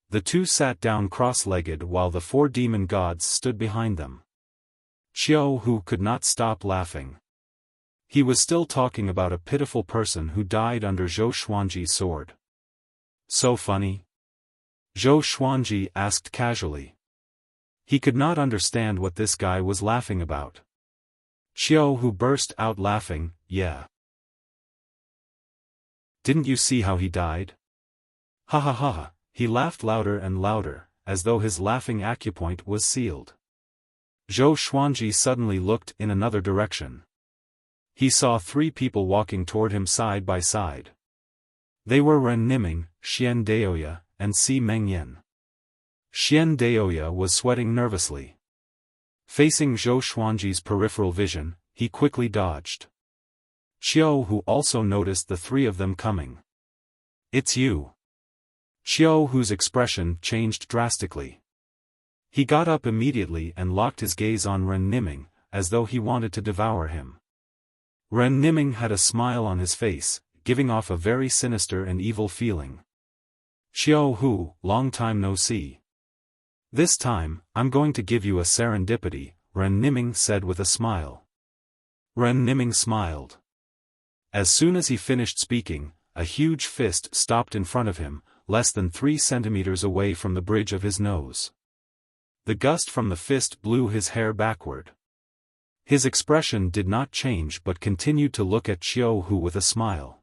The two sat down cross-legged while the four demon gods stood behind them. Xiao Hu could not stop laughing. He was still talking about a pitiful person who died under Zhou Xuanji's sword. "So funny?" Zhou Xuanji asked casually. He could not understand what this guy was laughing about. Xiao Hu burst out laughing, "Yeah. Didn't you see how he died? Ha ha ha." He laughed louder and louder, as though his laughing acupoint was sealed. Zhou Xuanji suddenly looked in another direction. He saw 3 people walking toward him side by side. They were Ren Niming, Xian Daoya, and Si Mengyan. Xian Daoya was sweating nervously. Facing Zhou Xuanji's peripheral vision, he quickly dodged. Xiao Hu also noticed the 3 of them coming. "It's you." Xiao Hu's expression changed drastically. He got up immediately and locked his gaze on Ren Niming, as though he wanted to devour him. Ren Niming had a smile on his face, giving off a very sinister and evil feeling. "Xiao Hu, long time no see. This time, I'm going to give you a serendipity," Ren Niming said with a smile. Ren Niming smiled. As soon as he finished speaking, a huge fist stopped in front of him, less than 3 centimeters away from the bridge of his nose. The gust from the fist blew his hair backward. His expression did not change but continued to look at Xiao Hu with a smile.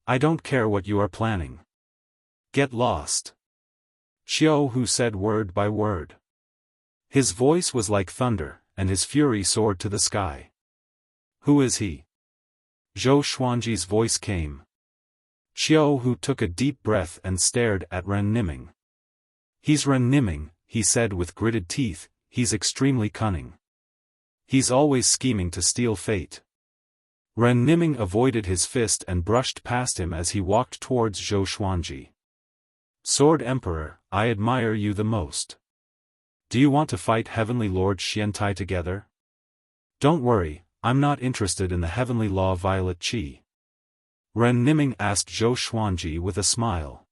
"I don't care what you are planning. Get lost." Xiao Hu said word by word. His voice was like thunder, and his fury soared to the sky. "Who is he?" Zhou Xuanji's voice came. Xiao Hu took a deep breath and stared at Ren Niming. "He's Ren Niming," he said with gritted teeth, "he's extremely cunning. He's always scheming to steal fate." Ren Niming avoided his fist and brushed past him as he walked towards Zhou Xuanji. "Sword Emperor, I admire you the most. Do you want to fight Heavenly Lord Xiantai together?" "Don't worry, I'm not interested in the Heavenly Law Violet Qi," Ren Niming asked Zhou Xuanji with a smile.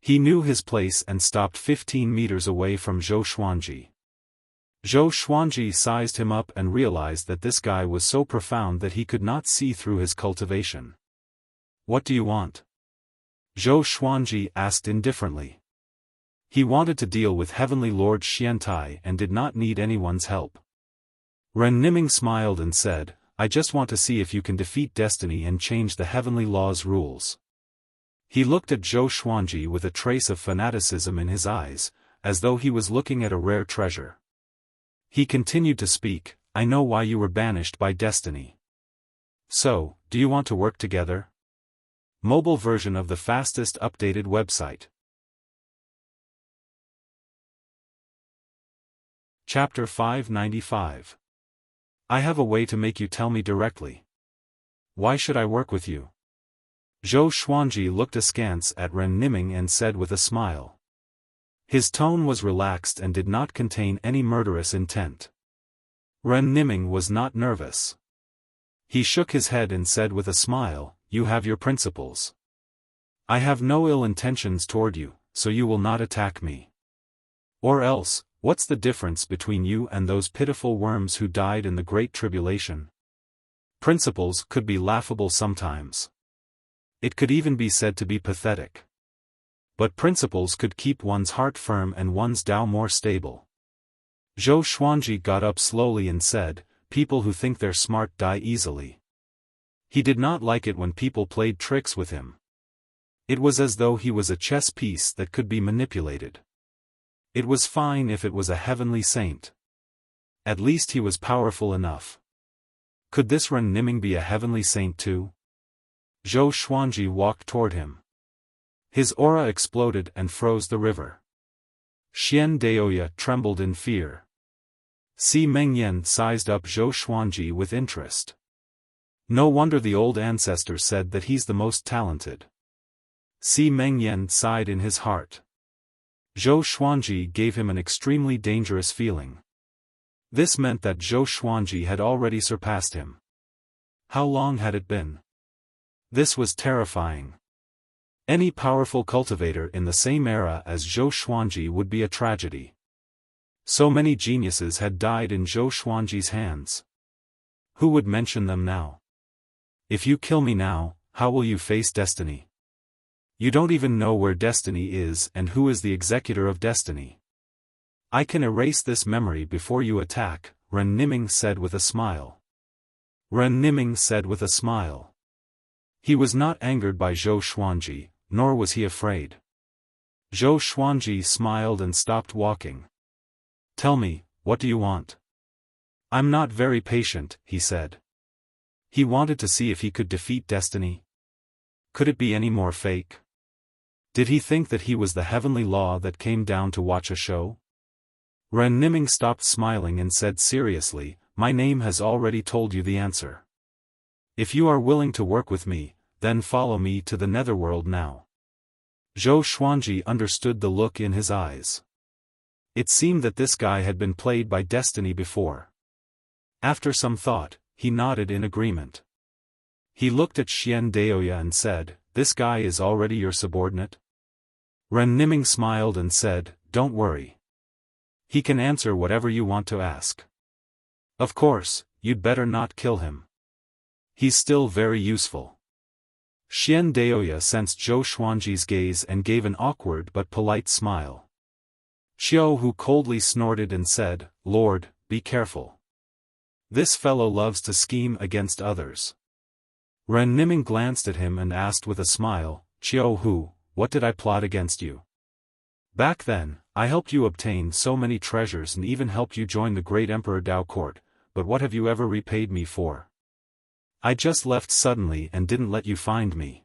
He knew his place and stopped 15 meters away from Zhou Xuanji. Zhou Xuanji sized him up and realized that this guy was so profound that he could not see through his cultivation. "What do you want?" Zhou Xuanji asked indifferently. He wanted to deal with Heavenly Lord Xiantai and did not need anyone's help. Ren Niming smiled and said, "I just want to see if you can defeat destiny and change the Heavenly Law's rules." He looked at Zhou Xuanji with a trace of fanaticism in his eyes, as though he was looking at a rare treasure. He continued to speak, "I know why you were banished by destiny. So, do you want to work together?" Mobile version of the fastest updated website. Chapter 595. I have a way to make you tell me directly. Why should I work with you? Zhou Xuanji looked askance at Ren Niming and said with a smile. His tone was relaxed and did not contain any murderous intent. Ren Niming was not nervous. He shook his head and said with a smile, "You have your principles. I have no ill intentions toward you, so you will not attack me. Or else, what's the difference between you and those pitiful worms who died in the Great Tribulation? Principles could be laughable sometimes. It could even be said to be pathetic. But principles could keep one's heart firm and one's Tao more stable." Zhou Xuanji got up slowly and said, "People who think they're smart die easily." He did not like it when people played tricks with him. It was as though he was a chess piece that could be manipulated. It was fine if it was a heavenly saint. At least he was powerful enough. Could this Ren Niming be a heavenly saint too? Zhou Xuanji walked toward him. His aura exploded and froze the river. Xian Daoya trembled in fear. Si Mengyan sized up Zhou Xuanji with interest. No wonder the old ancestor said that he's the most talented. Si Mengyan sighed in his heart. Zhou Xuanji gave him an extremely dangerous feeling. This meant that Zhou Xuanji had already surpassed him. How long had it been? This was terrifying. Any powerful cultivator in the same era as Zhou Xuanji would be a tragedy. So many geniuses had died in Zhou Xuanji's hands. Who would mention them now? If you kill me now, how will you face destiny? You don't even know where destiny is and who is the executor of destiny. I can erase this memory before you attack, Ren Niming said with a smile. Ren Niming said with a smile. He was not angered by Zhou Xuanji, nor was he afraid. Zhou Xuanji smiled and stopped walking. Tell me, what do you want? I'm not very patient, he said. He wanted to see if he could defeat destiny. Could it be any more fake? Did he think that he was the heavenly law that came down to watch a show? Ren Niming stopped smiling and said seriously, "My name has already told you the answer. If you are willing to work with me, then follow me to the netherworld now." Zhou Xuanji understood the look in his eyes. It seemed that this guy had been played by destiny before. After some thought, he nodded in agreement. He looked at Xian Daoya and said, "This guy is already your subordinate?" Ren Niming smiled and said, "Don't worry. He can answer whatever you want to ask. Of course, you'd better not kill him. He's still very useful." Xian Daoya sensed Zhou Xuanji's gaze and gave an awkward but polite smile. Xiao Hu coldly snorted and said, "Lord, be careful. This fellow loves to scheme against others." Ren Niming glanced at him and asked with a smile, "Xiao Hu, what did I plot against you? Back then, I helped you obtain so many treasures and even helped you join the great Emperor Dao court, but what have you ever repaid me for? I just left suddenly and didn't let you find me.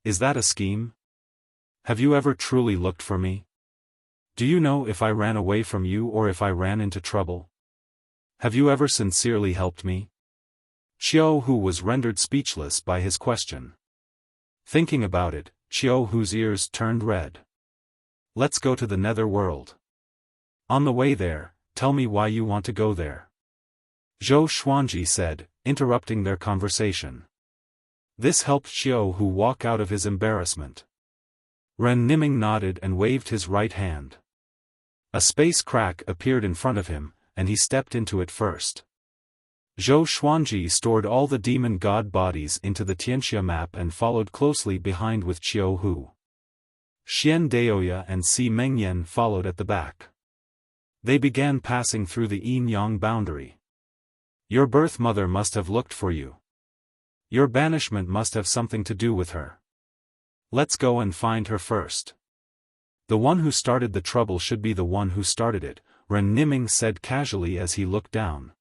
Is that a scheme? Have you ever truly looked for me? Do you know if I ran away from you or if I ran into trouble? Have you ever sincerely helped me?" Xiao Hu was rendered speechless by his question. Thinking about it, Xiao Hu's ears turned red. "Let's go to the nether world. On the way there, tell me why you want to go there," Zhou Xuanji said, interrupting their conversation. This helped Xiao Hu walk out of his embarrassment. Ren Niming nodded and waved his right hand. A space crack appeared in front of him, and he stepped into it first. Zhou Xuanji stored all the demon god bodies into the Tianxia map and followed closely behind with Xiao Hu. Xian Daoya and Si Mengyan followed at the back. They began passing through the yin-yang boundary. "Your birth mother must have looked for you. Your banishment must have something to do with her. Let's go and find her first. The one who started the trouble should be the one who started it," Ren Niming said casually as he looked down.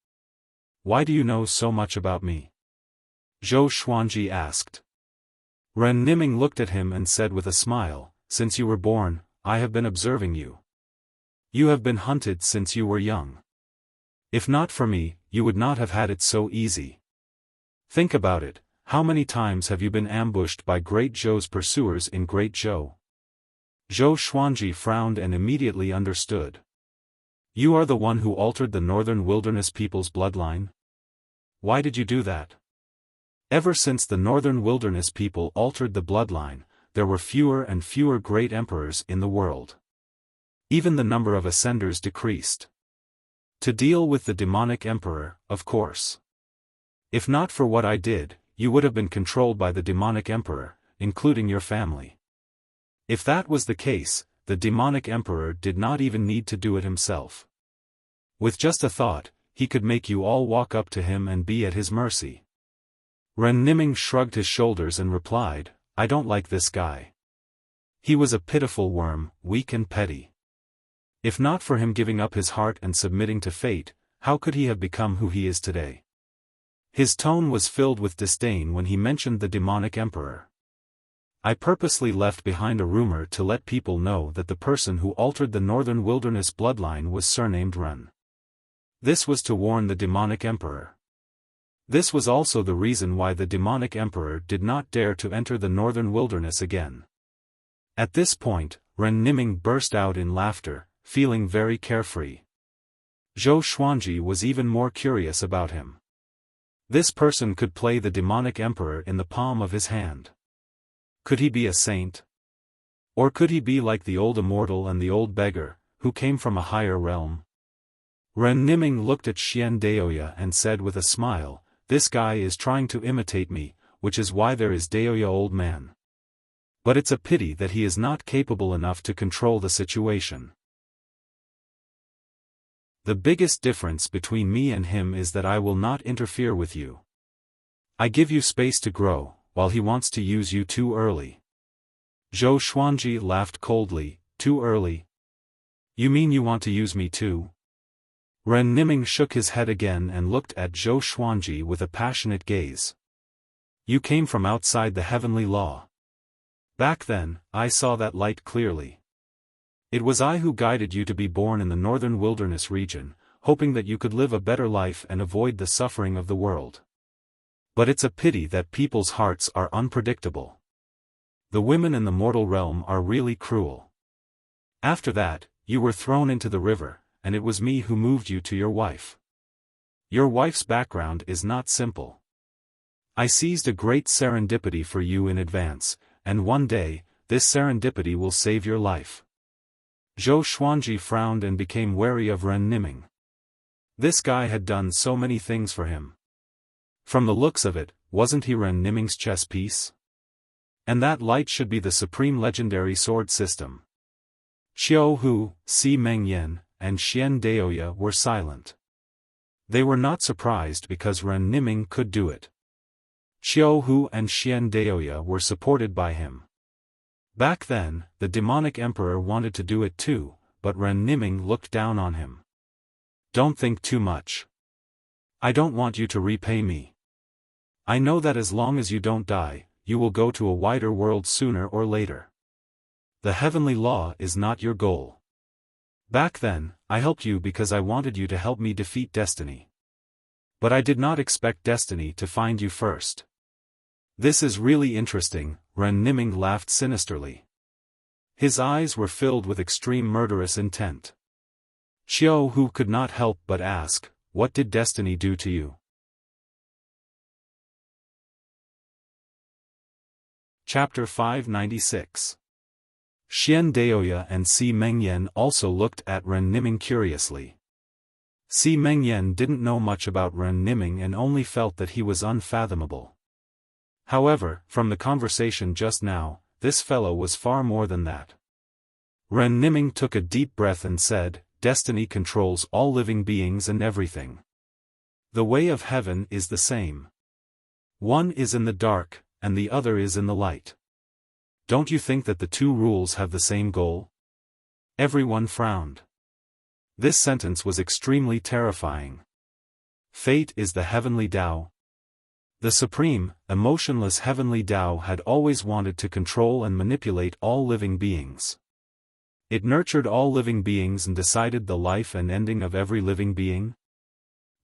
"Why do you know so much about me?" Zhou Xuanji asked. Ren Niming looked at him and said with a smile, "Since you were born, I have been observing you. You have been hunted since you were young. If not for me, you would not have had it so easy. Think about it, how many times have you been ambushed by Great Zhou's pursuers in Great Zhou?" Zhou Xuanji frowned and immediately understood. "You are the one who altered the northern wilderness people's bloodline? Why did you do that?" Ever since the northern wilderness people altered the bloodline, there were fewer and fewer great emperors in the world. Even the number of ascenders decreased. To deal with the demonic emperor, of course. If not for what I did, you would have been controlled by the demonic emperor, including your family. If that was the case, the demonic emperor did not even need to do it himself. With just a thought, he could make you all walk up to him and be at his mercy. Ren Niming shrugged his shoulders and replied, "I don't like this guy. He was a pitiful worm, weak and petty. If not for him giving up his heart and submitting to fate, how could he have become who he is today?" His tone was filled with disdain when he mentioned the demonic emperor. "I purposely left behind a rumor to let people know that the person who altered the northern wilderness bloodline was surnamed Ren. This was to warn the demonic emperor. This was also the reason why the demonic emperor did not dare to enter the northern wilderness again." At this point, Ren Niming burst out in laughter, feeling very carefree. Zhou Xuanji was even more curious about him. This person could play the demonic emperor in the palm of his hand. Could he be a saint? Or could he be like the old immortal and the old beggar, who came from a higher realm? Ren Niming looked at Xian Daoya and said with a smile, "This guy is trying to imitate me, which is why there is Daoya old man. But it's a pity that he is not capable enough to control the situation. The biggest difference between me and him is that I will not interfere with you. I give you space to grow, while he wants to use you too early." Zhou Xuanji laughed coldly, "Too early? You mean you want to use me too?" Ren Niming shook his head again and looked at Zhou Xuanji with a passionate gaze. You came from outside the heavenly law. Back then, I saw that light clearly. It was I who guided you to be born in the northern wilderness region, hoping that you could live a better life and avoid the suffering of the world. But it's a pity that people's hearts are unpredictable. The women in the mortal realm are really cruel. After that, you were thrown into the river, and it was me who moved you to your wife. Your wife's background is not simple. I seized a great serendipity for you in advance, and one day, this serendipity will save your life. Zhou Xuanji frowned and became wary of Ren Niming. This guy had done so many things for him. From the looks of it, wasn't he Ren Niming's chess piece? And that light should be the supreme legendary sword system. Xiao Hu, Si Mengyan, and Xian Daoya were silent. They were not surprised because Ren Niming could do it. Xiao Hu and Xian Daoya were supported by him. Back then, the demonic emperor wanted to do it too, but Ren Niming looked down on him. Don't think too much. I don't want you to repay me. I know that as long as you don't die, you will go to a wider world sooner or later. The heavenly law is not your goal. Back then, I helped you because I wanted you to help me defeat destiny. But I did not expect destiny to find you first. This is really interesting, Ren Niming laughed sinisterly. His eyes were filled with extreme murderous intent. Xiao Hu could not help but ask, what did destiny do to you? Chapter 596. Xian Daoya and Si Mengyan also looked at Ren Niming curiously. Si Mengyan didn't know much about Ren Niming and only felt that he was unfathomable. However, from the conversation just now, this fellow was far more than that. Ren Niming took a deep breath and said, destiny controls all living beings and everything. The way of heaven is the same. One is in the dark, and the other is in the light. Don't you think that the two rules have the same goal? Everyone frowned. This sentence was extremely terrifying. Fate is the heavenly Tao. The supreme, emotionless heavenly Tao had always wanted to control and manipulate all living beings. It nurtured all living beings and decided the life and ending of every living being.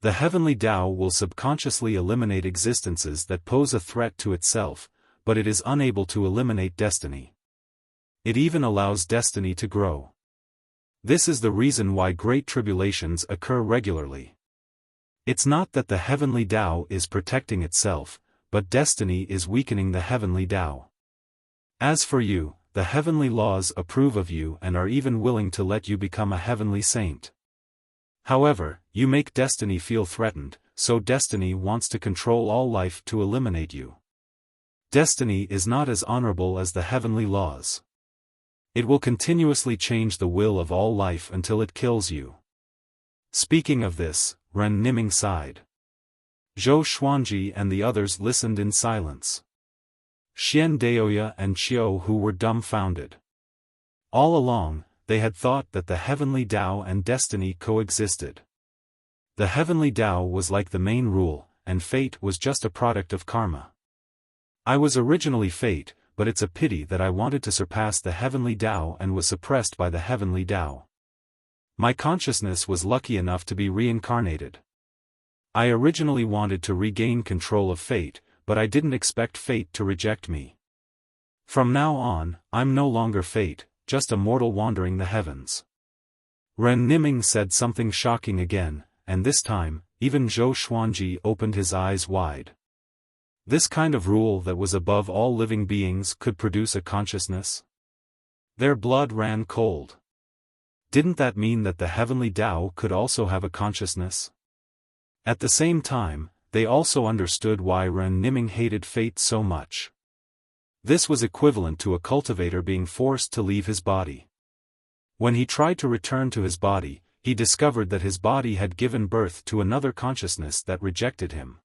The heavenly Tao will subconsciously eliminate existences that pose a threat to itself, but it is unable to eliminate destiny. It even allows destiny to grow. This is the reason why great tribulations occur regularly. It's not that the heavenly Tao is protecting itself, but destiny is weakening the heavenly Tao. As for you, the heavenly laws approve of you and are even willing to let you become a heavenly saint. However, you make destiny feel threatened, so destiny wants to control all life to eliminate you. Destiny is not as honorable as the heavenly laws. It will continuously change the will of all life until it kills you. Speaking of this, Ren Niming sighed. Zhou Xuanji and the others listened in silence. Xian Daoya and Xiao Hu were dumbfounded. All along, they had thought that the heavenly Tao and destiny coexisted. The heavenly Tao was like the main rule, and fate was just a product of karma. I was originally fate, but it's a pity that I wanted to surpass the heavenly Tao and was suppressed by the heavenly Tao. My consciousness was lucky enough to be reincarnated. I originally wanted to regain control of fate, but I didn't expect fate to reject me. From now on, I'm no longer fate, just a mortal wandering the heavens. Ren Niming said something shocking again, and this time, even Zhou Xuanji opened his eyes wide. This kind of rule that was above all living beings could produce a consciousness? Their blood ran cold. Didn't that mean that the heavenly Tao could also have a consciousness? At the same time, they also understood why Ren Niming hated fate so much. This was equivalent to a cultivator being forced to leave his body. When he tried to return to his body, he discovered that his body had given birth to another consciousness that rejected him.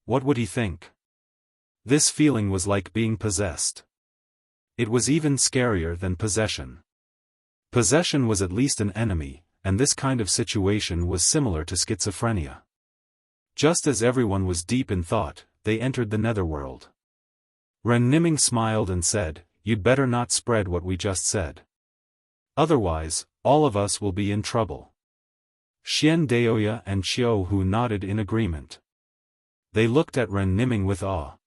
What would he think? This feeling was like being possessed. It was even scarier than possession. Possession was at least an enemy, and this kind of situation was similar to schizophrenia. Just as everyone was deep in thought, they entered the netherworld. Ren Niming smiled and said, "You'd better not spread what we just said. Otherwise, all of us will be in trouble." Xian Daoya and Xiao Hu nodded in agreement. They looked at Ren Niming with awe.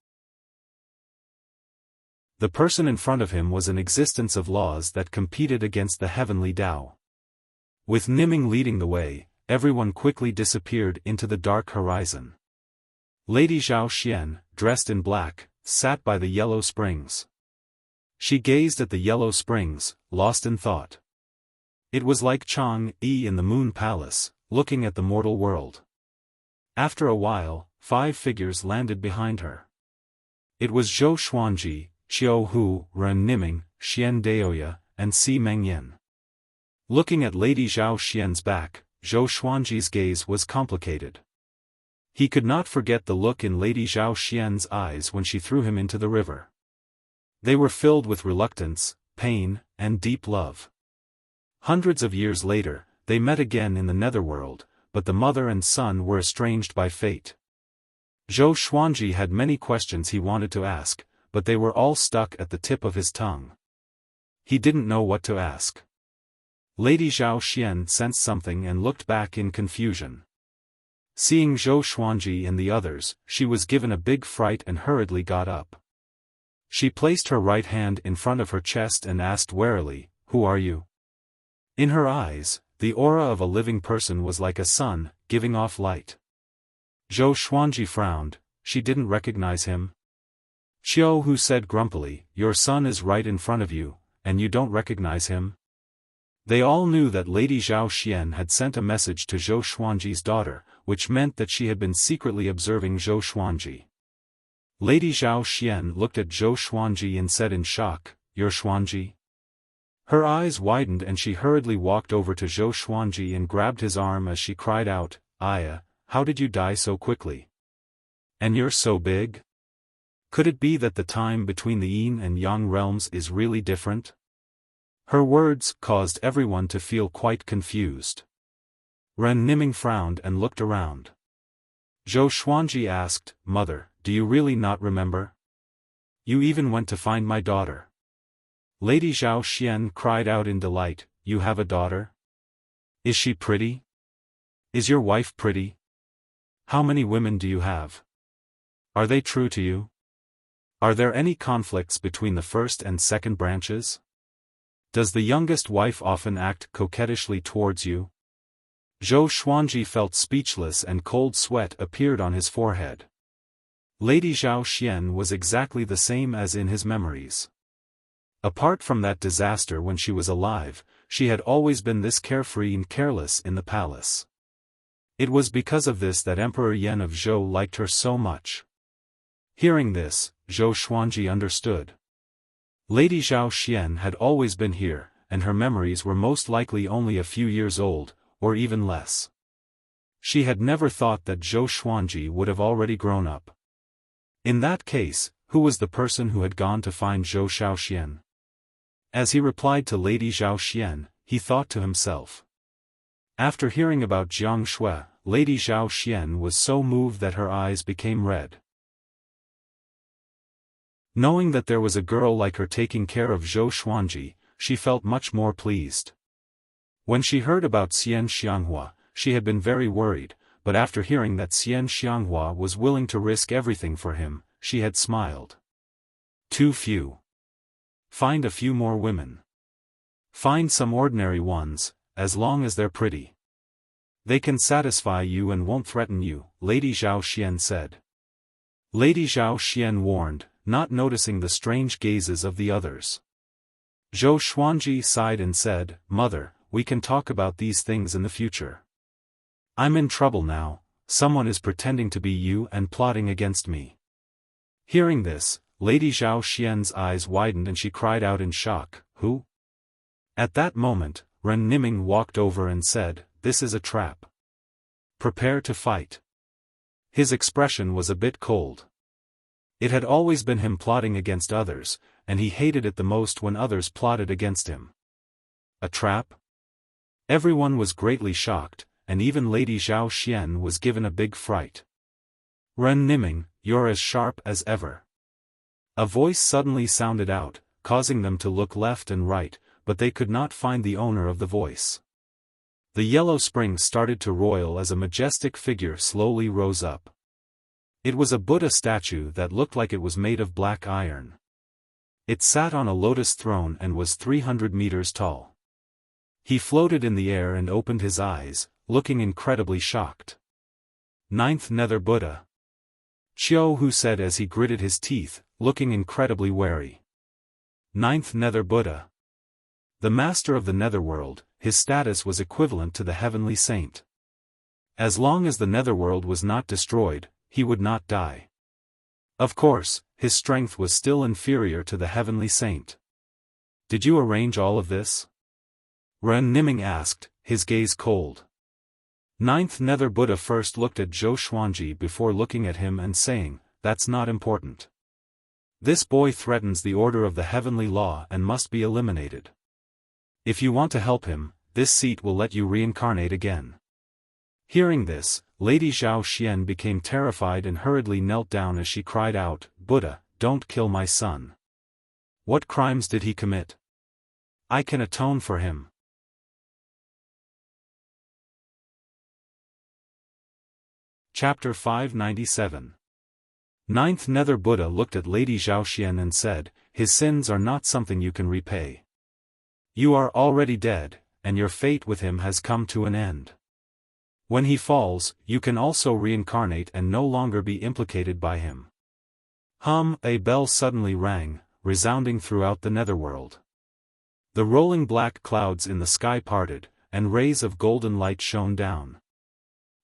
The person in front of him was an existence of laws that competed against the heavenly Tao. With Niming leading the way, everyone quickly disappeared into the dark horizon. Lady Zhao Xian, dressed in black, sat by the yellow springs. She gazed at the yellow springs, lost in thought. It was like Chang-Yi in the Moon Palace, looking at the mortal world. After a while, 5 figures landed behind her. It was Zhou Xuanji, Xiao Hu, Ren Niming, Xian Daoya, and Si Mengyan. Looking at Lady Zhao Xian's back, Zhou Xuanji's gaze was complicated. He could not forget the look in Lady Zhao Xian's eyes when she threw him into the river. They were filled with reluctance, pain, and deep love. Hundreds of years later, they met again in the netherworld, but the mother and son were estranged by fate. Zhou Xuanji had many questions he wanted to ask, but they were all stuck at the tip of his tongue. He didn't know what to ask. Lady Zhao Xian sensed something and looked back in confusion. Seeing Zhou Xuanji and the others, she was given a big fright and hurriedly got up. She placed her right hand in front of her chest and asked warily, "Who are you?" In her eyes, the aura of a living person was like a sun, giving off light. Zhou Xuanji frowned. She didn't recognize him. Xiao Hu said grumpily, "Your son is right in front of you, and you don't recognize him?" They all knew that Lady Zhao Xian had sent a message to Zhou Xuanji's daughter, which meant that she had been secretly observing Zhou Xuanji. Lady Zhao Xian looked at Zhou Xuanji and said in shock, "You're Xuanji?" Her eyes widened and she hurriedly walked over to Zhou Xuanji and grabbed his arm as she cried out, "Aya, how did you die so quickly? And you're so big? Could it be that the time between the yin and yang realms is really different?" Her words caused everyone to feel quite confused. Ren Niming frowned and looked around. Zhou Xuanji asked, "Mother, do you really not remember? You even went to find my daughter." Lady Zhao Xian cried out in delight, "You have a daughter? Is she pretty? Is your wife pretty? How many women do you have? Are they true to you? Are there any conflicts between the first and second branches? Does the youngest wife often act coquettishly towards you?" Zhou Xuanji felt speechless and cold sweat appeared on his forehead. Lady Zhao Xian was exactly the same as in his memories. Apart from that disaster when she was alive, she had always been this carefree and careless in the palace. It was because of this that Emperor Yan of Zhou liked her so much. Hearing this, Zhou Xuanji understood. Lady Zhao Xian had always been here, and her memories were most likely only a few years old, or even less. She had never thought that Zhou Xuanji would have already grown up. In that case, who was the person who had gone to find Zhou Xiaoxian? As he replied to Lady Zhao Xian, he thought to himself. After hearing about Jiang Shui, Lady Zhao Xian was so moved that her eyes became red. Knowing that there was a girl like her taking care of Zhou Xuanji, she felt much more pleased. When she heard about Xian Xianghua, she had been very worried, but after hearing that Xian Xianghua was willing to risk everything for him, she had smiled. Too few. Find a few more women. Find some ordinary ones, as long as they're pretty. They can satisfy you and won't threaten you, Lady Zhao Xian said. Lady Zhao Xian warned, not noticing the strange gazes of the others. Zhou Xuanji sighed and said, "Mother, we can talk about these things in the future. I'm in trouble now, someone is pretending to be you and plotting against me." Hearing this, Lady Zhao Xian's eyes widened and she cried out in shock, "Who?" At that moment, Ren Niming walked over and said, "This is a trap. Prepare to fight." His expression was a bit cold. It had always been him plotting against others, and he hated it the most when others plotted against him. A trap? Everyone was greatly shocked, and even Lady Zhao Xian was given a big fright. Ren Niming, you're as sharp as ever. A voice suddenly sounded out, causing them to look left and right, but they could not find the owner of the voice. The yellow spring started to roil as a majestic figure slowly rose up. It was a Buddha statue that looked like it was made of black iron. It sat on a lotus throne and was 300 meters tall. He floated in the air and opened his eyes, looking incredibly shocked. Ninth Nether Buddha. Xiao Hu said as he gritted his teeth, looking incredibly wary. Ninth Nether Buddha. The master of the netherworld, his status was equivalent to the heavenly saint. As long as the netherworld was not destroyed, he would not die. Of course, his strength was still inferior to the heavenly saint. Did you arrange all of this? Ren Niming asked, his gaze cold. Ninth Nether Buddha first looked at Zhou Xuanji before looking at him and saying, that's not important. This boy threatens the order of the heavenly law and must be eliminated. If you want to help him, this seat will let you reincarnate again. Hearing this, Lady Zhao Xian became terrified and hurriedly knelt down as she cried out, Buddha, don't kill my son. What crimes did he commit? I can atone for him. Chapter 597. Ninth Nether Buddha looked at Lady Zhao Xian and said, his sins are not something you can repay. You are already dead, and your fate with him has come to an end. When he falls, you can also reincarnate and no longer be implicated by him. A bell suddenly rang, resounding throughout the netherworld. The rolling black clouds in the sky parted, and rays of golden light shone down.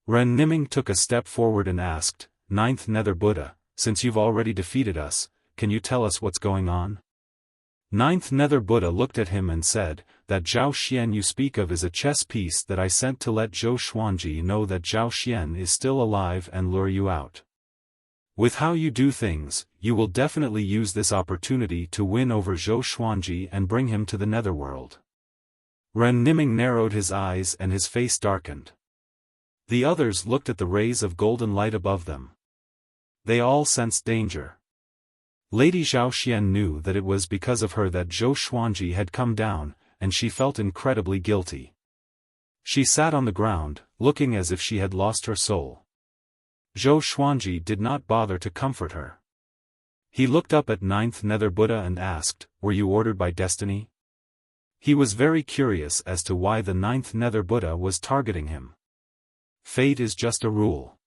Ren Niming took a step forward and asked, Ninth Nether Buddha, since you've already defeated us, can you tell us what's going on? Ninth Nether Buddha looked at him and said, that Zhao Xian you speak of is a chess piece that I sent to let Zhou Xuanji know that Zhao Xian is still alive and lure you out. With how you do things, you will definitely use this opportunity to win over Zhou Xuanji and bring him to the netherworld. Ren Niming narrowed his eyes and his face darkened. The others looked at the rays of golden light above them. They all sensed danger. Lady Zhao Xian knew that it was because of her that Zhou Xuanji had come down, and she felt incredibly guilty. She sat on the ground, looking as if she had lost her soul. Zhou Xuanji did not bother to comfort her. He looked up at Ninth Nether Buddha and asked, were you ordered by destiny? He was very curious as to why the Ninth Nether Buddha was targeting him. Fate is just a rule.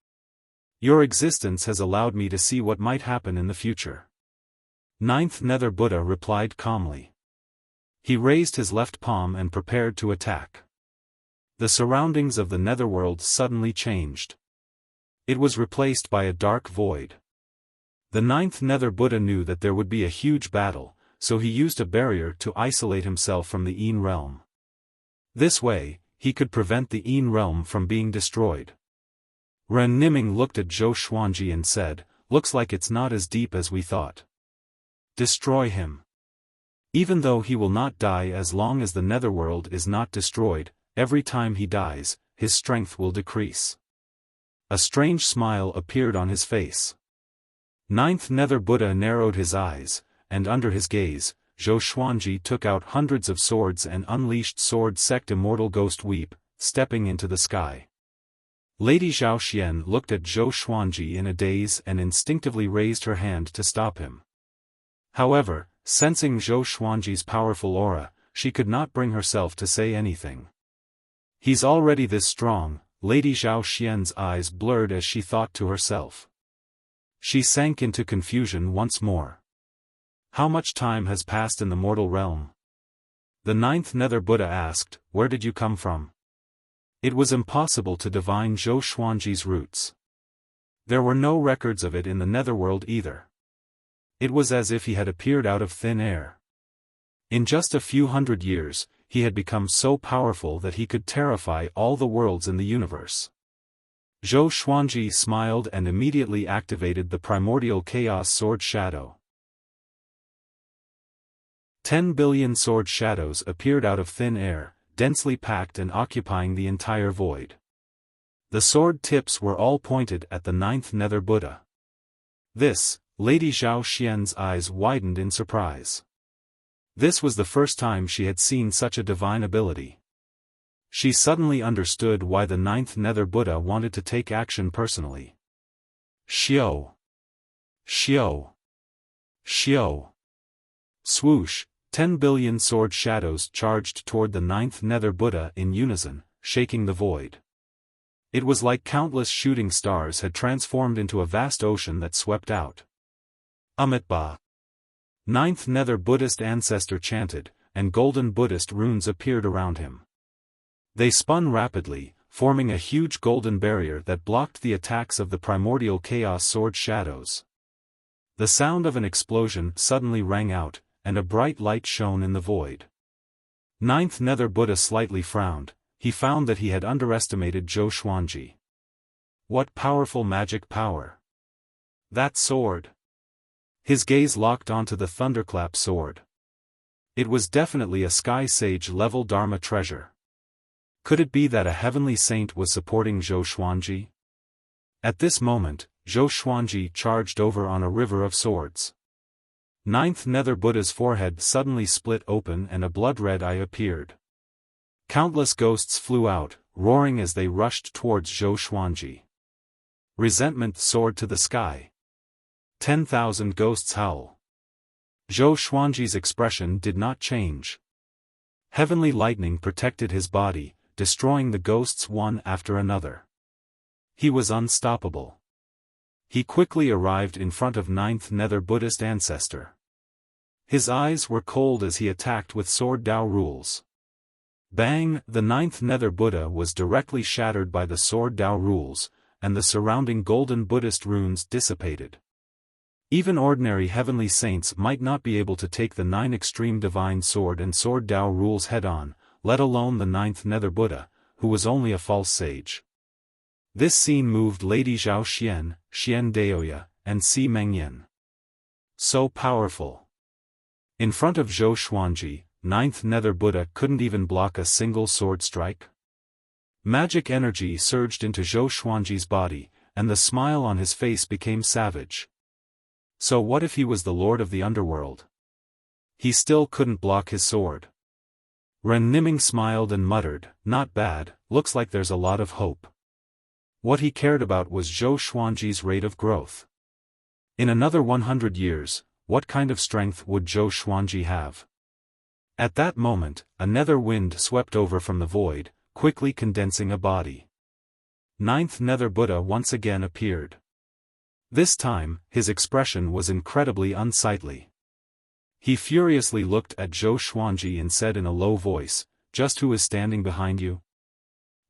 Your existence has allowed me to see what might happen in the future. Ninth Nether Buddha replied calmly. He raised his left palm and prepared to attack. The surroundings of the netherworld suddenly changed. It was replaced by a dark void. The Ninth Nether Buddha knew that there would be a huge battle, so he used a barrier to isolate himself from the Yin realm. This way, he could prevent the Yin realm from being destroyed. Ren Niming looked at Zhou Xuanji and said, looks like it's not as deep as we thought. Destroy him. Even though he will not die as long as the netherworld is not destroyed, every time he dies, his strength will decrease. A strange smile appeared on his face. Ninth Nether Buddha narrowed his eyes, and under his gaze, Zhou Xuanji took out hundreds of swords and unleashed Sword Sect Immortal Ghost Weep, stepping into the sky. Lady Zhao Xian looked at Zhou Xuanji in a daze and instinctively raised her hand to stop him. However, sensing Zhou Xuanji's powerful aura, she could not bring herself to say anything. He's already this strong, Lady Zhao Xian's eyes blurred as she thought to herself. She sank into confusion once more. How much time has passed in the mortal realm? The Ninth Nether Buddha asked, where did you come from? It was impossible to divine Zhou Xuanji's roots. There were no records of it in the netherworld either. It was as if he had appeared out of thin air. In just a few hundred years, he had become so powerful that he could terrify all the worlds in the universe. Zhou Xuanji smiled and immediately activated the primordial chaos sword shadow. 10 billion sword shadows appeared out of thin air, densely packed and occupying the entire void. The sword tips were all pointed at the ninth Nether Buddha. This, Lady Zhao Xian's eyes widened in surprise. This was the first time she had seen such a divine ability. She suddenly understood why the ninth Nether Buddha wanted to take action personally. Xiao! Xiao! Xiao! Swoosh! 10 billion sword shadows charged toward the ninth Nether Buddha in unison, shaking the void. It was like countless shooting stars had transformed into a vast ocean that swept out. Amitba. Ninth Nether Buddhist ancestor chanted, and golden Buddhist runes appeared around him. They spun rapidly, forming a huge golden barrier that blocked the attacks of the primordial chaos sword shadows. The sound of an explosion suddenly rang out, and a bright light shone in the void. Ninth Nether Buddha slightly frowned. He found that he had underestimated Zhou Xuanji. What powerful magic power! That sword! His gaze locked onto the thunderclap sword. It was definitely a Sky Sage-level Dharma treasure. Could it be that a heavenly saint was supporting Zhou Xuanji? At this moment, Zhou Xuanji charged over on a river of swords. Ninth Nether Buddha's forehead suddenly split open and a blood-red eye appeared. Countless ghosts flew out, roaring as they rushed towards Zhou Xuanji. Resentment soared to the sky. 10,000 ghosts howl. Zhou Xuanji's expression did not change. Heavenly lightning protected his body, destroying the ghosts one after another. He was unstoppable. He quickly arrived in front of ninth Nether Buddhist ancestor. His eyes were cold as he attacked with sword Dao rules. Bang! The ninth Nether Buddha was directly shattered by the sword Dao rules, and the surrounding golden Buddhist runes dissipated. Even ordinary heavenly saints might not be able to take the 9 extreme divine sword and sword Dao rules head-on, let alone the ninth Nether Buddha, who was only a false sage. This scene moved Lady Zhao Xian, Xian Daoya, and Si Mengyan. So powerful. In front of Zhou Xuanji, ninth Nether Buddha couldn't even block a single sword strike. Magic energy surged into Zhou Xuanji's body, and the smile on his face became savage. So what if he was the lord of the underworld? He still couldn't block his sword. Ren Niming smiled and muttered, "Not bad, looks like there's a lot of hope." What he cared about was Zhou Xuanji's rate of growth. In another 100 years, what kind of strength would Zhou Xuanji have? At that moment, a nether wind swept over from the void, quickly condensing a body. Ninth Nether Buddha once again appeared. This time, his expression was incredibly unsightly. He furiously looked at Zhou Xuanji and said in a low voice, "Just who is standing behind you?"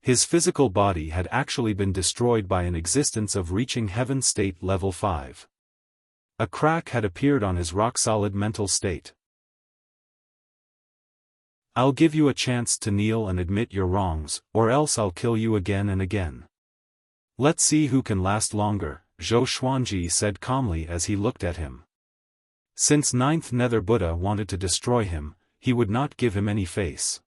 His physical body had actually been destroyed by an existence of reaching heaven state level 5. A crack had appeared on his rock-solid mental state. "I'll give you a chance to kneel and admit your wrongs, or else I'll kill you again and again. Let's see who can last longer," Zhou Xuanji said calmly as he looked at him. Since ninth Nether Buddha wanted to destroy him, he would not give him any face.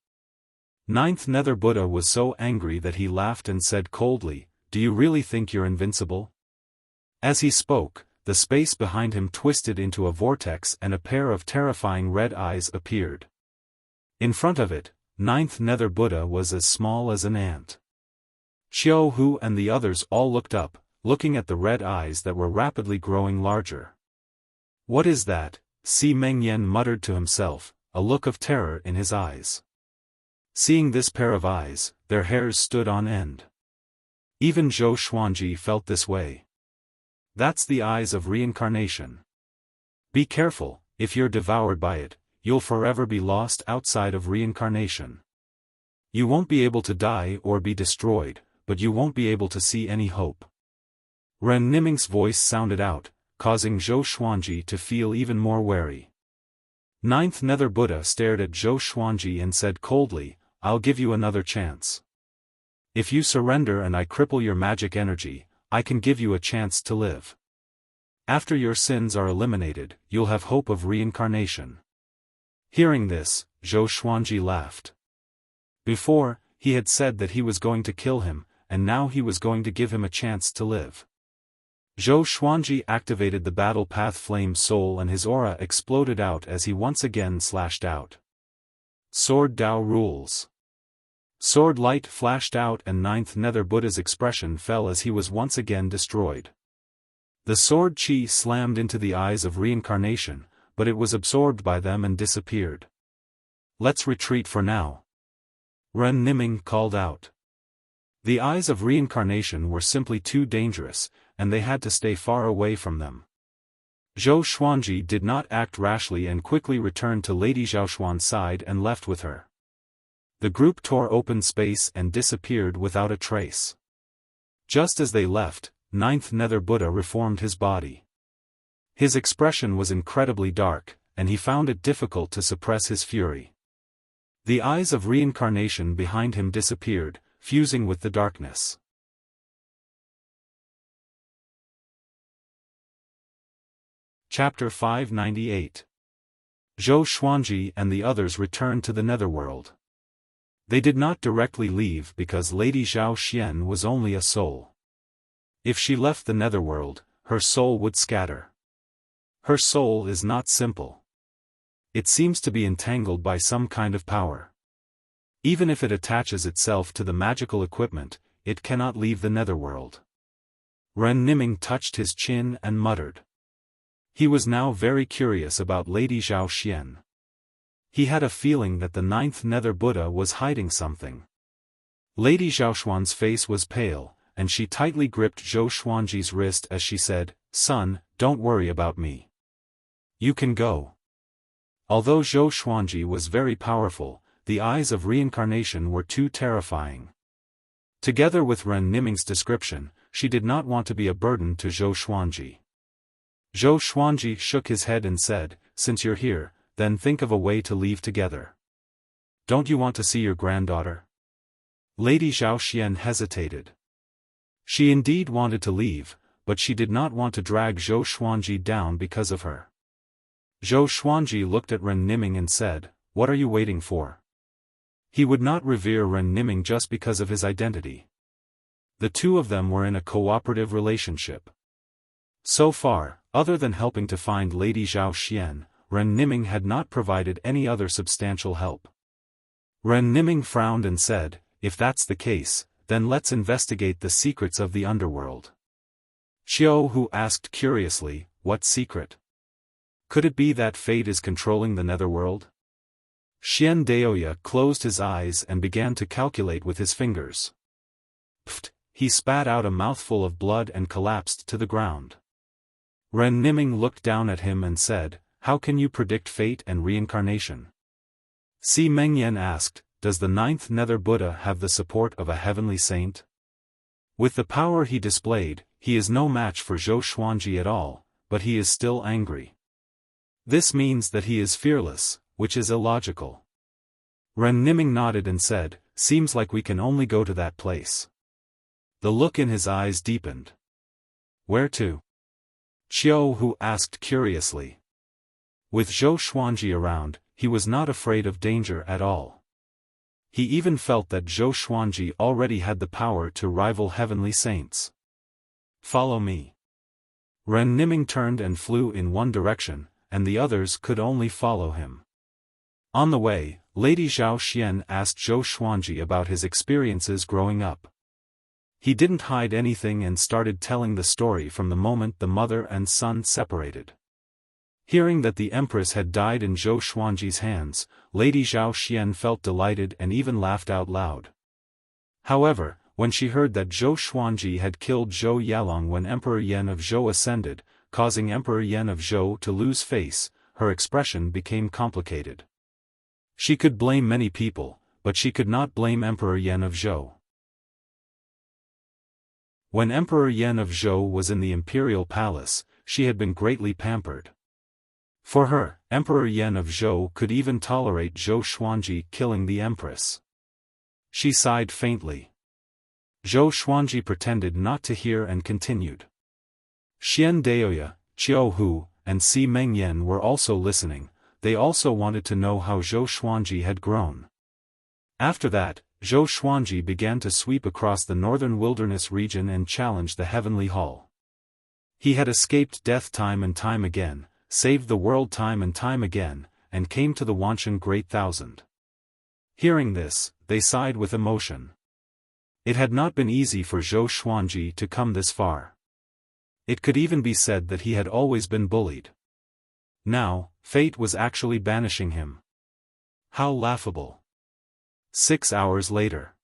Ninth Nether Buddha was so angry that he laughed and said coldly, "Do you really think you're invincible?" As he spoke, the space behind him twisted into a vortex and a pair of terrifying red eyes appeared. In front of it, ninth Nether Buddha was as small as an ant. Xiao Hu and the others all looked up, looking at the red eyes that were rapidly growing larger. "What is that?" Si Mengyan muttered to himself, a look of terror in his eyes. Seeing this pair of eyes, their hairs stood on end. Even Zhou Xuanji felt this way. That's the eyes of reincarnation. Be careful, if you're devoured by it, you'll forever be lost outside of reincarnation. You won't be able to die or be destroyed, but you won't be able to see any hope. Ren Niming's voice sounded out, causing Zhou Xuanji to feel even more wary. Ninth Nether Buddha stared at Zhou Xuanji and said coldly, "I'll give you another chance. If you surrender and I cripple your magic energy, I can give you a chance to live. After your sins are eliminated, you'll have hope of reincarnation." Hearing this, Zhou Xuanji laughed. Before, he had said that he was going to kill him, and now he was going to give him a chance to live. Zhou Xuanji activated the Battle Path Flame Soul and his aura exploded out as he once again slashed out. Sword Dao rules. Sword light flashed out and Ninth Nether Buddha's expression fell as he was once again destroyed. The sword chi slammed into the eyes of reincarnation, but it was absorbed by them and disappeared. Let's retreat for now. Ren Niming called out. The eyes of reincarnation were simply too dangerous, and they had to stay far away from them. Zhou Xuanji did not act rashly and quickly returned to Lady Xiaoxuan's side and left with her. The group tore open space and disappeared without a trace. Just as they left, Ninth Nether Buddha reformed his body. His expression was incredibly dark, and he found it difficult to suppress his fury. The eyes of reincarnation behind him disappeared, fusing with the darkness. Chapter 598. Zhou Xuanji and the others returned to the netherworld. They did not directly leave because Lady Zhao Xian was only a soul. If she left the netherworld, her soul would scatter. Her soul is not simple. It seems to be entangled by some kind of power. Even if it attaches itself to the magical equipment, it cannot leave the netherworld. Ren Niming touched his chin and muttered. He was now very curious about Lady Zhao Xian. He had a feeling that the Ninth Nether Buddha was hiding something. Lady Xiaoxuan's face was pale, and she tightly gripped Zhou Xuanji's wrist as she said, "Son, don't worry about me. You can go." Although Zhou Xuanji was very powerful, the eyes of reincarnation were too terrifying. Together with Ren Niming's description, she did not want to be a burden to Zhou Xuanji. Zhou Xuanji shook his head and said, "Since you're here, then think of a way to leave together. Don't you want to see your granddaughter?" Lady Zhao Xian hesitated. She indeed wanted to leave, but she did not want to drag Zhou Xuanji down because of her. Zhou Xuanji looked at Ren Niming and said, "What are you waiting for?" He would not revere Ren Niming just because of his identity. The two of them were in a cooperative relationship. So far, other than helping to find Lady Zhao Xian, Ren Niming had not provided any other substantial help. Ren Niming frowned and said, "If that's the case, then let's investigate the secrets of the underworld." Xiao Hu asked curiously, "What secret? Could it be that fate is controlling the netherworld?" Xian Daoya closed his eyes and began to calculate with his fingers. Pfft! He spat out a mouthful of blood and collapsed to the ground. Ren Niming looked down at him and said, "How can you predict fate and reincarnation?" Si Mengyan asked, "Does the Ninth Nether Buddha have the support of a heavenly saint?" With the power he displayed, he is no match for Zhou Xuanji at all, but he is still angry. This means that he is fearless, which is illogical. Ren Niming nodded and said, "Seems like we can only go to that place." The look in his eyes deepened. "Where to?" Xiao Hu asked curiously. With Zhou Xuanji around, he was not afraid of danger at all. He even felt that Zhou Xuanji already had the power to rival heavenly saints. "Follow me." Ren Niming turned and flew in one direction, and the others could only follow him. On the way, Lady Zhao Xian asked Zhou Xuanji about his experiences growing up. He didn't hide anything and started telling the story from the moment the mother and son separated. Hearing that the empress had died in Zhou Xuanji's hands, Lady Zhao Xian felt delighted and even laughed out loud. However, when she heard that Zhou Xuanji had killed Zhou Yalong when Emperor Yan of Zhou ascended, causing Emperor Yan of Zhou to lose face, her expression became complicated. She could blame many people, but she could not blame Emperor Yan of Zhou. When Emperor Yan of Zhou was in the imperial palace, she had been greatly pampered. For her, Emperor Yan of Zhou could even tolerate Zhou Xuanji killing the empress. She sighed faintly. Zhou Xuanji pretended not to hear and continued. Xian Daoya, Qiao Hu, and Si Mengyan were also listening. They also wanted to know how Zhou Xuanji had grown. After that, Zhou Xuanji began to sweep across the northern wilderness region and challenge the heavenly hall. He had escaped death time and time again, saved the world time and time again, and came to the Wanshan Great Thousand. Hearing this, they sighed with emotion. It had not been easy for Zhou Xuanji to come this far. It could even be said that he had always been bullied. Now, fate was actually banishing him. How laughable. 6 hours later.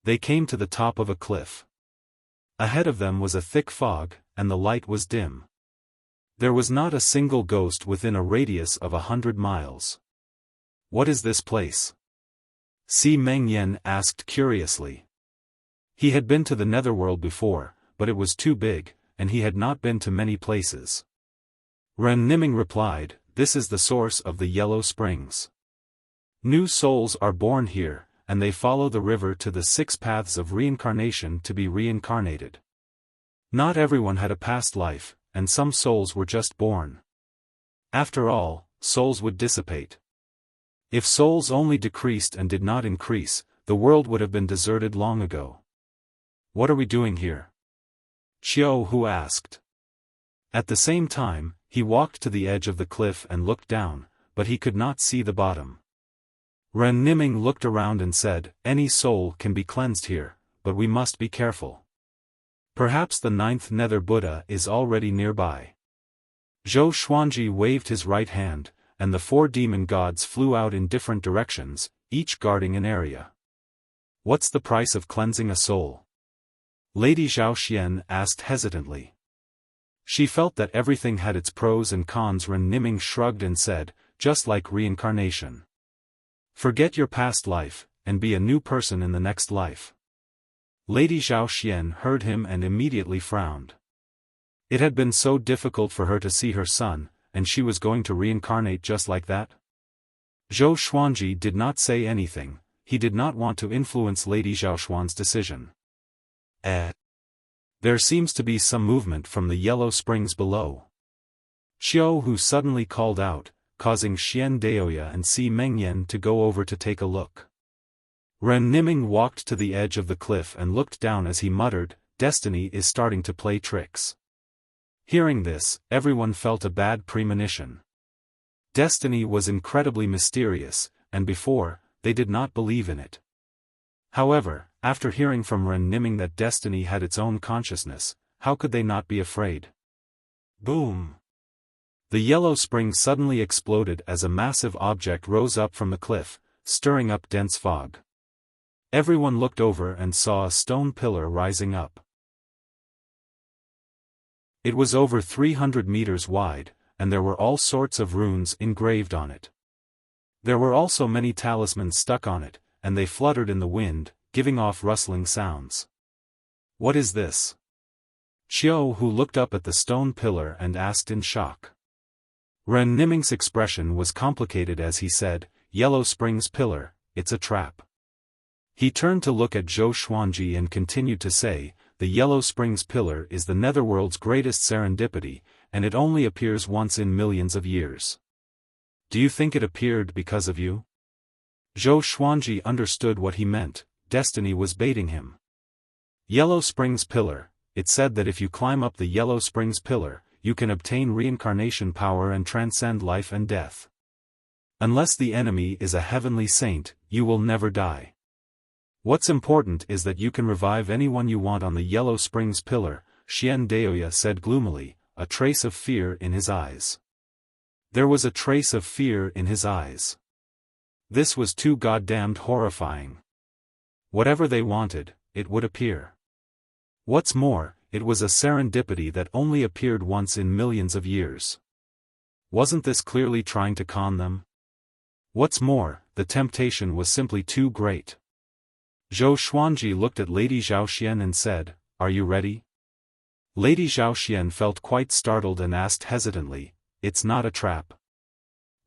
They came to the top of a cliff. Ahead of them was a thick fog, and the light was dim. There was not a single ghost within a radius of 100 miles. What is this place? Si Mengyan asked curiously. He had been to the netherworld before, but it was too big, and he had not been to many places. Ren Niming replied, "This is the source of the Yellow Springs. New souls are born here, and they follow the river to the 6 paths of reincarnation to be reincarnated. Not everyone had a past life, and some souls were just born. After all, souls would dissipate. If souls only decreased and did not increase, the world would have been deserted long ago. What are we doing here?" Xiao Hu asked. At the same time, he walked to the edge of the cliff and looked down, but he could not see the bottom. Ren Niming looked around and said, "Any soul can be cleansed here, but we must be careful. Perhaps the 9th Nether Buddha is already nearby." Zhou Xuanji waved his right hand, and the 4 demon gods flew out in different directions, each guarding an area. "What's the price of cleansing a soul?" Lady Zhao Xian asked hesitantly. She felt that everything had its pros and cons. Ren Niming shrugged and said, "Just like reincarnation. Forget your past life, and be a new person in the next life." Lady Zhao Xian heard him and immediately frowned. It had been so difficult for her to see her son, and she was going to reincarnate just like that? Zhou Xuanji did not say anything. He did not want to influence Lady Zhao Xuan's decision. There seems to be some movement from the Yellow Springs below. Xiao Hu suddenly called out, causing Xian Daoya and Si Mengyan to go over to take a look. Ren Niming walked to the edge of the cliff and looked down as he muttered, "Destiny is starting to play tricks." Hearing this, everyone felt a bad premonition. Destiny was incredibly mysterious, and before, they did not believe in it. However, after hearing from Ren Niming that destiny had its own consciousness, how could they not be afraid? Boom! The Yellow Spring suddenly exploded as a massive object rose up from the cliff, stirring up dense fog. Everyone looked over and saw a stone pillar rising up. It was over 300 meters wide, and there were all sorts of runes engraved on it. There were also many talismans stuck on it, and they fluttered in the wind, giving off rustling sounds. "What is this?" Xiao Hu looked up at the stone pillar and asked in shock. Ren Niming's expression was complicated as he said, "Yellow Springs pillar, it's a trap." He turned to look at Zhou Xuanji and continued to say, "The Yellow Springs pillar is the netherworld's greatest serendipity, and it only appears once in millions of years. Do you think it appeared because of you?" Zhou Xuanji understood what he meant. Destiny was baiting him. Yellow Springs pillar, it said that if you climb up the Yellow Springs pillar, you can obtain reincarnation power and transcend life and death. Unless the enemy is a heavenly saint, you will never die. What's important is that you can revive anyone you want on the Yellow Springs pillar, Xian Daoya said gloomily, a trace of fear in his eyes. There was a trace of fear in his eyes. This was too goddamned horrifying. Whatever they wanted, it would appear. What's more, it was a serendipity that only appeared once in millions of years. Wasn't this clearly trying to con them? What's more, the temptation was simply too great. Zhou Xuanji looked at Lady Zhao Xian and said, "Are you ready?" Lady Zhao Xian felt quite startled and asked hesitantly, "It's not a trap."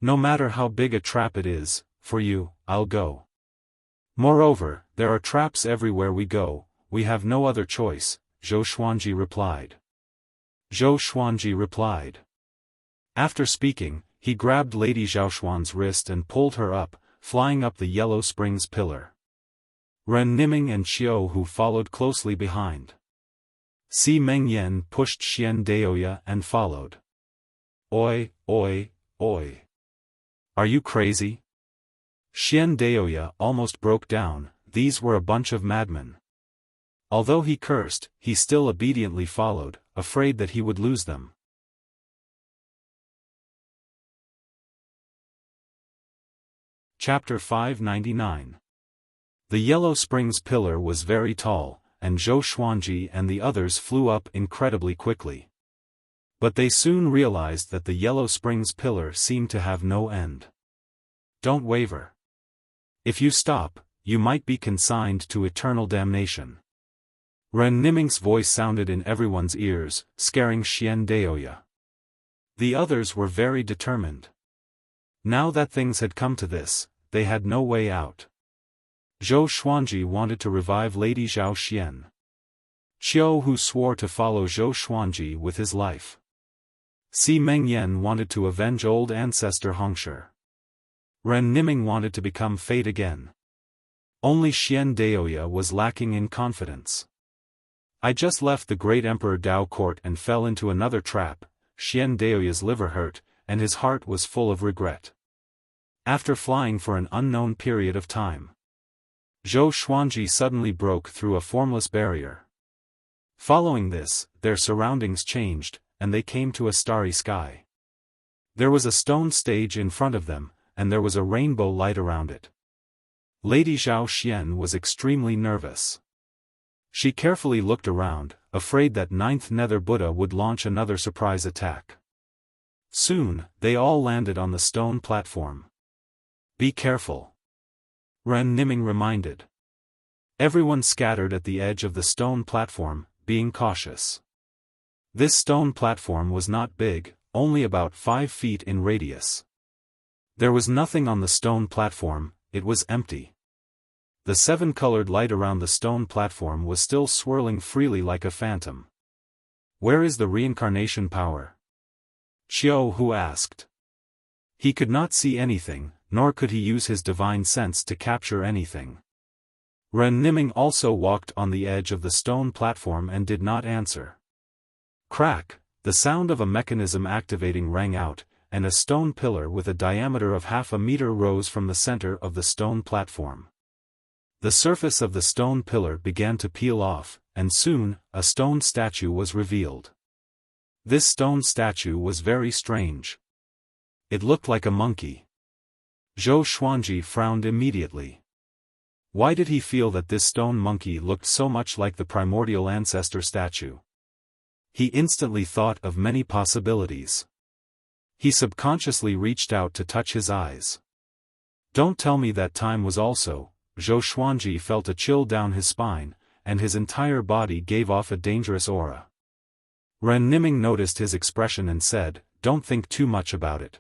"No matter how big a trap it is, for you, I'll go. Moreover, there are traps everywhere we go, we have no other choice," Zhou Xuanji replied. Zhou Xuanji replied. After speaking, he grabbed Lady Zhao Xuan's wrist and pulled her up, flying up the Yellow Springs pillar. Ren Niming and Xiaohu followed closely behind. Si Mengyan pushed Xian Daoya and followed. Oi, oi, oi. Are you crazy? Xian Daoya almost broke down. These were a bunch of madmen. Although he cursed, he still obediently followed, afraid that he would lose them. Chapter 599. The Yellow Springs pillar was very tall, and Zhou Xuanji and the others flew up incredibly quickly. But they soon realized that the Yellow Springs pillar seemed to have no end. Don't waver. If you stop, you might be consigned to eternal damnation. Ren Niming's voice sounded in everyone's ears, scaring Xian Daoya. The others were very determined. Now that things had come to this, they had no way out. Zhou Xuanji wanted to revive Lady Zhao Xian. Xiaohu swore to follow Zhou Xuanji with his life. Si Mengyan wanted to avenge old ancestor Hongshi. Ren Niming wanted to become Fate again. Only Xian Daoya was lacking in confidence. I just left the great Emperor Dao court and fell into another trap. Xian Daoya's liver hurt, and his heart was full of regret. After flying for an unknown period of time, Zhou Xuanji suddenly broke through a formless barrier. Following this, their surroundings changed, and they came to a starry sky. There was a stone stage in front of them, and there was a rainbow light around it. Lady Zhao Xian was extremely nervous. She carefully looked around, afraid that Ninth Nether Buddha would launch another surprise attack. Soon, they all landed on the stone platform. Be careful, Ren Niming reminded. Everyone scattered at the edge of the stone platform, being cautious. This stone platform was not big, only about 5 feet in radius. There was nothing on the stone platform, it was empty. The 7-colored light around the stone platform was still swirling freely like a phantom. Where is the reincarnation power? Xiaohu asked. He could not see anything, nor could he use his divine sense to capture anything. Ren Niming also walked on the edge of the stone platform and did not answer. Crack, the sound of a mechanism activating rang out, and a stone pillar with a diameter of half a meter rose from the center of the stone platform. The surface of the stone pillar began to peel off, and soon, a stone statue was revealed. This stone statue was very strange. It looked like a monkey. Zhou Xuanji frowned immediately. Why did he feel that this stone monkey looked so much like the primordial ancestor statue? He instantly thought of many possibilities. He subconsciously reached out to touch his eyes. Don't tell me that time was also. Zhou Xuanji felt a chill down his spine, and his entire body gave off a dangerous aura. Ren Niming noticed his expression and said, "Don't think too much about it.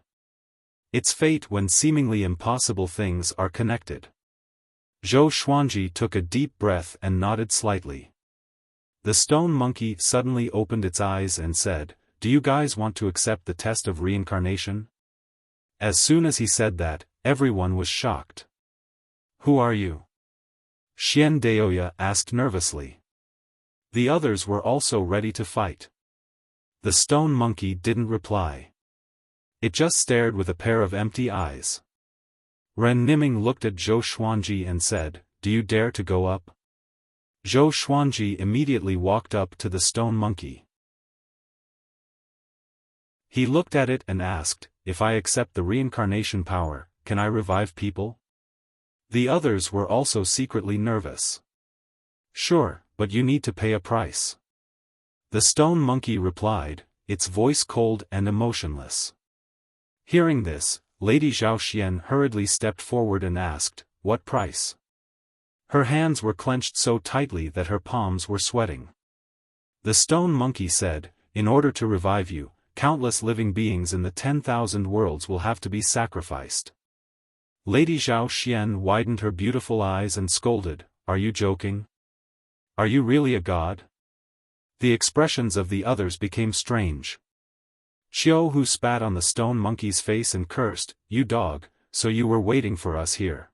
It's fate when seemingly impossible things are connected." Zhou Xuanji took a deep breath and nodded slightly. The stone monkey suddenly opened its eyes and said, "Do you guys want to accept the test of reincarnation?" As soon as he said that, everyone was shocked. "Who are you?" Xian Daoya asked nervously. The others were also ready to fight. The stone monkey didn't reply. It just stared with a pair of empty eyes. Ren Niming looked at Zhou Xuanji and said, "Do you dare to go up?" Zhou Xuanji immediately walked up to the stone monkey. He looked at it and asked, "If I accept the reincarnation power, can I revive people?" The others were also secretly nervous. "Sure, but you need to pay a price." The stone monkey replied, its voice cold and emotionless. Hearing this, Lady Zhao Xian hurriedly stepped forward and asked, "What price?" Her hands were clenched so tightly that her palms were sweating. The stone monkey said, "In order to revive you, countless living beings in the 10,000 worlds will have to be sacrificed." Lady Zhao Xian widened her beautiful eyes and scolded, "Are you joking? Are you really a god?" The expressions of the others became strange. Xiaohu spat on the stone monkey's face and cursed, "You dog, so you were waiting for us here.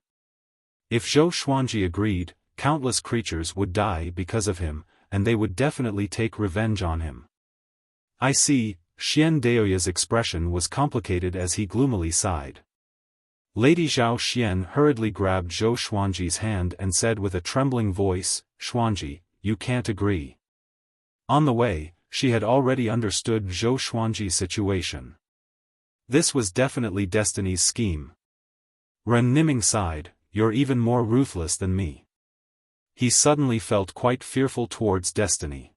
If Zhou Xuanji agreed, countless creatures would die because of him, and they would definitely take revenge on him. I see. Xian Daoya's expression was complicated as he gloomily sighed. Lady Zhao Xian hurriedly grabbed Zhou Xuanji's hand and said with a trembling voice, "Xuanji, you can't agree." On the way, she had already understood Zhou Xuanji's situation. This was definitely Destiny's scheme. Ren Niming sighed, "You're even more ruthless than me." He suddenly felt quite fearful towards Destiny.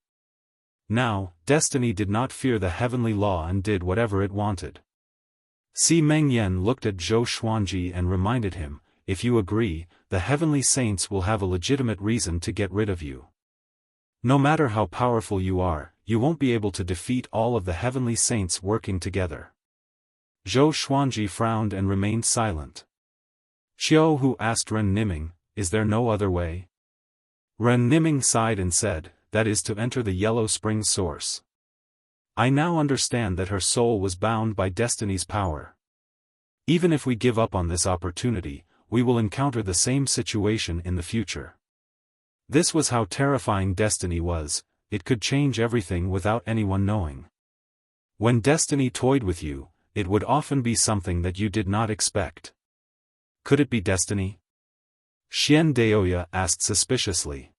Now, Destiny did not fear the heavenly law and did whatever it wanted. Si Mengyan looked at Zhou Xuanji and reminded him, "If you agree, the heavenly saints will have a legitimate reason to get rid of you. No matter how powerful you are, you won't be able to defeat all of the heavenly saints working together." Zhou Xuanji frowned and remained silent. Xiao Hu asked Ren Niming, "Is there no other way?" Ren Niming sighed and said, "That is to enter the Yellow Spring source. I now understand that her soul was bound by Destiny's power. Even if we give up on this opportunity, we will encounter the same situation in the future." This was how terrifying Destiny was. It could change everything without anyone knowing. When Destiny toyed with you, it would often be something that you did not expect. Could it be Destiny? Xian Daoya asked suspiciously.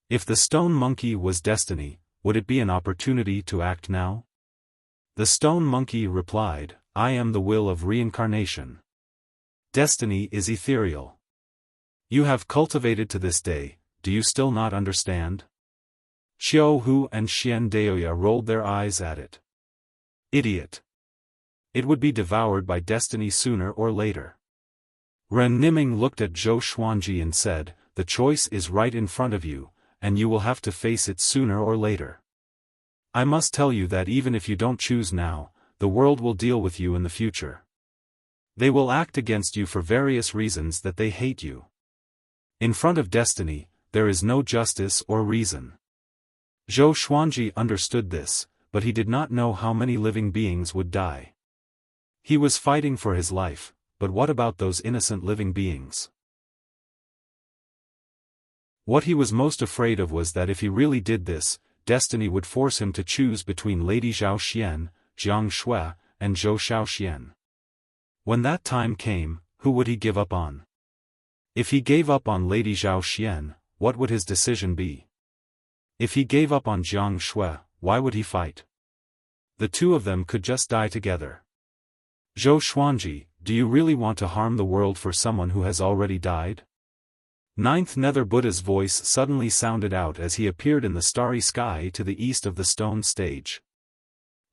If the stone monkey was Destiny, would it be an opportunity to act now? The stone monkey replied, "I am the will of reincarnation. Destiny is ethereal. You have cultivated to this day, do you still not understand?" Xiao Hu and Xian Daoya rolled their eyes at it. Idiot. It would be devoured by Destiny sooner or later. Ren Niming looked at Zhou Xuanji and said, "The choice is right in front of you, and you will have to face it sooner or later. I must tell you that even if you don't choose now, the world will deal with you in the future. They will act against you for various reasons that they hate you. In front of Destiny, there is no justice or reason." Zhou Xuanji understood this, but he did not know how many living beings would die. He was fighting for his life, but what about those innocent living beings? What he was most afraid of was that if he really did this, Destiny would force him to choose between Lady Zhao Xian, Jiang Shui, and Zhou Xiaoxian. When that time came, who would he give up on? If he gave up on Lady Zhao Xian, what would his decision be? If he gave up on Jiang Shui, why would he fight? The two of them could just die together. Zhou Xuanji, do you really want to harm the world for someone who has already died? Ninth Nether Buddha's voice suddenly sounded out as he appeared in the starry sky to the east of the stone stage.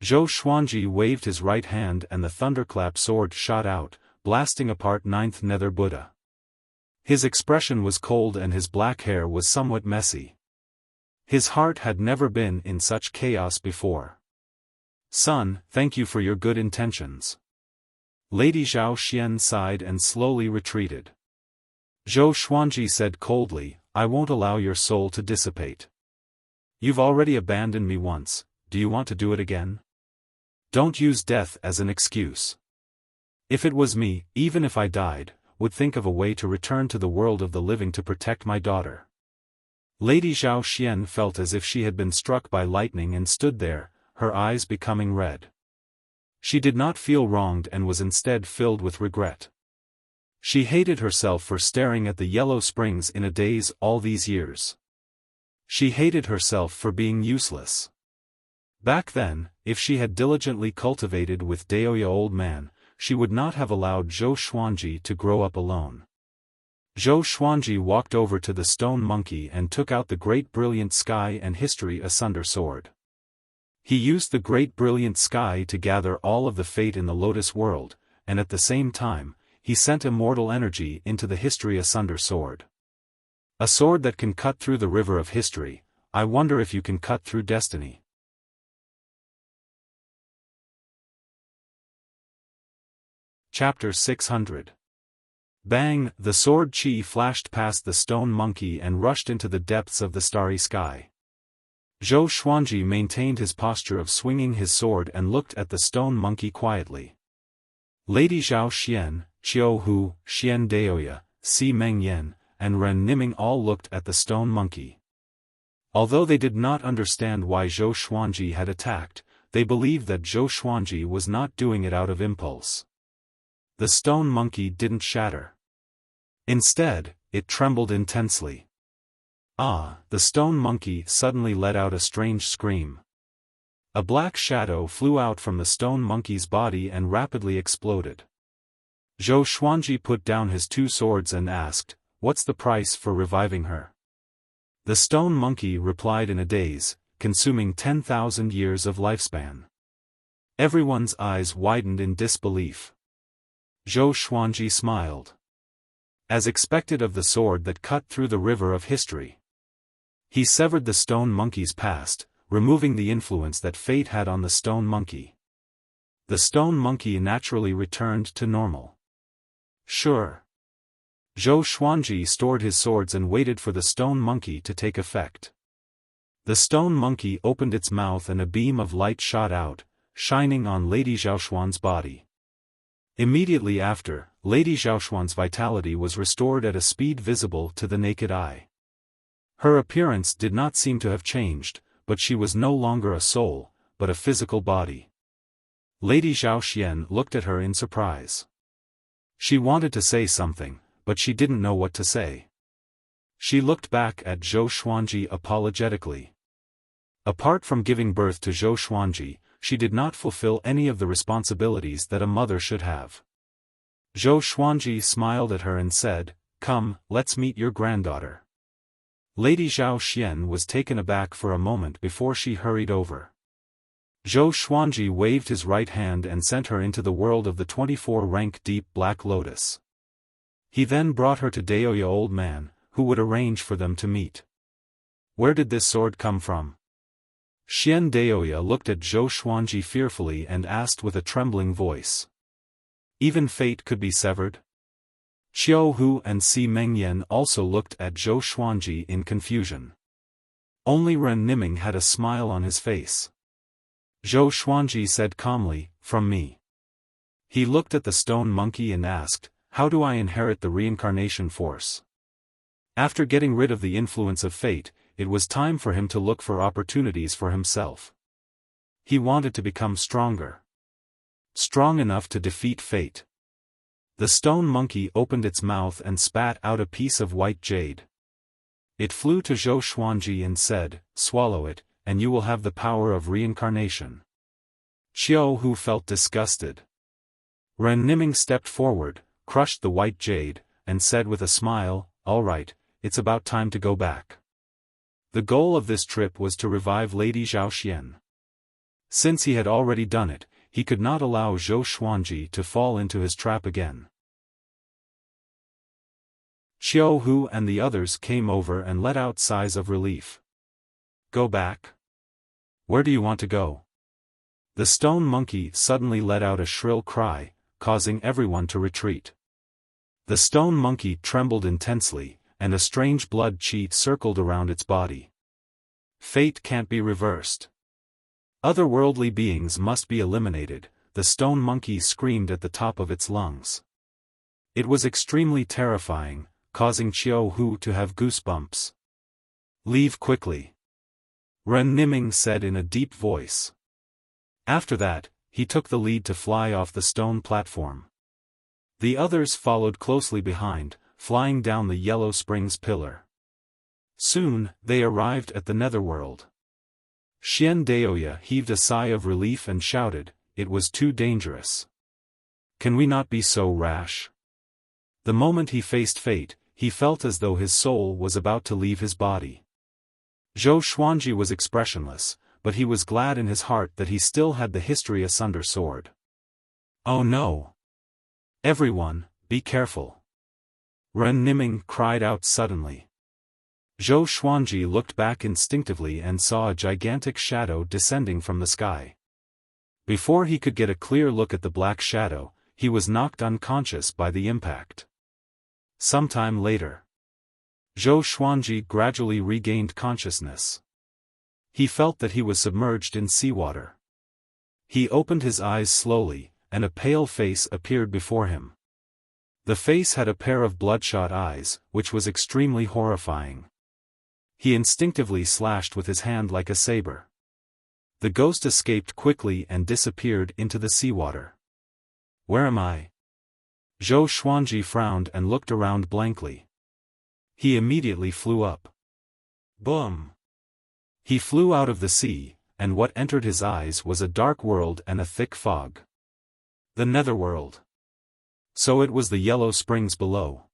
Zhou Xuanji waved his right hand and the thunderclap sword shot out, blasting apart Ninth Nether Buddha. His expression was cold and his black hair was somewhat messy. His heart had never been in such chaos before. "Son, thank you for your good intentions." Lady Zhao Xian sighed and slowly retreated. Zhou Xuanji said coldly, "I won't allow your soul to dissipate. You've already abandoned me once, do you want to do it again? Don't use death as an excuse. If it was me, even if I died, would think of a way to return to the world of the living to protect my daughter." Lady Zhao Xian felt as if she had been struck by lightning and stood there, her eyes becoming red. She did not feel wronged and was instead filled with regret. She hated herself for staring at the yellow springs in a daze all these years. She hated herself for being useless. Back then, if she had diligently cultivated with Daoya old man, she would not have allowed Zhou Xuanji to grow up alone. Zhou Xuanji walked over to the stone monkey and took out the Great Brilliant Sky and History Asunder sword. He used the Great Brilliant Sky to gather all of the fate in the Lotus world, and at the same time, he sent immortal energy into the History Asunder sword. A sword that can cut through the river of history. I wonder if you can cut through destiny. Chapter 600. Bang! The sword chi flashed past the stone monkey and rushed into the depths of the starry sky. Zhou Xuanji maintained his posture of swinging his sword and looked at the stone monkey quietly. Lady Zhao Xian, Qiu Hu, Xian Daoya, Si Meng Yan, and Ren Niming all looked at the stone monkey. Although they did not understand why Zhou Xuanji had attacked, they believed that Zhou Xuanji was not doing it out of impulse. The stone monkey didn't shatter. Instead, it trembled intensely. The stone monkey suddenly let out a strange scream. A black shadow flew out from the stone monkey's body and rapidly exploded. Zhou Xuanji put down his two swords and asked, "What's the price for reviving her?" The stone monkey replied in a daze, consuming 10,000 years of lifespan. Everyone's eyes widened in disbelief. Zhou Xuanji smiled. As expected of the sword that cut through the river of history. He severed the stone monkey's past, removing the influence that fate had on the stone monkey. The stone monkey naturally returned to normal. Sure. Zhou Xuanji stored his swords and waited for the stone monkey to take effect. The stone monkey opened its mouth and a beam of light shot out, shining on Lady Xiaoxuan's body. Immediately after, Lady Xiaoxuan's vitality was restored at a speed visible to the naked eye. Her appearance did not seem to have changed, but she was no longer a soul, but a physical body. Lady Zhao Xian looked at her in surprise. She wanted to say something, but she didn't know what to say. She looked back at Zhou Xuanji apologetically. Apart from giving birth to Zhou Xuanji, she did not fulfill any of the responsibilities that a mother should have. Zhou Xuanji smiled at her and said, "Come, let's meet your granddaughter." Lady Zhao Xian was taken aback for a moment before she hurried over. Zhou Xuanji waved his right hand and sent her into the world of the 24-rank deep black lotus. He then brought her to Daoya old man, who would arrange for them to meet. Where did this sword come from? Xian Daoya looked at Zhou Xuanji fearfully and asked with a trembling voice. Even fate could be severed? Qiu Hu and Si Mengyan also looked at Zhou Xuanji in confusion. Only Ren Niming had a smile on his face. Zhou Xuanji said calmly, "From me." He looked at the stone monkey and asked, "How do I inherit the reincarnation force?" After getting rid of the influence of fate, it was time for him to look for opportunities for himself. He wanted to become stronger. Strong enough to defeat fate. The stone monkey opened its mouth and spat out a piece of white jade. It flew to Zhou Xuanji and said, "Swallow it, and you will have the power of reincarnation." Qiu Hu felt disgusted. Ren Niming stepped forward, crushed the white jade, and said with a smile, "All right, it's about time to go back." The goal of this trip was to revive Lady Zhao Xian. Since he had already done it, he could not allow Zhou Xuanji to fall into his trap again. Qiu Hu and the others came over and let out sighs of relief. "Go back? Where do you want to go?" The stone monkey suddenly let out a shrill cry, causing everyone to retreat. The stone monkey trembled intensely, and a strange blood cheat circled around its body. Fate can't be reversed. Otherworldly beings must be eliminated, the stone monkey screamed at the top of its lungs. It was extremely terrifying, causing Qiu Hu to have goosebumps. "Leave quickly," Ren Niming said in a deep voice. After that, he took the lead to fly off the stone platform. The others followed closely behind, flying down the Yellow Springs pillar. Soon, they arrived at the netherworld. Xian Daoya heaved a sigh of relief and shouted, "It was too dangerous. Can we not be so rash?" The moment he faced fate, he felt as though his soul was about to leave his body. Zhou Xuanji was expressionless, but he was glad in his heart that he still had the History Asunder sword. "Oh no! Everyone, be careful!" Ren Niming cried out suddenly. Zhou Xuanji looked back instinctively and saw a gigantic shadow descending from the sky. Before he could get a clear look at the black shadow, he was knocked unconscious by the impact. Sometime later, Zhou Xuanji gradually regained consciousness. He felt that he was submerged in seawater. He opened his eyes slowly, and a pale face appeared before him. The face had a pair of bloodshot eyes, which was extremely horrifying. He instinctively slashed with his hand like a saber. The ghost escaped quickly and disappeared into the seawater. "Where am I?" Zhou Xuanji frowned and looked around blankly. He immediately flew up. Boom! He flew out of the sea, and what entered his eyes was a dark world and a thick fog. The netherworld. So it was the yellow springs below.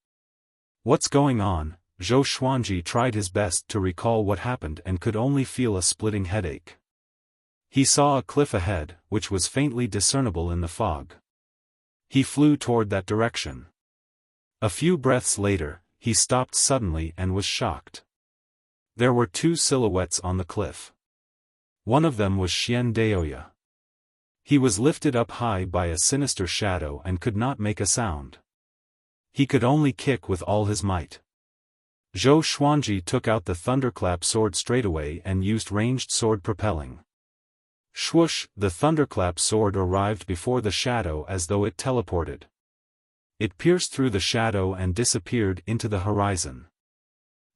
What's going on? Zhou Xuanji tried his best to recall what happened and could only feel a splitting headache. He saw a cliff ahead, which was faintly discernible in the fog. He flew toward that direction. A few breaths later, he stopped suddenly and was shocked. There were two silhouettes on the cliff. One of them was Xian Daoya. He was lifted up high by a sinister shadow and could not make a sound. He could only kick with all his might. Zhou Xuanji took out the thunderclap sword straightaway and used ranged sword propelling. Swoosh! The thunderclap sword arrived before the shadow as though it teleported. It pierced through the shadow and disappeared into the horizon.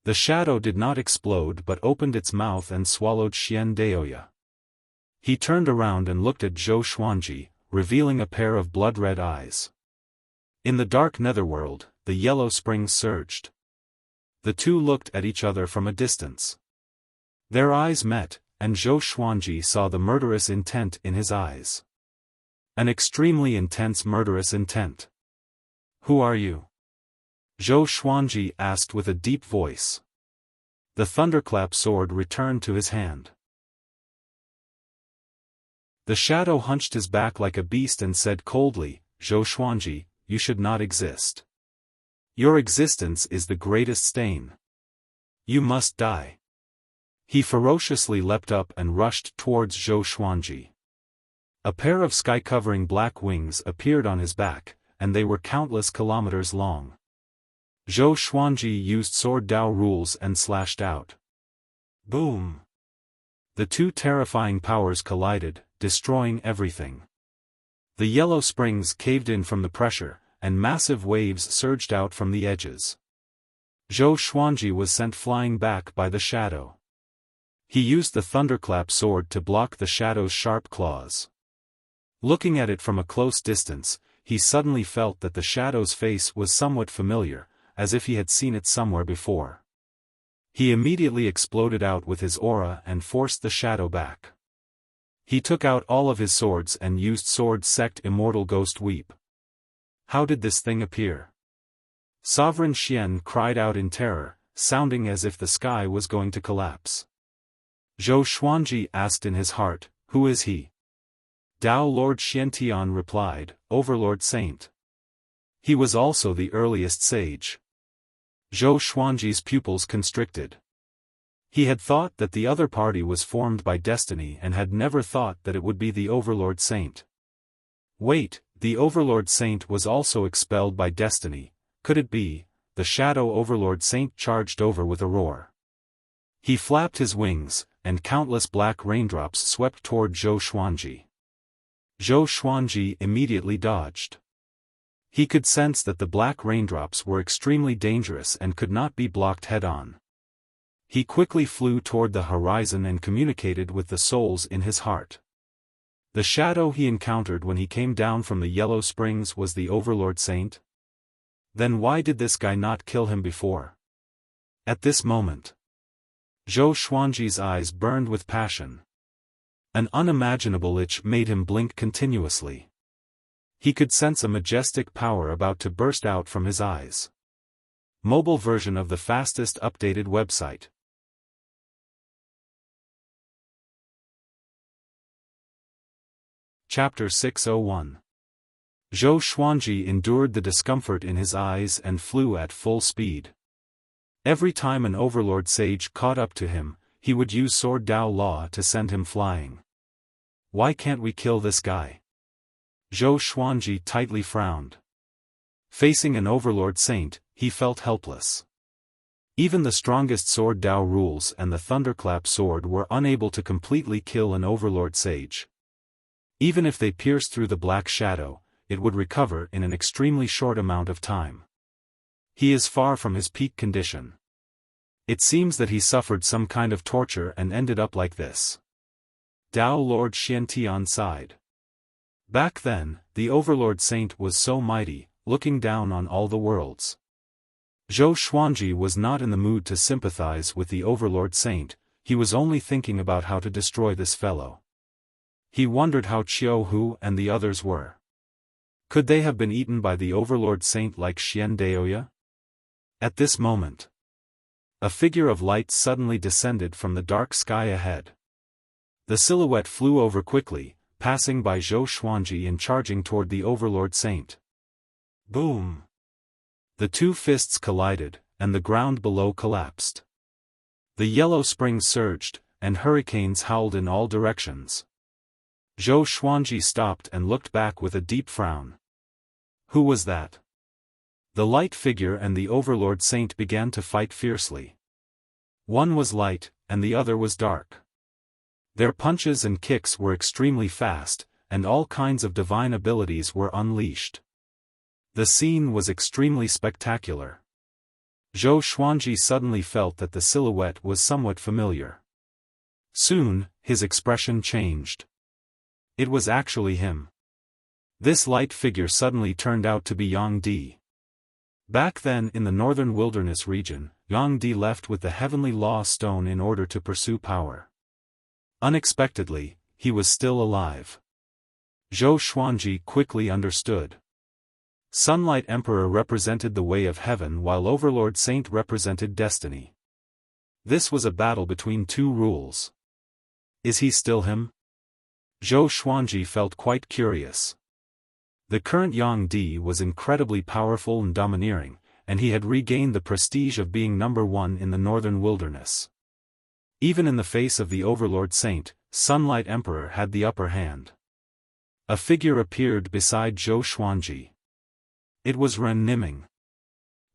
The shadow did not explode but opened its mouth and swallowed Xian Daoya. He turned around and looked at Zhou Xuanji, revealing a pair of blood-red eyes. In the dark netherworld, the yellow springs surged. The two looked at each other from a distance. Their eyes met, and Zhou Xuanji saw the murderous intent in his eyes. An extremely intense murderous intent. "Who are you?" Zhou Xuanji asked with a deep voice. The thunderclap sword returned to his hand. The shadow hunched his back like a beast and said coldly, "Zhou Xuanji, you should not exist. Your existence is the greatest stain. You must die." He ferociously leapt up and rushed towards Zhou Xuanji. A pair of sky-covering black wings appeared on his back, and they were countless kilometers long. Zhou Xuanji used sword Dao rules and slashed out. Boom! The two terrifying powers collided, destroying everything. The yellow springs caved in from the pressure, and massive waves surged out from the edges. Zhou Xuanji was sent flying back by the shadow. He used the thunderclap sword to block the shadow's sharp claws. Looking at it from a close distance, he suddenly felt that the shadow's face was somewhat familiar, as if he had seen it somewhere before. He immediately exploded out with his aura and forced the shadow back. He took out all of his swords and used sword sect Immortal Ghost Weep. How did this thing appear? Sovereign Xian cried out in terror, sounding as if the sky was going to collapse. Zhou Xuanji asked in his heart, "Who is he?" Dao Lord Xiantian replied, "Overlord Saint." He was also the earliest sage. Zhou Xuanji's pupils constricted. He had thought that the other party was formed by destiny and had never thought that it would be the Overlord Saint. Wait, the Overlord Saint was also expelled by destiny, could it be? The Shadow Overlord Saint charged over with a roar. He flapped his wings, and countless black raindrops swept toward Zhou Xuanji. Zhou Xuanji immediately dodged. He could sense that the black raindrops were extremely dangerous and could not be blocked head-on. He quickly flew toward the horizon and communicated with the souls in his heart. The shadow he encountered when he came down from the Yellow Springs was the Overlord Saint? Then why did this guy not kill him before? At this moment, Zhou Xuanji's eyes burned with passion. An unimaginable itch made him blink continuously. He could sense a majestic power about to burst out from his eyes. Mobile version of the fastest updated website. Chapter 601. Zhou Xuanji endured the discomfort in his eyes and flew at full speed. Every time an overlord sage caught up to him, he would use Sword Dao Law to send him flying. Why can't we kill this guy? Zhou Xuanji tightly frowned. Facing an overlord saint, he felt helpless. Even the strongest Sword Dao rules and the thunderclap sword were unable to completely kill an overlord sage. Even if they pierced through the black shadow, it would recover in an extremely short amount of time. He is far from his peak condition. It seems that he suffered some kind of torture and ended up like this. Tao Lord Xiantian sighed. Back then, the Overlord Saint was so mighty, looking down on all the worlds. Zhou Xuanji was not in the mood to sympathize with the Overlord Saint, he was only thinking about how to destroy this fellow. He wondered how Qiu Hu and the others were. Could they have been eaten by the Overlord Saint like Xian Daoya? At this moment, a figure of light suddenly descended from the dark sky ahead. The silhouette flew over quickly, passing by Zhou Xuanji and charging toward the Overlord Saint. Boom! The two fists collided, and the ground below collapsed. The yellow springs surged, and hurricanes howled in all directions. Zhou Xuanji stopped and looked back with a deep frown. Who was that? The light figure and the Overlord Saint began to fight fiercely. One was light, and the other was dark. Their punches and kicks were extremely fast, and all kinds of divine abilities were unleashed. The scene was extremely spectacular. Zhou Xuanji suddenly felt that the silhouette was somewhat familiar. Soon, his expression changed. It was actually him. This light figure suddenly turned out to be Yang Di. Back then in the northern wilderness region, Yang Di left with the heavenly law stone in order to pursue power. Unexpectedly, he was still alive. Zhou Xuanji quickly understood. Sunlight Emperor represented the way of heaven while Overlord Saint represented destiny. This was a battle between two rules. Is he still him? Zhou Xuanji felt quite curious. The current Yang Di was incredibly powerful and domineering, and he had regained the prestige of being number one in the northern wilderness. Even in the face of the Overlord Saint, Sunlight Emperor had the upper hand. A figure appeared beside Zhou Xuanji. It was Ren Niming.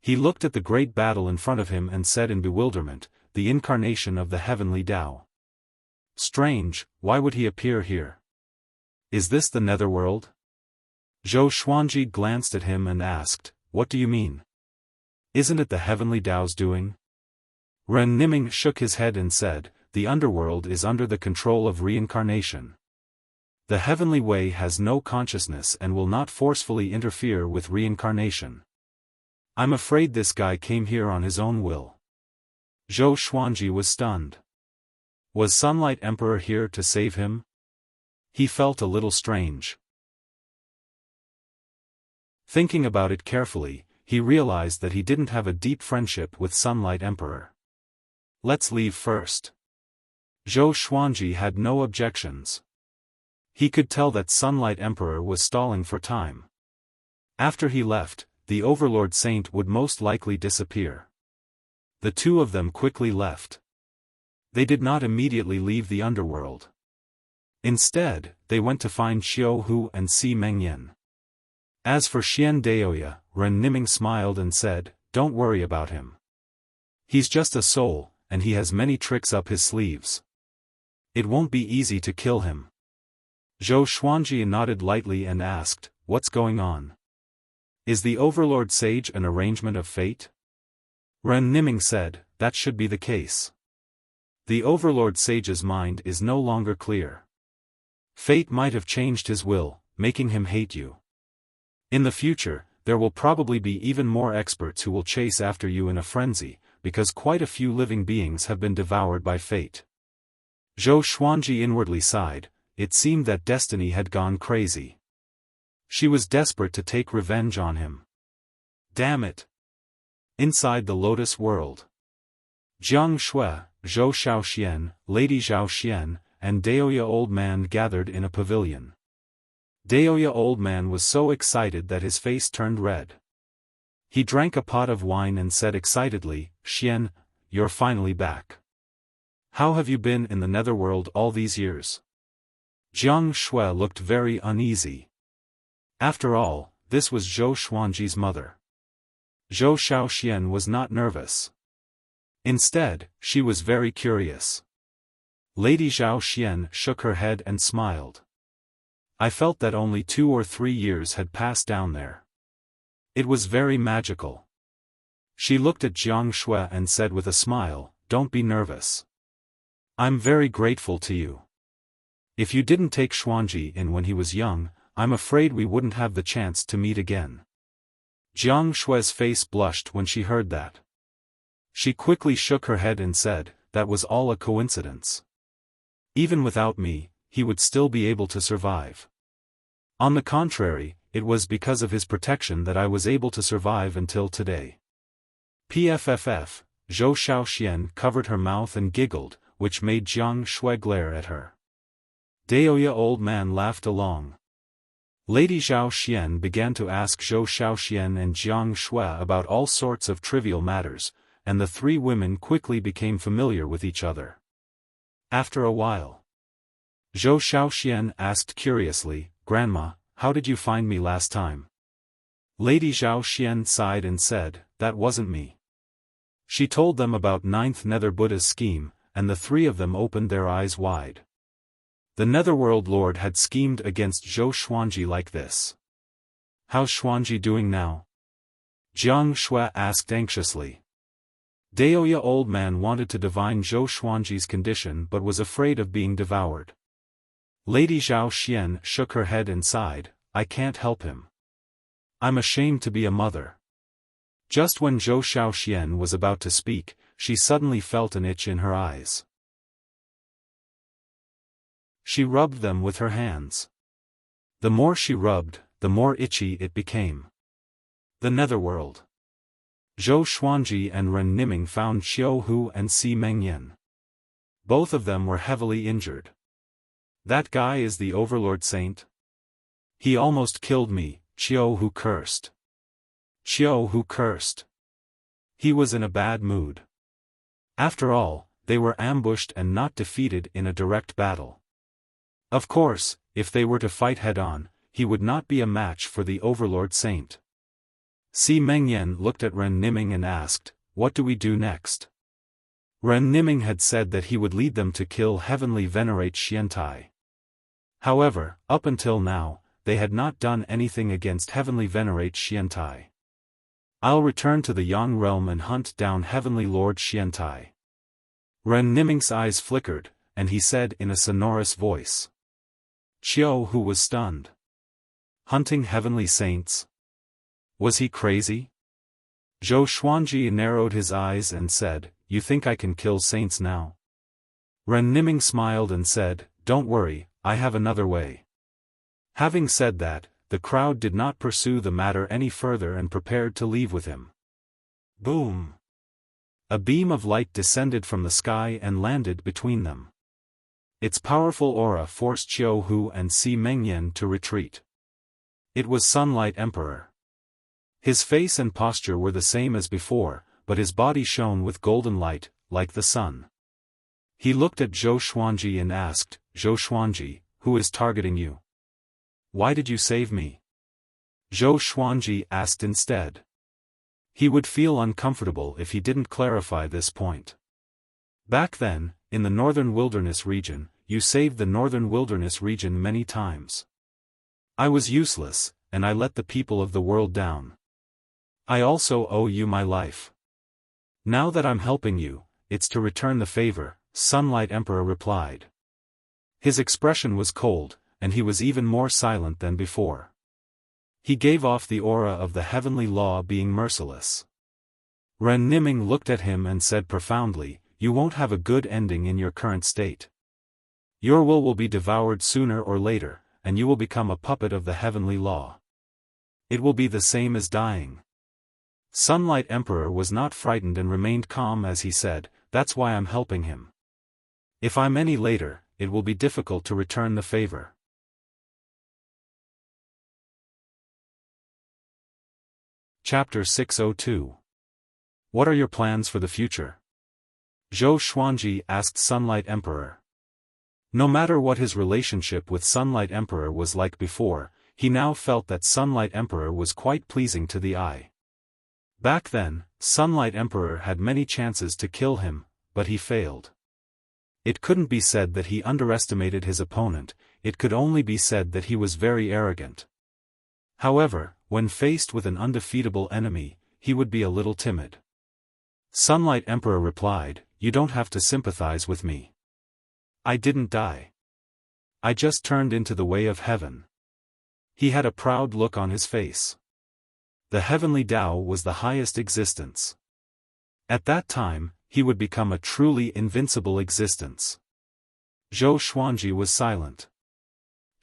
He looked at the great battle in front of him and said in bewilderment, the incarnation of the heavenly Tao. Strange, why would he appear here? Is this the netherworld? Zhou Xuanji glanced at him and asked, what do you mean? Isn't it the heavenly Tao's doing? Ren Niming shook his head and said, the underworld is under the control of reincarnation. The heavenly way has no consciousness and will not forcefully interfere with reincarnation. I'm afraid this guy came here on his own will. Zhou Xuanji was stunned. Was Sunlight Emperor here to save him? He felt a little strange. Thinking about it carefully, he realized that he didn't have a deep friendship with Sunlight Emperor. Let's leave first. Zhou Xuanji had no objections. He could tell that Sunlight Emperor was stalling for time. After he left, the Overlord Saint would most likely disappear. The two of them quickly left. They did not immediately leave the underworld. Instead, they went to find Qiu Hu and Si Mengyan. As for Xian Daoya, Ren Niming smiled and said, don't worry about him. He's just a soul, and he has many tricks up his sleeves. It won't be easy to kill him. Zhou Xuanji nodded lightly and asked, what's going on? Is the Overlord Sage an arrangement of fate? Ren Niming said, that should be the case. The Overlord Sage's mind is no longer clear. Fate might have changed his will, making him hate you. In the future, there will probably be even more experts who will chase after you in a frenzy, because quite a few living beings have been devoured by fate. Zhou Xuanji inwardly sighed. It seemed that destiny had gone crazy. She was desperate to take revenge on him. Damn it! Inside the Lotus World, Jiang Shui, Zhou Xiaoxian, Lady Xiaoxian, and Daoya Old Man gathered in a pavilion. Daoya Old Man was so excited that his face turned red. He drank a pot of wine and said excitedly, Xian, you're finally back. How have you been in the netherworld all these years? Jiang Shui looked very uneasy. After all, this was Zhou Xuanji's mother. Zhou Xiaoxian was not nervous. Instead, she was very curious. Lady Xiaoxian shook her head and smiled. I felt that only 2 or 3 years had passed down there. It was very magical. She looked at Jiang Shui and said with a smile, "Don't be nervous. I'm very grateful to you. If you didn't take Xuanji in when he was young, I'm afraid we wouldn't have the chance to meet again." Jiang Shui's face blushed when she heard that. She quickly shook her head and said, "That was all a coincidence. Even without me, he would still be able to survive. On the contrary, it was because of his protection that I was able to survive until today." PFFF, Zhou Xiaoxian covered her mouth and giggled, which made Jiang Shui glare at her. Daoya old man laughed along. Lady Zhao Xian began to ask Zhou Xiaoxian and Jiang Shui about all sorts of trivial matters, and the 3 women quickly became familiar with each other. After a while, Zhou Xiaoxian asked curiously, "Grandma, how did you find me last time?" Lady Zhao Xian sighed and said, "That wasn't me." She told them about 9th Nether Buddha's scheme, and the 3 of them opened their eyes wide. The Netherworld Lord had schemed against Zhou Xuanji like this. "How's Xuanji doing now?" Jiang Shui asked anxiously. Daoya old man wanted to divine Zhou Xuanji's condition but was afraid of being devoured. Lady Zhao Xian shook her head and sighed, "I can't help him. I'm ashamed to be a mother." Just when Zhou Xiaoxian was about to speak, she suddenly felt an itch in her eyes. She rubbed them with her hands. The more she rubbed, the more itchy it became. The Netherworld. Zhou Xuanji and Ren Niming found Xiao Hu and Si Mengyan. Both of them were heavily injured. "That guy is the Overlord Saint? He almost killed me," Xiao Hu cursed. Xiao Hu cursed. He was in a bad mood. After all, they were ambushed and not defeated in a direct battle. Of course, if they were to fight head-on, he would not be a match for the Overlord Saint. Si Mengyan looked at Ren Niming and asked, "What do we do next?" Ren Niming had said that he would lead them to kill Heavenly Venerate Xiantai. However, up until now, they had not done anything against Heavenly Venerate Xiantai. "I'll return to the Yang realm and hunt down Heavenly Lord Xiantai." Ren Niming's eyes flickered, and he said in a sonorous voice. Xiao Hu was stunned. Hunting heavenly saints? Was he crazy? Zhou Xuanji narrowed his eyes and said, "You think I can kill saints now?" Ren Niming smiled and said, "Don't worry, I have another way." Having said that, the crowd did not pursue the matter any further and prepared to leave with him. Boom! A beam of light descended from the sky and landed between them. Its powerful aura forced Xiao Hu and Si Mengyan to retreat. It was Sunlight Emperor. His face and posture were the same as before, but his body shone with golden light, like the sun. He looked at Zhou Xuanji and asked, "Zhou Xuanji, who is targeting you? Why did you save me?" Zhou Xuanji asked instead. He would feel uncomfortable if he didn't clarify this point. "Back then, in the Northern Wilderness region, you saved the Northern Wilderness region many times. I was useless, and I let the people of the world down. I also owe you my life. Now that I'm helping you, it's to return the favor," Sunlight Emperor replied. His expression was cold, and he was even more silent than before. He gave off the aura of the heavenly law being merciless. Ren Niming looked at him and said profoundly, "You won't have a good ending in your current state. Your will be devoured sooner or later, and you will become a puppet of the heavenly law. It will be the same as dying." Sunlight Emperor was not frightened and remained calm as he said, "That's why I'm helping him. If I'm any later, it will be difficult to return the favor." Chapter 602. What are your plans for the future? Zhou Xuanji asked Sunlight Emperor. No matter what his relationship with Sunlight Emperor was like before, he now felt that Sunlight Emperor was quite pleasing to the eye. Back then, Sunlight Emperor had many chances to kill him, but he failed. It couldn't be said that he underestimated his opponent, it could only be said that he was very arrogant. However, when faced with an undefeatable enemy, he would be a little timid. Sunlight Emperor replied, "You don't have to sympathize with me. I didn't die. I just turned into the way of heaven." He had a proud look on his face. The heavenly Tao was the highest existence. At that time, he would become a truly invincible existence. Zhou Xuanji was silent.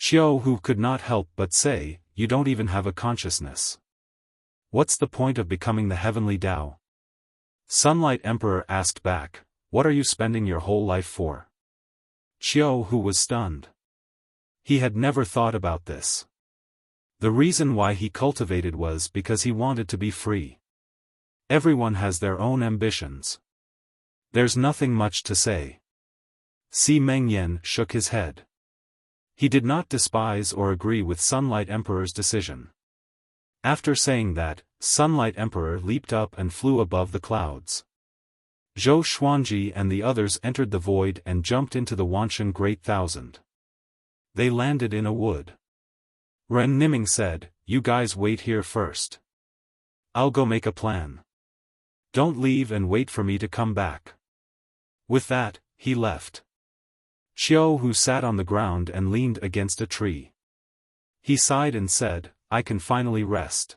Xiao Hu could not help but say, "You don't even have a consciousness. What's the point of becoming the heavenly Tao?" Sunlight Emperor asked back, "What are you spending your whole life for?" Xiao Hu was stunned. He had never thought about this. The reason why he cultivated was because he wanted to be free. Everyone has their own ambitions. There's nothing much to say. Si Mengyan shook his head. He did not despise or agree with Sunlight Emperor's decision. After saying that, Sunlight Emperor leaped up and flew above the clouds. Zhou Xuanji and the others entered the void and jumped into the Wanshan Great Thousand. They landed in a wood. Ren Niming said, "You guys wait here first. I'll go make a plan. Don't leave and wait for me to come back." With that, he left. Xiao Hu sat on the ground and leaned against a tree. He sighed and said, "I can finally rest."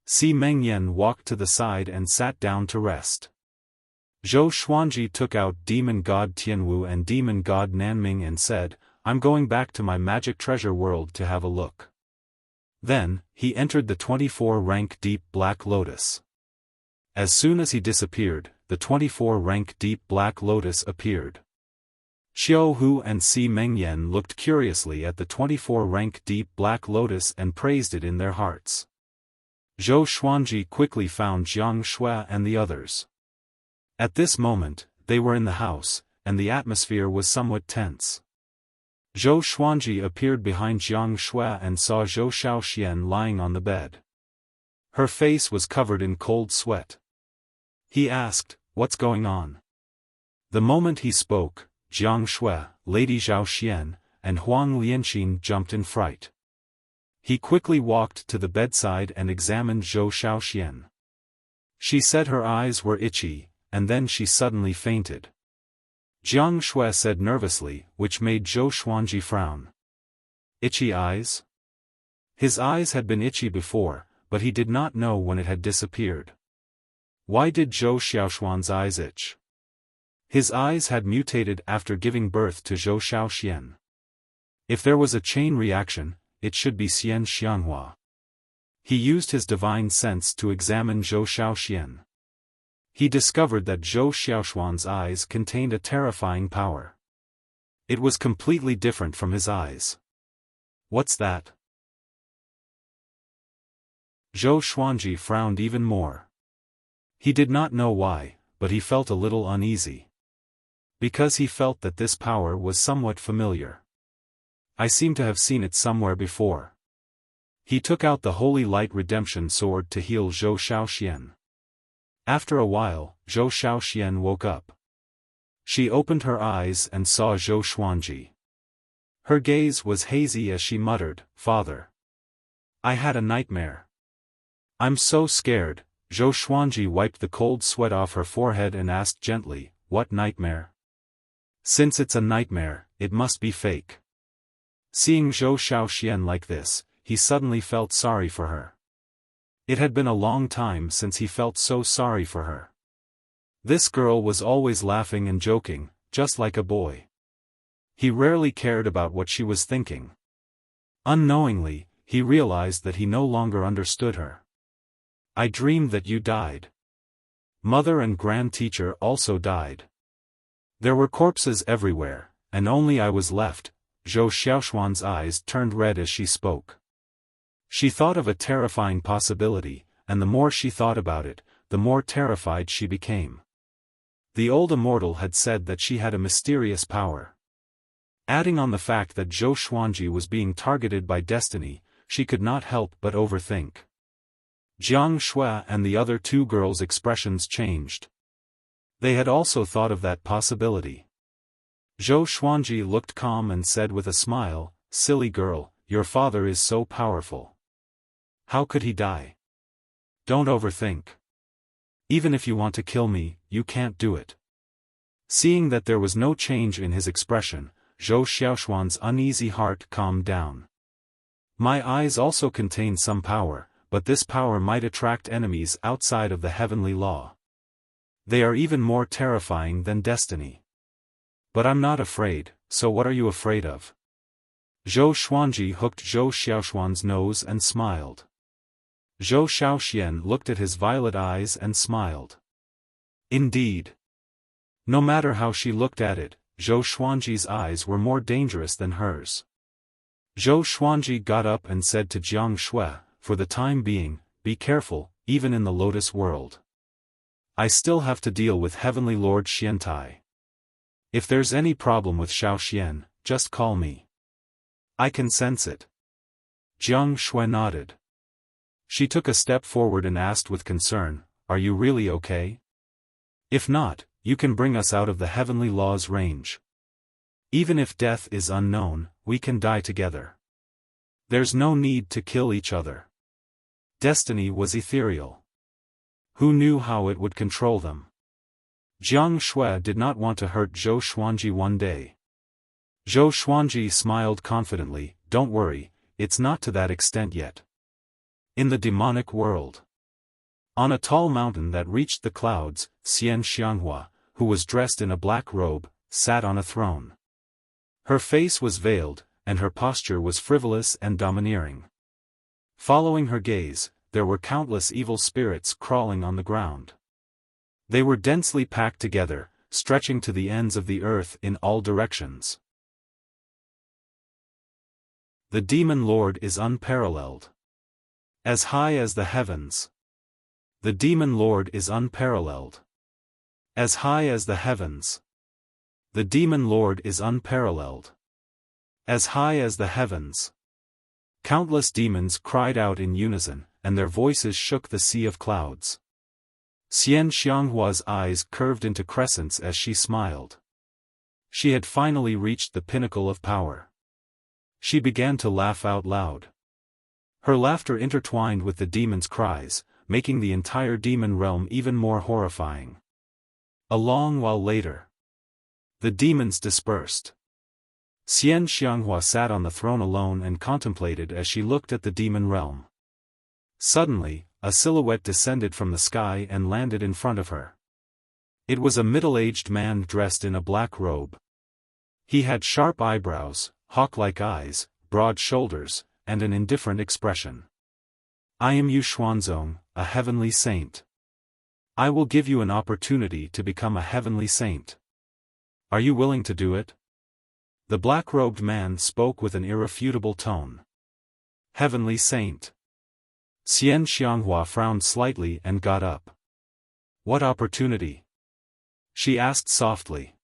Si Mengyan walked to the side and sat down to rest. Zhou Xuanji took out Demon God Tianwu and Demon God Nanming and said, "I'm going back to my magic treasure world to have a look." Then, he entered the 24-rank Deep Black Lotus. As soon as he disappeared, the 24-rank Deep Black Lotus appeared. Xiao Hu and Si Mengyan looked curiously at the 24-rank Deep Black Lotus and praised it in their hearts. Zhou Xuanji quickly found Jiang Shui and the others. At this moment, they were in the house, and the atmosphere was somewhat tense. Zhou Xuanji appeared behind Jiang Shui and saw Zhou Xiaoxian lying on the bed. Her face was covered in cold sweat. He asked, "What's going on?" The moment he spoke, Jiang Shui, Lady Xiaoxian, and Huang Lianxin jumped in fright. He quickly walked to the bedside and examined Zhou Xiaoxian. She said her eyes were itchy, and then she suddenly fainted. Jiang Shui said nervously, which made Zhou Xuanji frown. Itchy eyes? His eyes had been itchy before, but he did not know when it had disappeared. Why did Zhou Xiaoxuan's eyes itch? His eyes had mutated after giving birth to Zhou Xiaoxian. If there was a chain reaction, it should be Xian Xianhua. He used his divine sense to examine Zhou Xiaoxian. He discovered that Zhou Xiaoxuan's eyes contained a terrifying power. It was completely different from his eyes. What's that? Zhou Xuanji frowned even more. He did not know why, but he felt a little uneasy. Because he felt that this power was somewhat familiar. I seem to have seen it somewhere before. He took out the Holy Light Redemption Sword to heal Zhou Xiaoxian. After a while, Zhou Xiaoxian woke up. She opened her eyes and saw Zhou Xuanji. Her gaze was hazy as she muttered, "Father. I had a nightmare. I'm so scared." Zhou Xuanji wiped the cold sweat off her forehead and asked gently, "What nightmare?" "Since it's a nightmare, it must be fake." Seeing Zhou Xiaoxian like this, he suddenly felt sorry for her. It had been a long time since he felt so sorry for her. This girl was always laughing and joking, just like a boy. He rarely cared about what she was thinking. Unknowingly, he realized that he no longer understood her. "I dreamed that you died. Mother and grand teacher also died. There were corpses everywhere, and only I was left." Zhou Xiaoxuan's eyes turned red as she spoke. She thought of a terrifying possibility, and the more she thought about it, the more terrified she became. The old immortal had said that she had a mysterious power. Adding on the fact that Zhou Xuanji was being targeted by destiny, she could not help but overthink. Jiang Shui and the other two girls' expressions changed. They had also thought of that possibility. Zhou Xuanji looked calm and said with a smile, "Silly girl, your father is so powerful. How could he die? Don't overthink. Even if you want to kill me, you can't do it." Seeing that there was no change in his expression, Zhou Xiaoxuan's uneasy heart calmed down. My eyes also contain some power, but this power might attract enemies outside of the heavenly law. They are even more terrifying than destiny. But I'm not afraid, so what are you afraid of? Zhou Xuanji hooked Zhou Xiaoxuan's nose and smiled. Zhou Xiaoxian looked at his violet eyes and smiled. Indeed. No matter how she looked at it, Zhou Xuanji's eyes were more dangerous than hers. Zhou Xuanji got up and said to Jiang Shui, "For the time being, be careful, even in the Lotus world. I still have to deal with Heavenly Lord Xiantai. If there's any problem with Xiaoxian, just call me. I can sense it." Jiang Shui nodded. She took a step forward and asked with concern, "Are you really okay? If not, you can bring us out of the heavenly law's range. Even if death is unknown, we can die together. There's no need to kill each other." Destiny was ethereal. Who knew how it would control them? Jiang Shui did not want to hurt Zhou Xuanji one day. Zhou Xuanji smiled confidently, "Don't worry, it's not to that extent yet." In the demonic world. On a tall mountain that reached the clouds, Xian Xianghua, who was dressed in a black robe, sat on a throne. Her face was veiled, and her posture was frivolous and domineering. Following her gaze, there were countless evil spirits crawling on the ground. They were densely packed together, stretching to the ends of the earth in all directions. The demon lord is unparalleled. As high as the heavens. The demon lord is unparalleled. As high as the heavens. The demon lord is unparalleled. As high as the heavens. Countless demons cried out in unison, and their voices shook the sea of clouds. Xian Xianghua's eyes curved into crescents as she smiled. She had finally reached the pinnacle of power. She began to laugh out loud. Her laughter intertwined with the demon's cries, making the entire demon realm even more horrifying. A long while later, the demons dispersed. Xian Xianghua sat on the throne alone and contemplated as she looked at the demon realm. Suddenly, a silhouette descended from the sky and landed in front of her. It was a middle-aged man dressed in a black robe. He had sharp eyebrows, hawk-like eyes, broad shoulders, and an indifferent expression. "I am Yu Xuanzong, a heavenly saint. I will give you an opportunity to become a heavenly saint. Are you willing to do it?" The black-robed man spoke with an irrefutable tone. "Heavenly saint." Xian Xianghua frowned slightly and got up. "What opportunity?" she asked softly.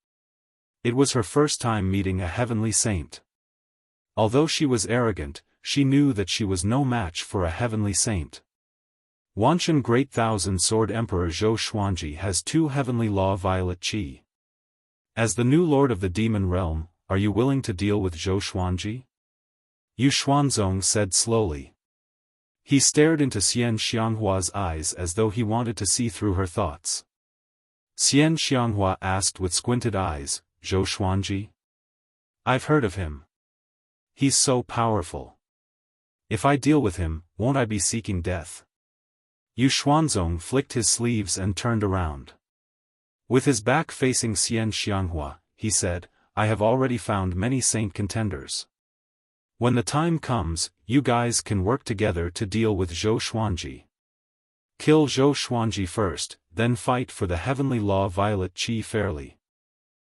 It was her first time meeting a heavenly saint. Although she was arrogant, she knew that she was no match for a heavenly saint. Wanshan Great Thousand Sword Emperor Zhou Xuanji has 2 heavenly law violet qi. As the new lord of the demon realm, are you willing to deal with Zhou Xuanji? Yu Xuanzong said slowly. He stared into Xian Xianghua's eyes as though he wanted to see through her thoughts. Xian Xianghua asked with squinted eyes, "Zhou Xuanji? I've heard of him. He's so powerful. If I deal with him, won't I be seeking death?" Yu Xuanzong flicked his sleeves and turned around. With his back facing Xian Xianghua, he said, "I have already found many saint contenders. When the time comes, you guys can work together to deal with Zhou Xuanji. Kill Zhou Xuanji first, then fight for the heavenly law violet qi fairly.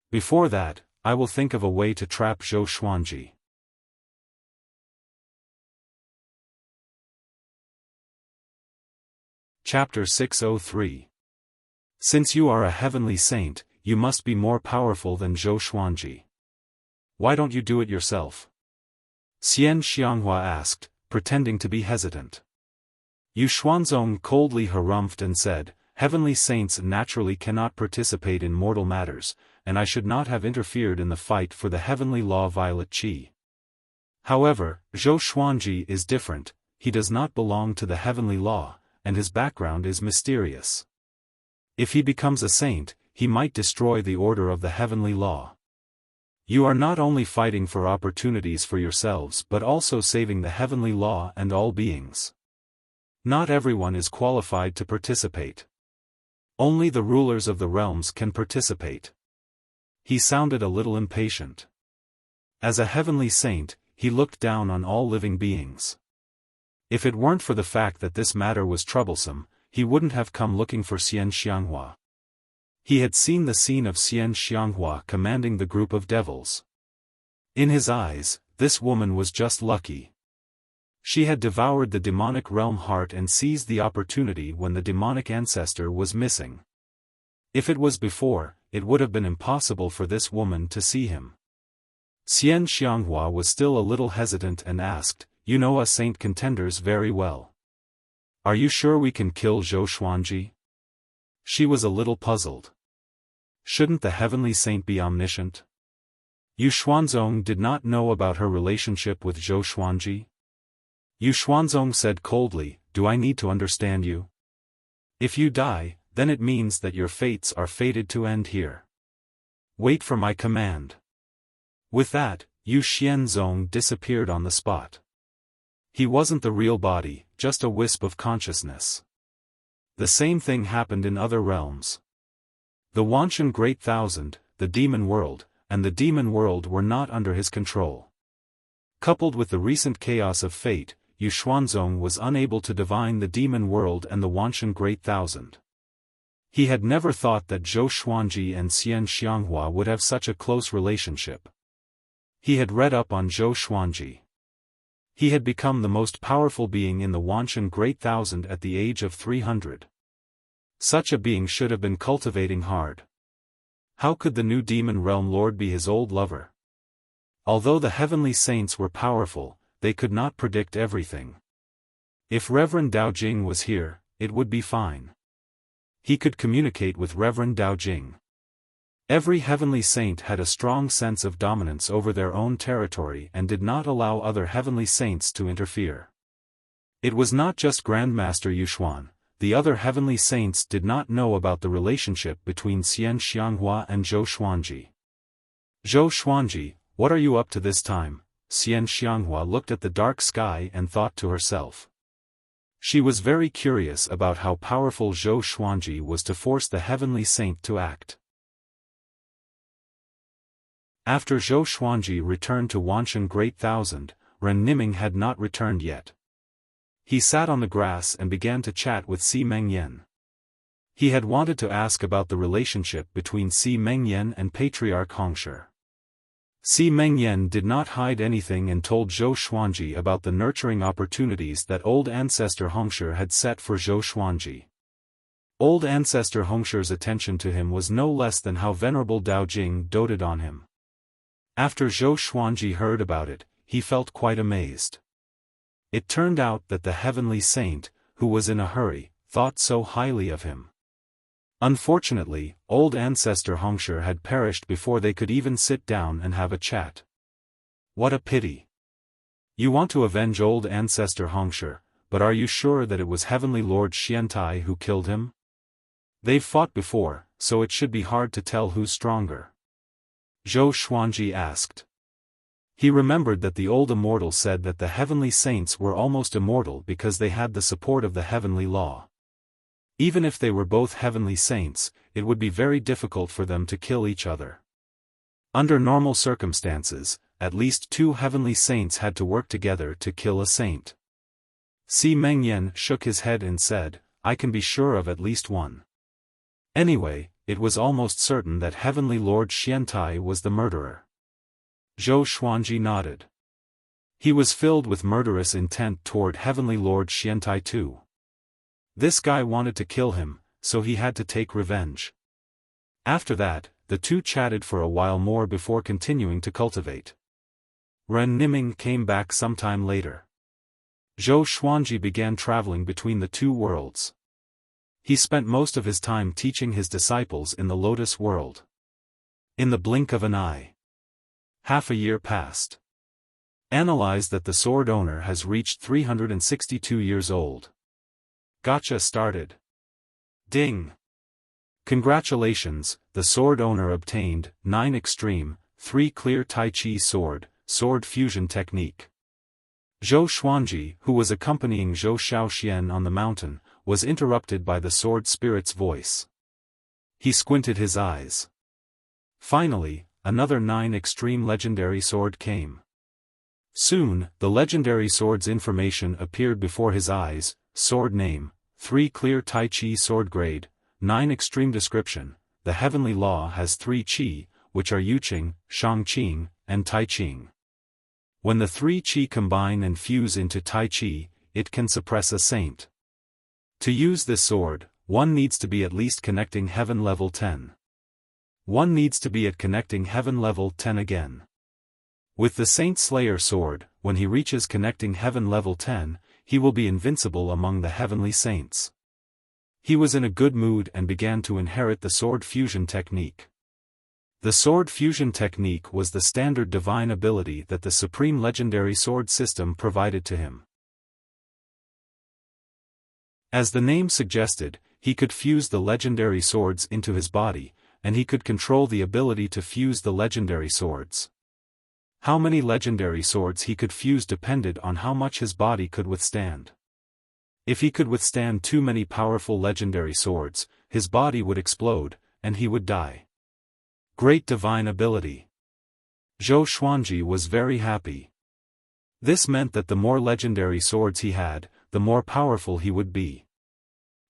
Before that, I will think of a way to trap Zhou Xuanji." Chapter 603. Since you are a heavenly saint, you must be more powerful than Zhou Xuanji. Why don't you do it yourself? Xian Xianghua asked, pretending to be hesitant. Yu Xuanzong coldly harumphed and said, "Heavenly saints naturally cannot participate in mortal matters, and I should not have interfered in the fight for the heavenly law Violet Qi. However, Zhou Xuanji is different, he does not belong to the heavenly law, and his background is mysterious. If he becomes a saint, he might destroy the order of the heavenly law. You are not only fighting for opportunities for yourselves but also saving the heavenly law and all beings. Not everyone is qualified to participate. Only the rulers of the realms can participate. He sounded a little impatient. As a heavenly saint, he looked down on all living beings. If it weren't for the fact that this matter was troublesome, he wouldn't have come looking for Xian Xianghua. He had seen the scene of Xian Xianghua commanding the group of devils. In his eyes, this woman was just lucky. She had devoured the demonic realm heart and seized the opportunity when the demonic ancestor was missing. If it was before, it would have been impossible for this woman to see him. Xian Xianghua was still a little hesitant and asked, "You know us saint contenders very well. Are you sure we can kill Zhou Xuanji?" She was a little puzzled. Shouldn't the heavenly saint be omniscient? Yu Xuanzong did not know about her relationship with Zhou Xuanji. Yu Xuanzong said coldly, "Do I need to understand you? If you die, then it means that your fates are fated to end here. Wait for my command." With that, Yu Xianzong disappeared on the spot. He wasn't the real body, just a wisp of consciousness. The same thing happened in other realms. The Wanshan Great Thousand, the demon world, and the demon world were not under his control. Coupled with the recent chaos of fate, Yu Xuanzong was unable to divine the demon world and the Wanshan Great Thousand. He had never thought that Zhou Xuanji and Xian Xianghua would have such a close relationship. He had read up on Zhou Xuanji. He had become the most powerful being in the Wanshan Great Thousand at the age of 300. Such a being should have been cultivating hard. How could the new demon realm lord be his old lover? Although the heavenly saints were powerful, they could not predict everything. If Reverend Dao Jing was here, it would be fine. He could communicate with Reverend Dao Jing. Every heavenly saint had a strong sense of dominance over their own territory and did not allow other heavenly saints to interfere. It was not just Grandmaster Yuxuan, the other heavenly saints did not know about the relationship between Xian Xianghua and Zhou Xuanji. "Zhou Xuanji, what are you up to this time?" Xian Xianghua looked at the dark sky and thought to herself. She was very curious about how powerful Zhou Xuanji was to force the heavenly saint to act. After Zhou Xuanji returned to Wanshan Great Thousand, Ren Niming had not returned yet. He sat on the grass and began to chat with Si Mengyan. He had wanted to ask about the relationship between Si Mengyan and Patriarch Hongshi. Si Mengyan did not hide anything and told Zhou Xuanji about the nurturing opportunities that old ancestor Hongshi had set for Zhou Xuanji. Old ancestor Hongshi's attention to him was no less than how venerable Dao Jing doted on him. After Zhou Xuanji heard about it, he felt quite amazed. It turned out that the heavenly saint, who was in a hurry, thought so highly of him. Unfortunately, old ancestor Hongshi had perished before they could even sit down and have a chat. What a pity. You want to avenge old ancestor Hongshi, but are you sure that it was Heavenly Lord Xiantai who killed him? They've fought before, so it should be hard to tell who's stronger. Zhou Xuanji asked. He remembered that the old immortal said that the heavenly saints were almost immortal because they had the support of the heavenly law. Even if they were both heavenly saints, it would be very difficult for them to kill each other. Under normal circumstances, at least two heavenly saints had to work together to kill a saint. Si Mengyan shook his head and said, "I can be sure of at least one." Anyway, it was almost certain that Heavenly Lord Xiantai was the murderer. Zhou Xuanji nodded. He was filled with murderous intent toward Heavenly Lord Xiantai too. This guy wanted to kill him, so he had to take revenge. After that, the two chatted for a while more before continuing to cultivate. Ren Niming came back sometime later. Zhou Xuanji began traveling between the two worlds. He spent most of his time teaching his disciples in the Lotus world. In the blink of an eye. Half a year passed. Analyze that the sword owner has reached 362 years old. Gotcha started. Ding. Congratulations, the sword owner obtained 9 extreme, 3 clear Tai Chi sword fusion technique. Zhou Xuanji, who was accompanying Zhou Xiaoxian on the mountain, was interrupted by the sword spirit's voice. He squinted his eyes. Finally, another 9 extreme legendary sword came. Soon, the legendary sword's information appeared before his eyes: sword name, 3 clear Tai Chi sword grade, 9 extreme description. The heavenly law has 3 Qi, which are Yuqing, Shangqing, and Taiqing. When the 3 Qi combine and fuse into Tai Chi, it can suppress a saint. To use this sword, one needs to be at least connecting heaven level 10. One needs to be at connecting heaven level 10 again. With the Saint Slayer sword, when he reaches connecting heaven level 10, he will be invincible among the heavenly saints. He was in a good mood and began to inherit the sword fusion technique. The sword fusion technique was the standard divine ability that the supreme legendary sword system provided to him. As the name suggested, he could fuse the legendary swords into his body, and he could control the ability to fuse the legendary swords. How many legendary swords he could fuse depended on how much his body could withstand. If he could withstand too many powerful legendary swords, his body would explode, and he would die. Great divine ability. Zhou Xuanji was very happy. This meant that the more legendary swords he had, the more powerful he would be.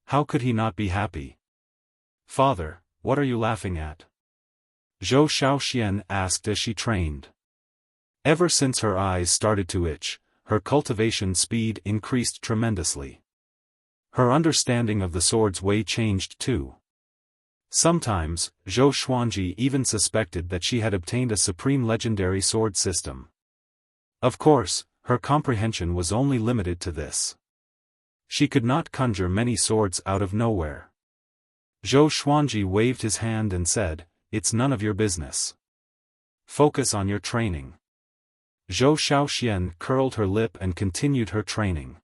How could he not be happy? Father, what are you laughing at? Zhou Xiaoxian asked as she trained. Ever since her eyes started to itch, her cultivation speed increased tremendously. Her understanding of the sword's way changed too. Sometimes, Zhou Xuanji even suspected that she had obtained a supreme legendary sword system. Of course, her comprehension was only limited to this. She could not conjure many swords out of nowhere. Zhou Xuanji waved his hand and said, "It's none of your business. Focus on your training." Zhou Xiaoxian curled her lip and continued her training.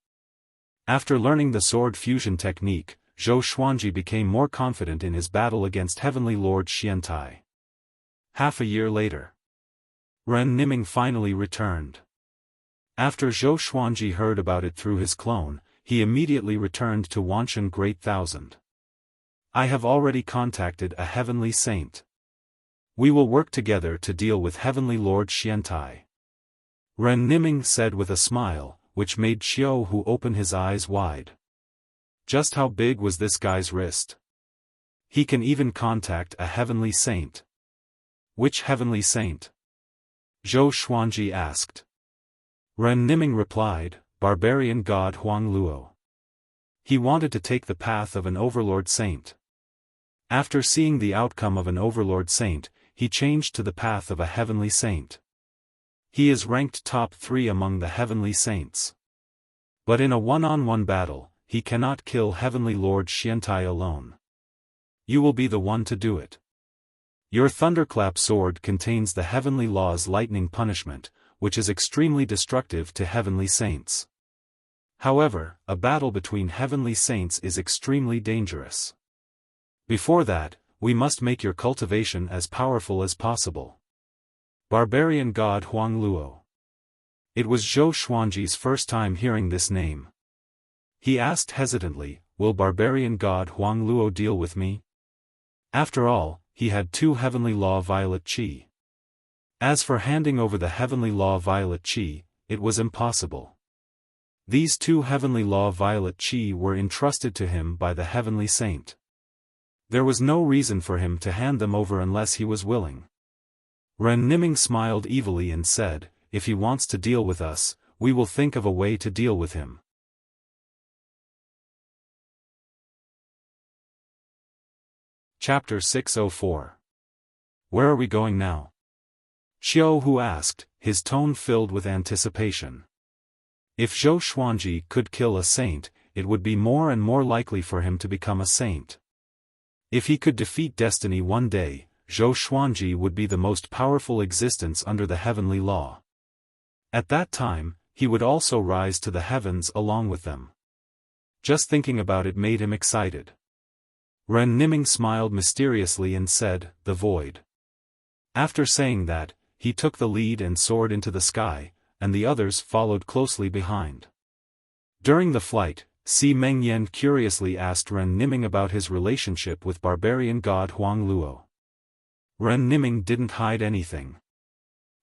After learning the sword fusion technique, Zhou Xuanji became more confident in his battle against Heavenly Lord Xiantai. Half a year later, Ren Niming finally returned. After Zhou Xuanji heard about it through his clone, he immediately returned to Wanshan Great Thousand. I have already contacted a heavenly saint. We will work together to deal with Heavenly Lord Xiantai. Ren Niming said with a smile, which made Xiao Hu open his eyes wide. Just how big was this guy's wrist? He can even contact a heavenly saint. Which heavenly saint? Zhou Xuanji asked. Ren Niming replied, Barbarian God Huang Luo. He wanted to take the path of an overlord saint. After seeing the outcome of an overlord saint, he changed to the path of a heavenly saint. He is ranked top 3 among the heavenly saints. But in a one-on-one battle, he cannot kill Heavenly Lord Xiantai alone. You will be the one to do it. Your thunderclap sword contains the heavenly law's lightning punishment, which is extremely destructive to heavenly saints. However, a battle between heavenly saints is extremely dangerous. Before that, we must make your cultivation as powerful as possible. Barbarian God Huang Luo. It was Zhou Xuanji's first time hearing this name. He asked hesitantly, will Barbarian God Huang Luo deal with me? After all, he had 2 Heavenly Law Violet Qi. As for handing over the Heavenly Law Violet Qi, it was impossible. These 2 Heavenly Law Violet Qi were entrusted to him by the Heavenly Saint. There was no reason for him to hand them over unless he was willing. Ren Niming smiled evilly and said, if he wants to deal with us, we will think of a way to deal with him. Chapter 604. Where are we going now? Xiao Hu asked, his tone filled with anticipation. If Zhou Xuanji could kill a saint, it would be more and more likely for him to become a saint. If he could defeat destiny one day, Zhou Xuanji would be the most powerful existence under the heavenly law. At that time, he would also rise to the heavens along with them. Just thinking about it made him excited. Ren Niming smiled mysteriously and said, "The void." After saying that, he took the lead and soared into the sky, and the others followed closely behind. During the flight, Si Mengyan curiously asked Ren Niming about his relationship with barbarian god Huang Luo. Ren Niming didn't hide anything.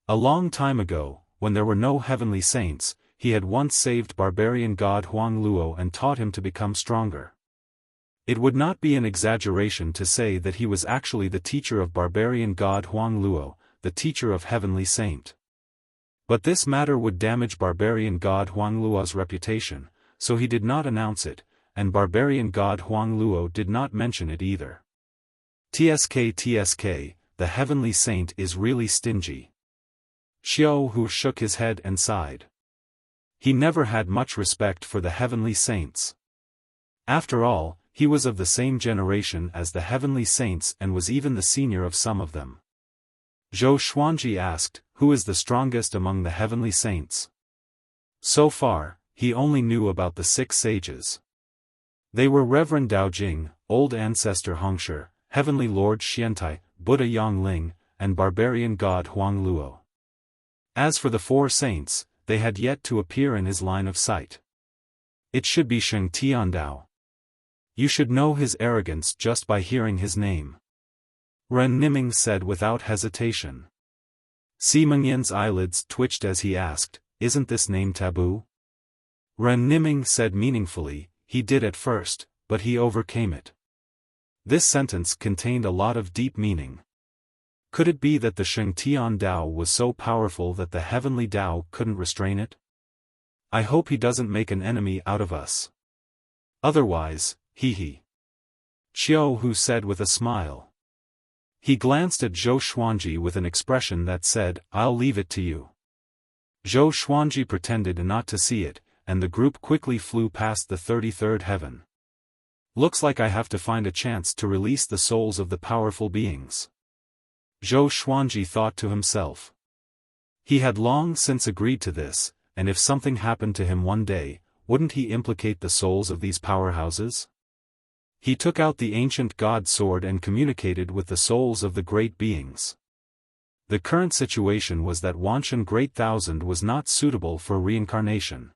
A long time ago, when there were no heavenly saints, he had once saved barbarian god Huang Luo and taught him to become stronger. It would not be an exaggeration to say that he was actually the teacher of barbarian god Huang Luo, the teacher of heavenly saint. But this matter would damage barbarian god Huang Luo's reputation, so he did not announce it, and barbarian god Huang Luo did not mention it either. TSK, the heavenly saint is really stingy. Xiaofan shook his head and sighed. He never had much respect for the heavenly saints. After all, he was of the same generation as the heavenly saints and was even the senior of some of them. Zhou Xuanji asked, "Who is the strongest among the heavenly saints?" So far, he only knew about the 6 sages. They were Reverend Dao Jing, Old Ancestor Hongshi, Heavenly Lord Xiantai, Buddha Yangling, and barbarian god Huang Luo. As for the 4 saints, they had yet to appear in his line of sight. It should be Sheng Tiandao. You should know his arrogance just by hearing his name. Ren Niming said without hesitation. Si Mengyan's eyelids twitched as he asked, "Isn't this name taboo?" Ren Niming said meaningfully, "He did at first, but he overcame it." This sentence contained a lot of deep meaning. Could it be that the Sheng Tian Dao was so powerful that the heavenly Dao couldn't restrain it? I hope he doesn't make an enemy out of us. Otherwise, he. Xiaofan said with a smile. He glanced at Zhou Xuanji with an expression that said, "I'll leave it to you." Zhou Xuanji pretended not to see it, and the group quickly flew past the 33rd heaven. Looks like I have to find a chance to release the souls of the powerful beings. Zhou Xuanji thought to himself. He had long since agreed to this, and if something happened to him one day, wouldn't he implicate the souls of these powerhouses? He took out the ancient god sword and communicated with the souls of the great beings. The current situation was that Wanshan Great Thousand was not suitable for reincarnation.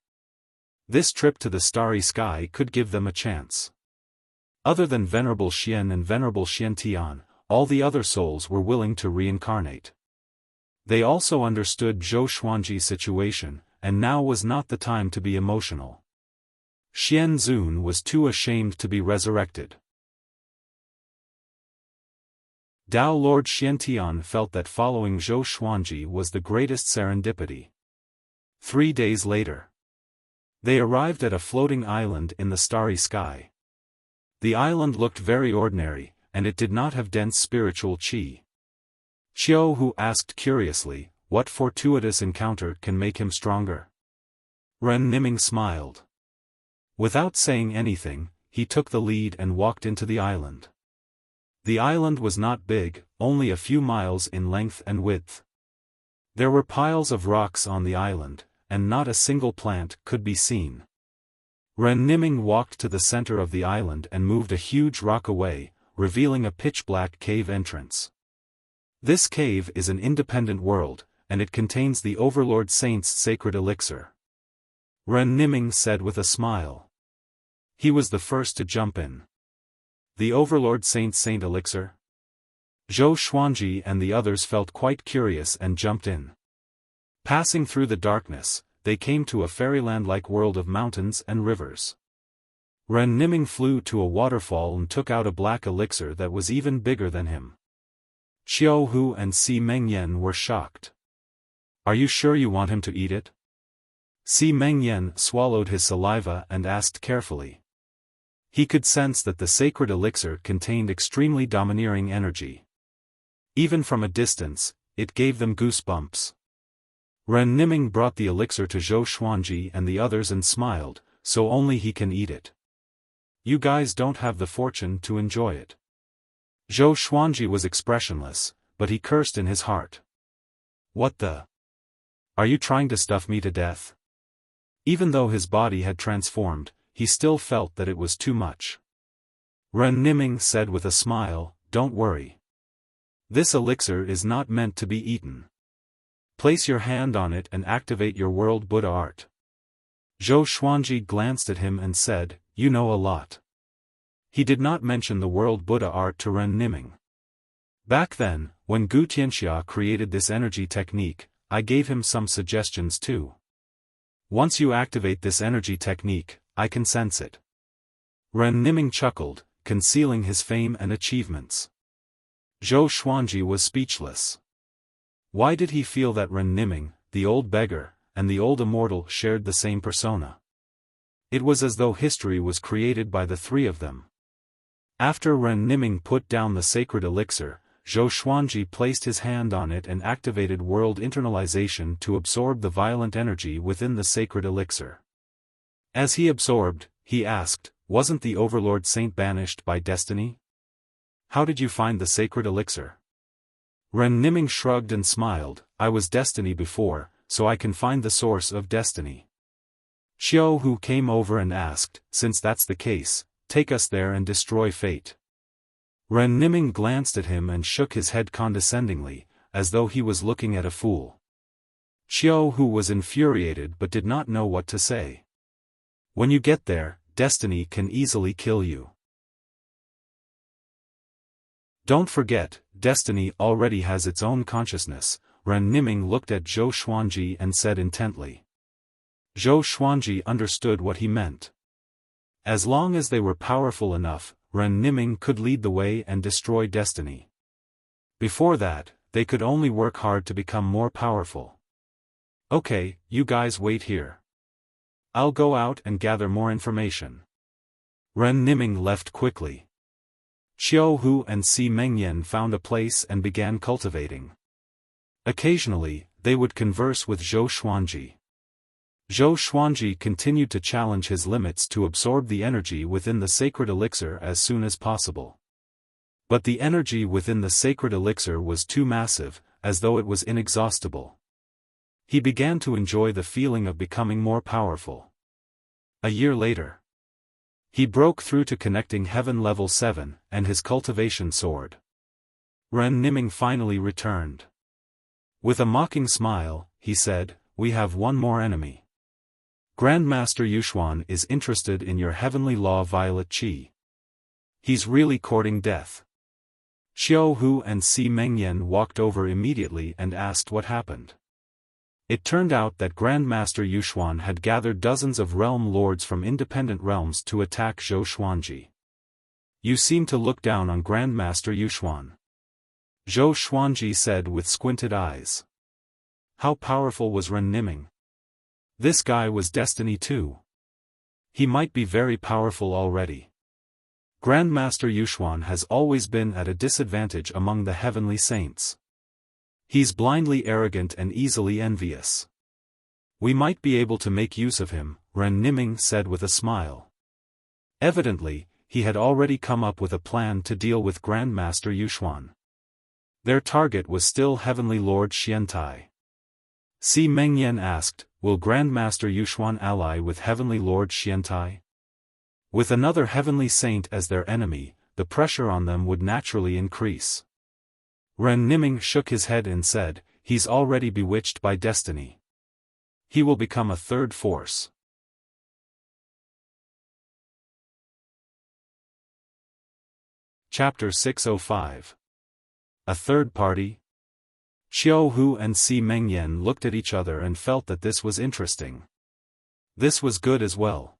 This trip to the starry sky could give them a chance. Other than Venerable Xian and Venerable Xiantian, all the other souls were willing to reincarnate. They also understood Zhou Xuanji's situation, and now was not the time to be emotional. Xian Zun was too ashamed to be resurrected. Dao Lord Xiantian felt that following Zhou Xuanji was the greatest serendipity. 3 days later, they arrived at a floating island in the starry sky. The island looked very ordinary, and it did not have dense spiritual qi. Xiaofan asked curiously, "What fortuitous encounter can make him stronger?" Ren Niming smiled. Without saying anything, he took the lead and walked into the island. The island was not big, only a few miles in length and width. There were piles of rocks on the island, and not a single plant could be seen. Ren Niming walked to the center of the island and moved a huge rock away, revealing a pitch-black cave entrance. This cave is an independent world, and it contains the Overlord Saint's sacred elixir. Ren Niming said with a smile. He was the first to jump in. The Overlord Saint's elixir? Zhou Xuanji and the others felt quite curious and jumped in. Passing through the darkness, they came to a fairyland-like world of mountains and rivers. Ren Niming flew to a waterfall and took out a black elixir that was even bigger than him. Xiaofan and Si Mengyan were shocked. "Are you sure you want him to eat it?" Si Mengyan swallowed his saliva and asked carefully. He could sense that the sacred elixir contained extremely domineering energy. Even from a distance, it gave them goosebumps. Ren Niming brought the elixir to Zhou Xuanji and the others and smiled, "So only he can eat it. You guys don't have the fortune to enjoy it." Zhou Xuanji was expressionless, but he cursed in his heart. What the? Are you trying to stuff me to death? Even though his body had transformed, he still felt that it was too much. Ren Niming said with a smile, "Don't worry. This elixir is not meant to be eaten. Place your hand on it and activate your world Buddha art." Zhou Xuanji glanced at him and said, "You know a lot." He did not mention the world Buddha art to Ren Niming. Back then, when Gu Tianxia created this energy technique, I gave him some suggestions too. Once you activate this energy technique, I can sense it. Ren Niming chuckled, concealing his fame and achievements. Zhou Xuanji was speechless. Why did he feel that Ren Niming, the old beggar, and the old immortal shared the same persona? It was as though history was created by the three of them. After Ren Niming put down the sacred elixir, Zhou Xuanji placed his hand on it and activated world internalization to absorb the violent energy within the sacred elixir. As he absorbed, he asked, "Wasn't the Overlord Saint banished by destiny? How did you find the sacred elixir?" Ren Niming shrugged and smiled, "I was destiny before, so I can find the source of destiny." Xiao Hu came over and asked, "Since that's the case, take us there and destroy fate." Ren Niming glanced at him and shook his head condescendingly, as though he was looking at a fool. Xiao Hu was infuriated but did not know what to say. When you get there, destiny can easily kill you. Don't forget, destiny already has its own consciousness. Ren Niming looked at Zhou Xuanji and said intently. Zhou Xuanji understood what he meant. As long as they were powerful enough, Ren Niming could lead the way and destroy destiny. Before that, they could only work hard to become more powerful. Okay, you guys wait here. I'll go out and gather more information. Ren Niming left quickly. Xiao Hu and Si Mengyan found a place and began cultivating. Occasionally, they would converse with Zhou Xuanji. Zhou Xuanji continued to challenge his limits to absorb the energy within the sacred elixir as soon as possible. But the energy within the sacred elixir was too massive, as though it was inexhaustible. He began to enjoy the feeling of becoming more powerful. A year later, he broke through to connecting heaven level 7, and his cultivation soared. Ren Niming finally returned. With a mocking smile, he said, "We have one more enemy. Grandmaster Yuxuan is interested in your heavenly law Violet Qi. He's really courting death." Xiao Hu and Si Mengyan walked over immediately and asked what happened. It turned out that Grandmaster Yuxuan had gathered dozens of realm lords from independent realms to attack Zhou Xuanji. "You seem to look down on Grandmaster Yuxuan," Zhou Xuanji said with squinted eyes. How powerful was Ren Niming? This guy was destiny too. He might be very powerful already. Grandmaster Yuxuan has always been at a disadvantage among the heavenly saints. He's blindly arrogant and easily envious. We might be able to make use of him, Ren Niming said with a smile. Evidently, he had already come up with a plan to deal with Grandmaster Yuxuan. Their target was still Heavenly Lord Xiantai. Si Mengyan asked, "Will Grandmaster Yuxuan ally with Heavenly Lord Xiantai?" With another heavenly saint as their enemy, the pressure on them would naturally increase. Ren Niming shook his head and said, "He's already bewitched by destiny. He will become a third force." Chapter 605. A third party? Xiao Hu and Si Mengyan looked at each other and felt that this was interesting. This was good as well.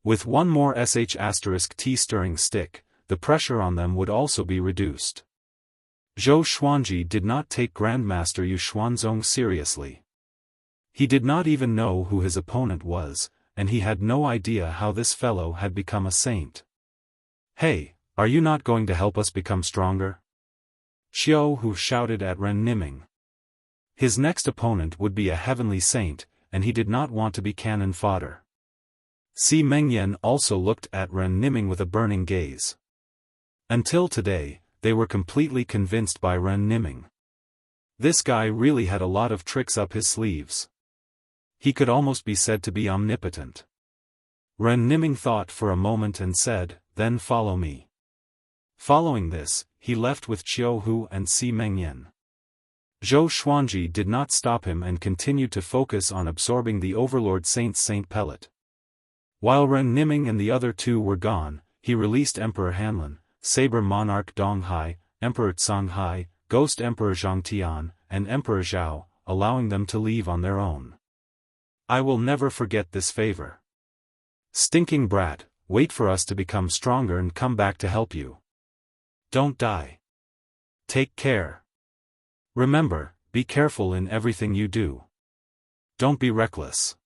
With one more **T stirring stick, the pressure on them would also be reduced. Zhou Xuanji did not take Grandmaster Yu Xuanzong seriously. He did not even know who his opponent was, and he had no idea how this fellow had become a saint. "Hey, are you not going to help us become stronger?" Xiao Hu shouted at Ren Niming. His next opponent would be a heavenly saint, and he did not want to be cannon fodder. Si Mengyan also looked at Ren Niming with a burning gaze. Until today, they were completely convinced by Ren Niming. This guy really had a lot of tricks up his sleeves. He could almost be said to be omnipotent. Ren Niming thought for a moment and said, "Then follow me." Following this, he left with Qiu Hu and Si Mengyan. Zhou Xuanji did not stop him and continued to focus on absorbing the Overlord Saint's Saint Pellet. While Ren Niming and the other two were gone, he released Emperor Hanlin, Saber Monarch Dong Hai, Emperor Tsang Hai, Ghost Emperor Zhang Tian, and Emperor Zhao, allowing them to leave on their own. "I will never forget this favor. Stinking brat, wait for us to become stronger and come back to help you. Don't die. Take care. Remember, be careful in everything you do. Don't be reckless."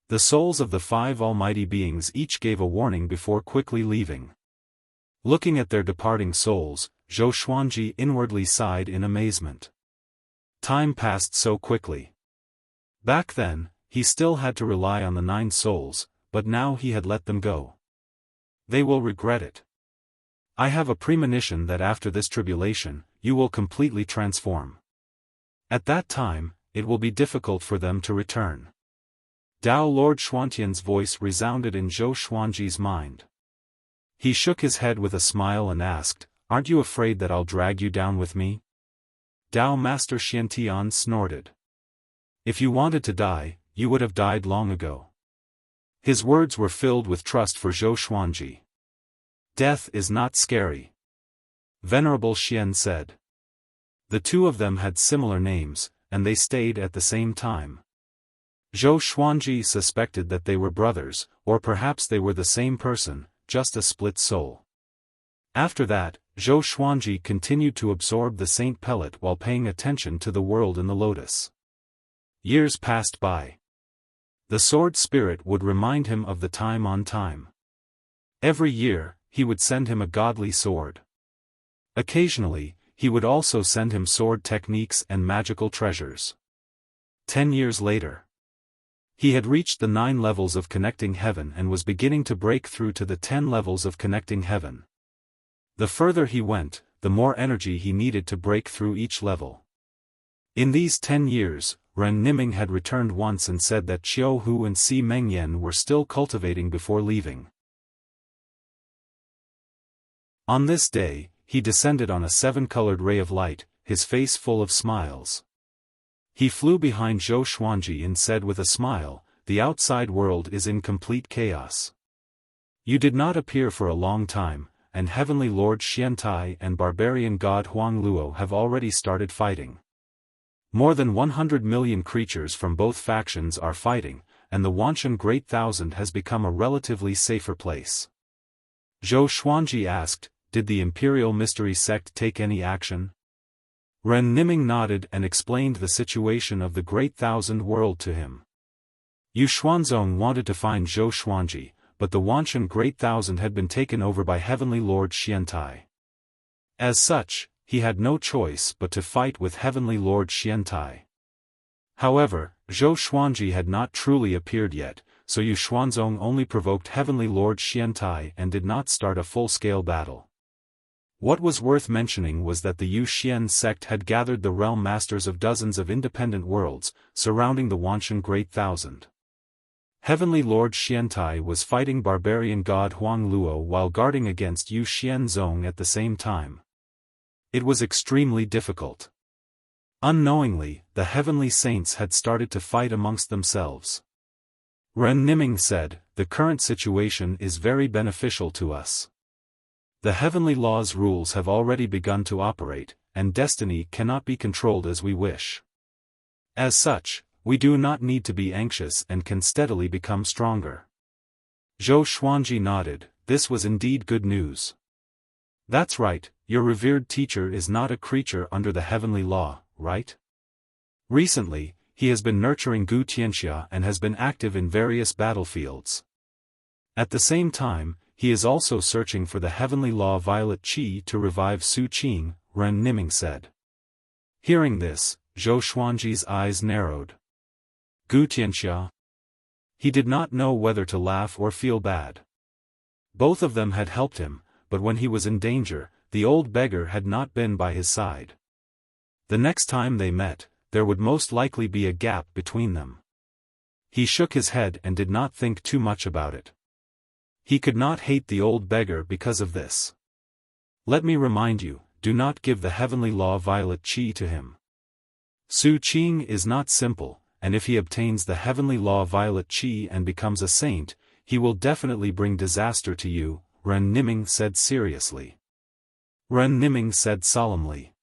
The souls of the 5 almighty beings each gave a warning before quickly leaving. Looking at their departing souls, Zhou Xuanji inwardly sighed in amazement. Time passed so quickly. Back then, he still had to rely on the 9 souls, but now he had let them go. They will regret it. I have a premonition that after this tribulation, you will completely transform. At that time, it will be difficult for them to return. Dao Lord Xuantian's voice resounded in Zhou Xuanji's mind. He shook his head with a smile and asked, "Aren't you afraid that I'll drag you down with me?" Dao Master Xiantian snorted. "If you wanted to die, you would have died long ago." His words were filled with trust for Zhou Xuanji. "Death is not scary," Venerable Xian said. The two of them had similar names, and they stayed at the same time. Zhou Xuanji suspected that they were brothers, or perhaps they were the same person, just a split soul. After that, Zhou Xuanji continued to absorb the Saint Pellet while paying attention to the world in the lotus. Years passed by. The sword spirit would remind him of the time on time. Every year, he would send him a godly sword. Occasionally, he would also send him sword techniques and magical treasures. 10 years later, he had reached the 9 levels of connecting heaven and was beginning to break through to the 10 levels of connecting heaven. The further he went, the more energy he needed to break through each level. In these 10 years, Ren Niming had returned once and said that Qiu Hu and Si Mengyan were still cultivating before leaving. On this day, he descended on a 7-colored ray of light, his face full of smiles. He flew behind Zhou Xuanji and said with a smile, "The outside world is in complete chaos. You did not appear for a long time, and Heavenly Lord Xiantai and Barbarian God Huang Luo have already started fighting. More than 100 million creatures from both factions are fighting, and the Wanshan Great Thousand has become a relatively safer place." Zhou Xuanji asked, "Did the Imperial Mystery Sect take any action?" Ren Niming nodded and explained the situation of the Great Thousand World to him. Yu Xuanzong wanted to find Zhou Xuanji, but the Wanshan Great Thousand had been taken over by Heavenly Lord Xiantai. As such, he had no choice but to fight with Heavenly Lord Xiantai. However, Zhou Xuanji had not truly appeared yet, so Yu Xuanzong only provoked Heavenly Lord Xiantai and did not start a full-scale battle. What was worth mentioning was that the Yu Xian sect had gathered the realm masters of dozens of independent worlds, surrounding the Wanshan Great Thousand. Heavenly Lord Xiantai was fighting barbarian god Huang Luo while guarding against Yu Xianzong at the same time. It was extremely difficult. Unknowingly, the heavenly saints had started to fight amongst themselves. Ren Niming said, "The current situation is very beneficial to us. The heavenly law's rules have already begun to operate, and destiny cannot be controlled as we wish. As such, we do not need to be anxious and can steadily become stronger." Zhou Xuanji nodded. This was indeed good news. "That's right, your revered teacher is not a creature under the heavenly law, right? Recently, he has been nurturing Gu Tianxia and has been active in various battlefields. At the same time, he is also searching for the heavenly law Violet Qi to revive Su Qing," Ren Niming said. Hearing this, Zhou Xuanji's eyes narrowed. Gu Tianxia? He did not know whether to laugh or feel bad. Both of them had helped him, but when he was in danger, the old beggar had not been by his side. The next time they met, there would most likely be a gap between them. He shook his head and did not think too much about it. He could not hate the old beggar because of this. Let me remind you, do not give the heavenly law violet qi to him. Su Qing is not simple, and if he obtains the heavenly law violet qi and becomes a saint, he will definitely bring disaster to you, Ren Niming said seriously. Ren Niming said solemnly.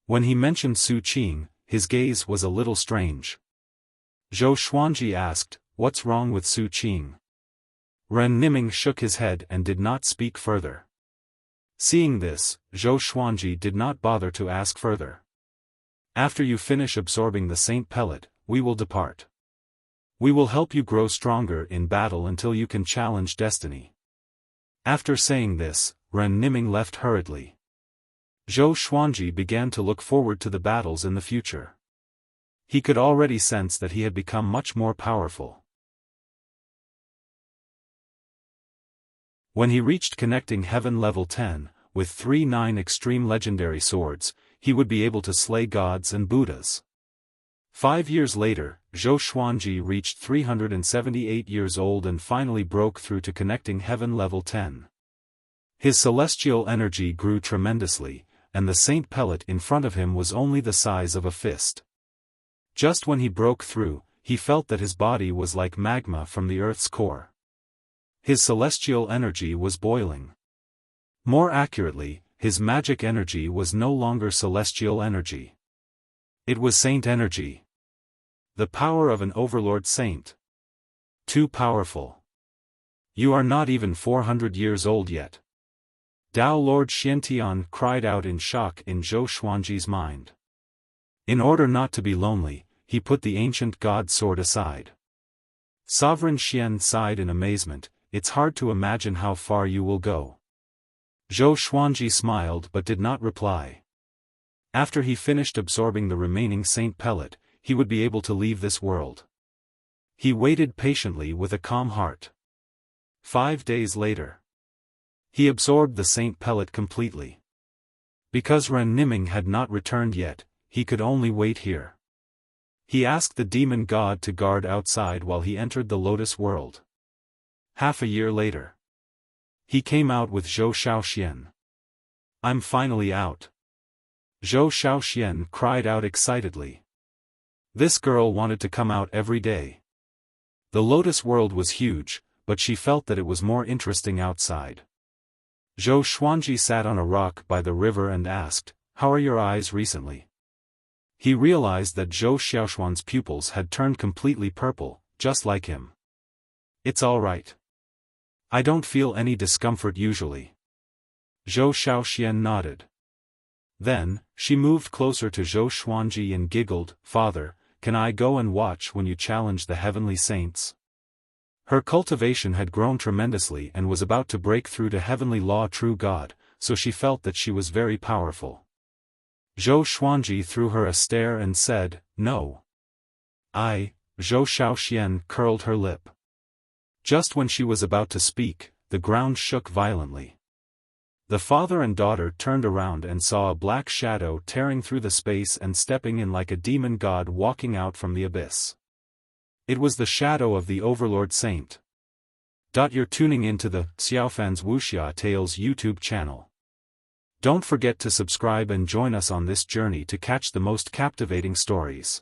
When he mentioned Su Qing, his gaze was a little strange. Zhou Xuanji asked, "What's wrong with Su Qing?" Ren Niming shook his head and did not speak further. Seeing this, Zhou Xuanji did not bother to ask further. After you finish absorbing the saint pellet, we will depart. We will help you grow stronger in battle until you can challenge destiny. After saying this, Ren Niming left hurriedly. Zhou Xuanji began to look forward to the battles in the future. He could already sense that he had become much more powerful. When he reached connecting heaven level 10, with 3-9 extreme legendary swords, he would be able to slay gods and Buddhas. 5 years later, Zhou Xuanji reached 378 years old and finally broke through to connecting heaven level 10. His celestial energy grew tremendously, and the saint pellet in front of him was only the size of a fist. Just when he broke through, he felt that his body was like magma from the earth's core. His celestial energy was boiling. More accurately, his magic energy was no longer celestial energy. It was saint energy. The power of an overlord saint. Too powerful. You are not even 400 years old yet. Dao Lord Xiantian cried out in shock in Zhou Xuanji's mind. In order not to be lonely, he put the ancient god sword aside. Sovereign Xian sighed in amazement, "It's hard to imagine how far you will go." Zhou Xuanji smiled but did not reply. After he finished absorbing the remaining saint pellet, he would be able to leave this world. He waited patiently with a calm heart. 5 days later, he absorbed the saint pellet completely. Because Ren Niming had not returned yet, he could only wait here. He asked the demon god to guard outside while he entered the lotus world. Half a year later, he came out with Zhou Xiaoxian. "I'm finally out." Zhou Xiaoxian cried out excitedly. This girl wanted to come out every day. The lotus world was huge, but she felt that it was more interesting outside. Zhou Xuanji sat on a rock by the river and asked, "How are your eyes recently?" He realized that Zhou Xiaoxuan's pupils had turned completely purple, just like him. "It's all right. I don't feel any discomfort usually." Zhou Xiaoxian nodded. Then, she moved closer to Zhou Xuanji and giggled, "Father, can I go and watch when you challenge the heavenly saints?" Her cultivation had grown tremendously and was about to break through to heavenly law true God, so she felt that she was very powerful. Zhou Xuanji threw her a stare and said, "No." Zhou Xiaoxian curled her lip. Just when she was about to speak, the ground shook violently. The father and daughter turned around and saw a black shadow tearing through the space and stepping in like a demon god walking out from the abyss. It was the shadow of the Overlord Saint. You're tuning into the Xiaofan's Wuxia Tales YouTube channel. Don't forget to subscribe and join us on this journey to catch the most captivating stories.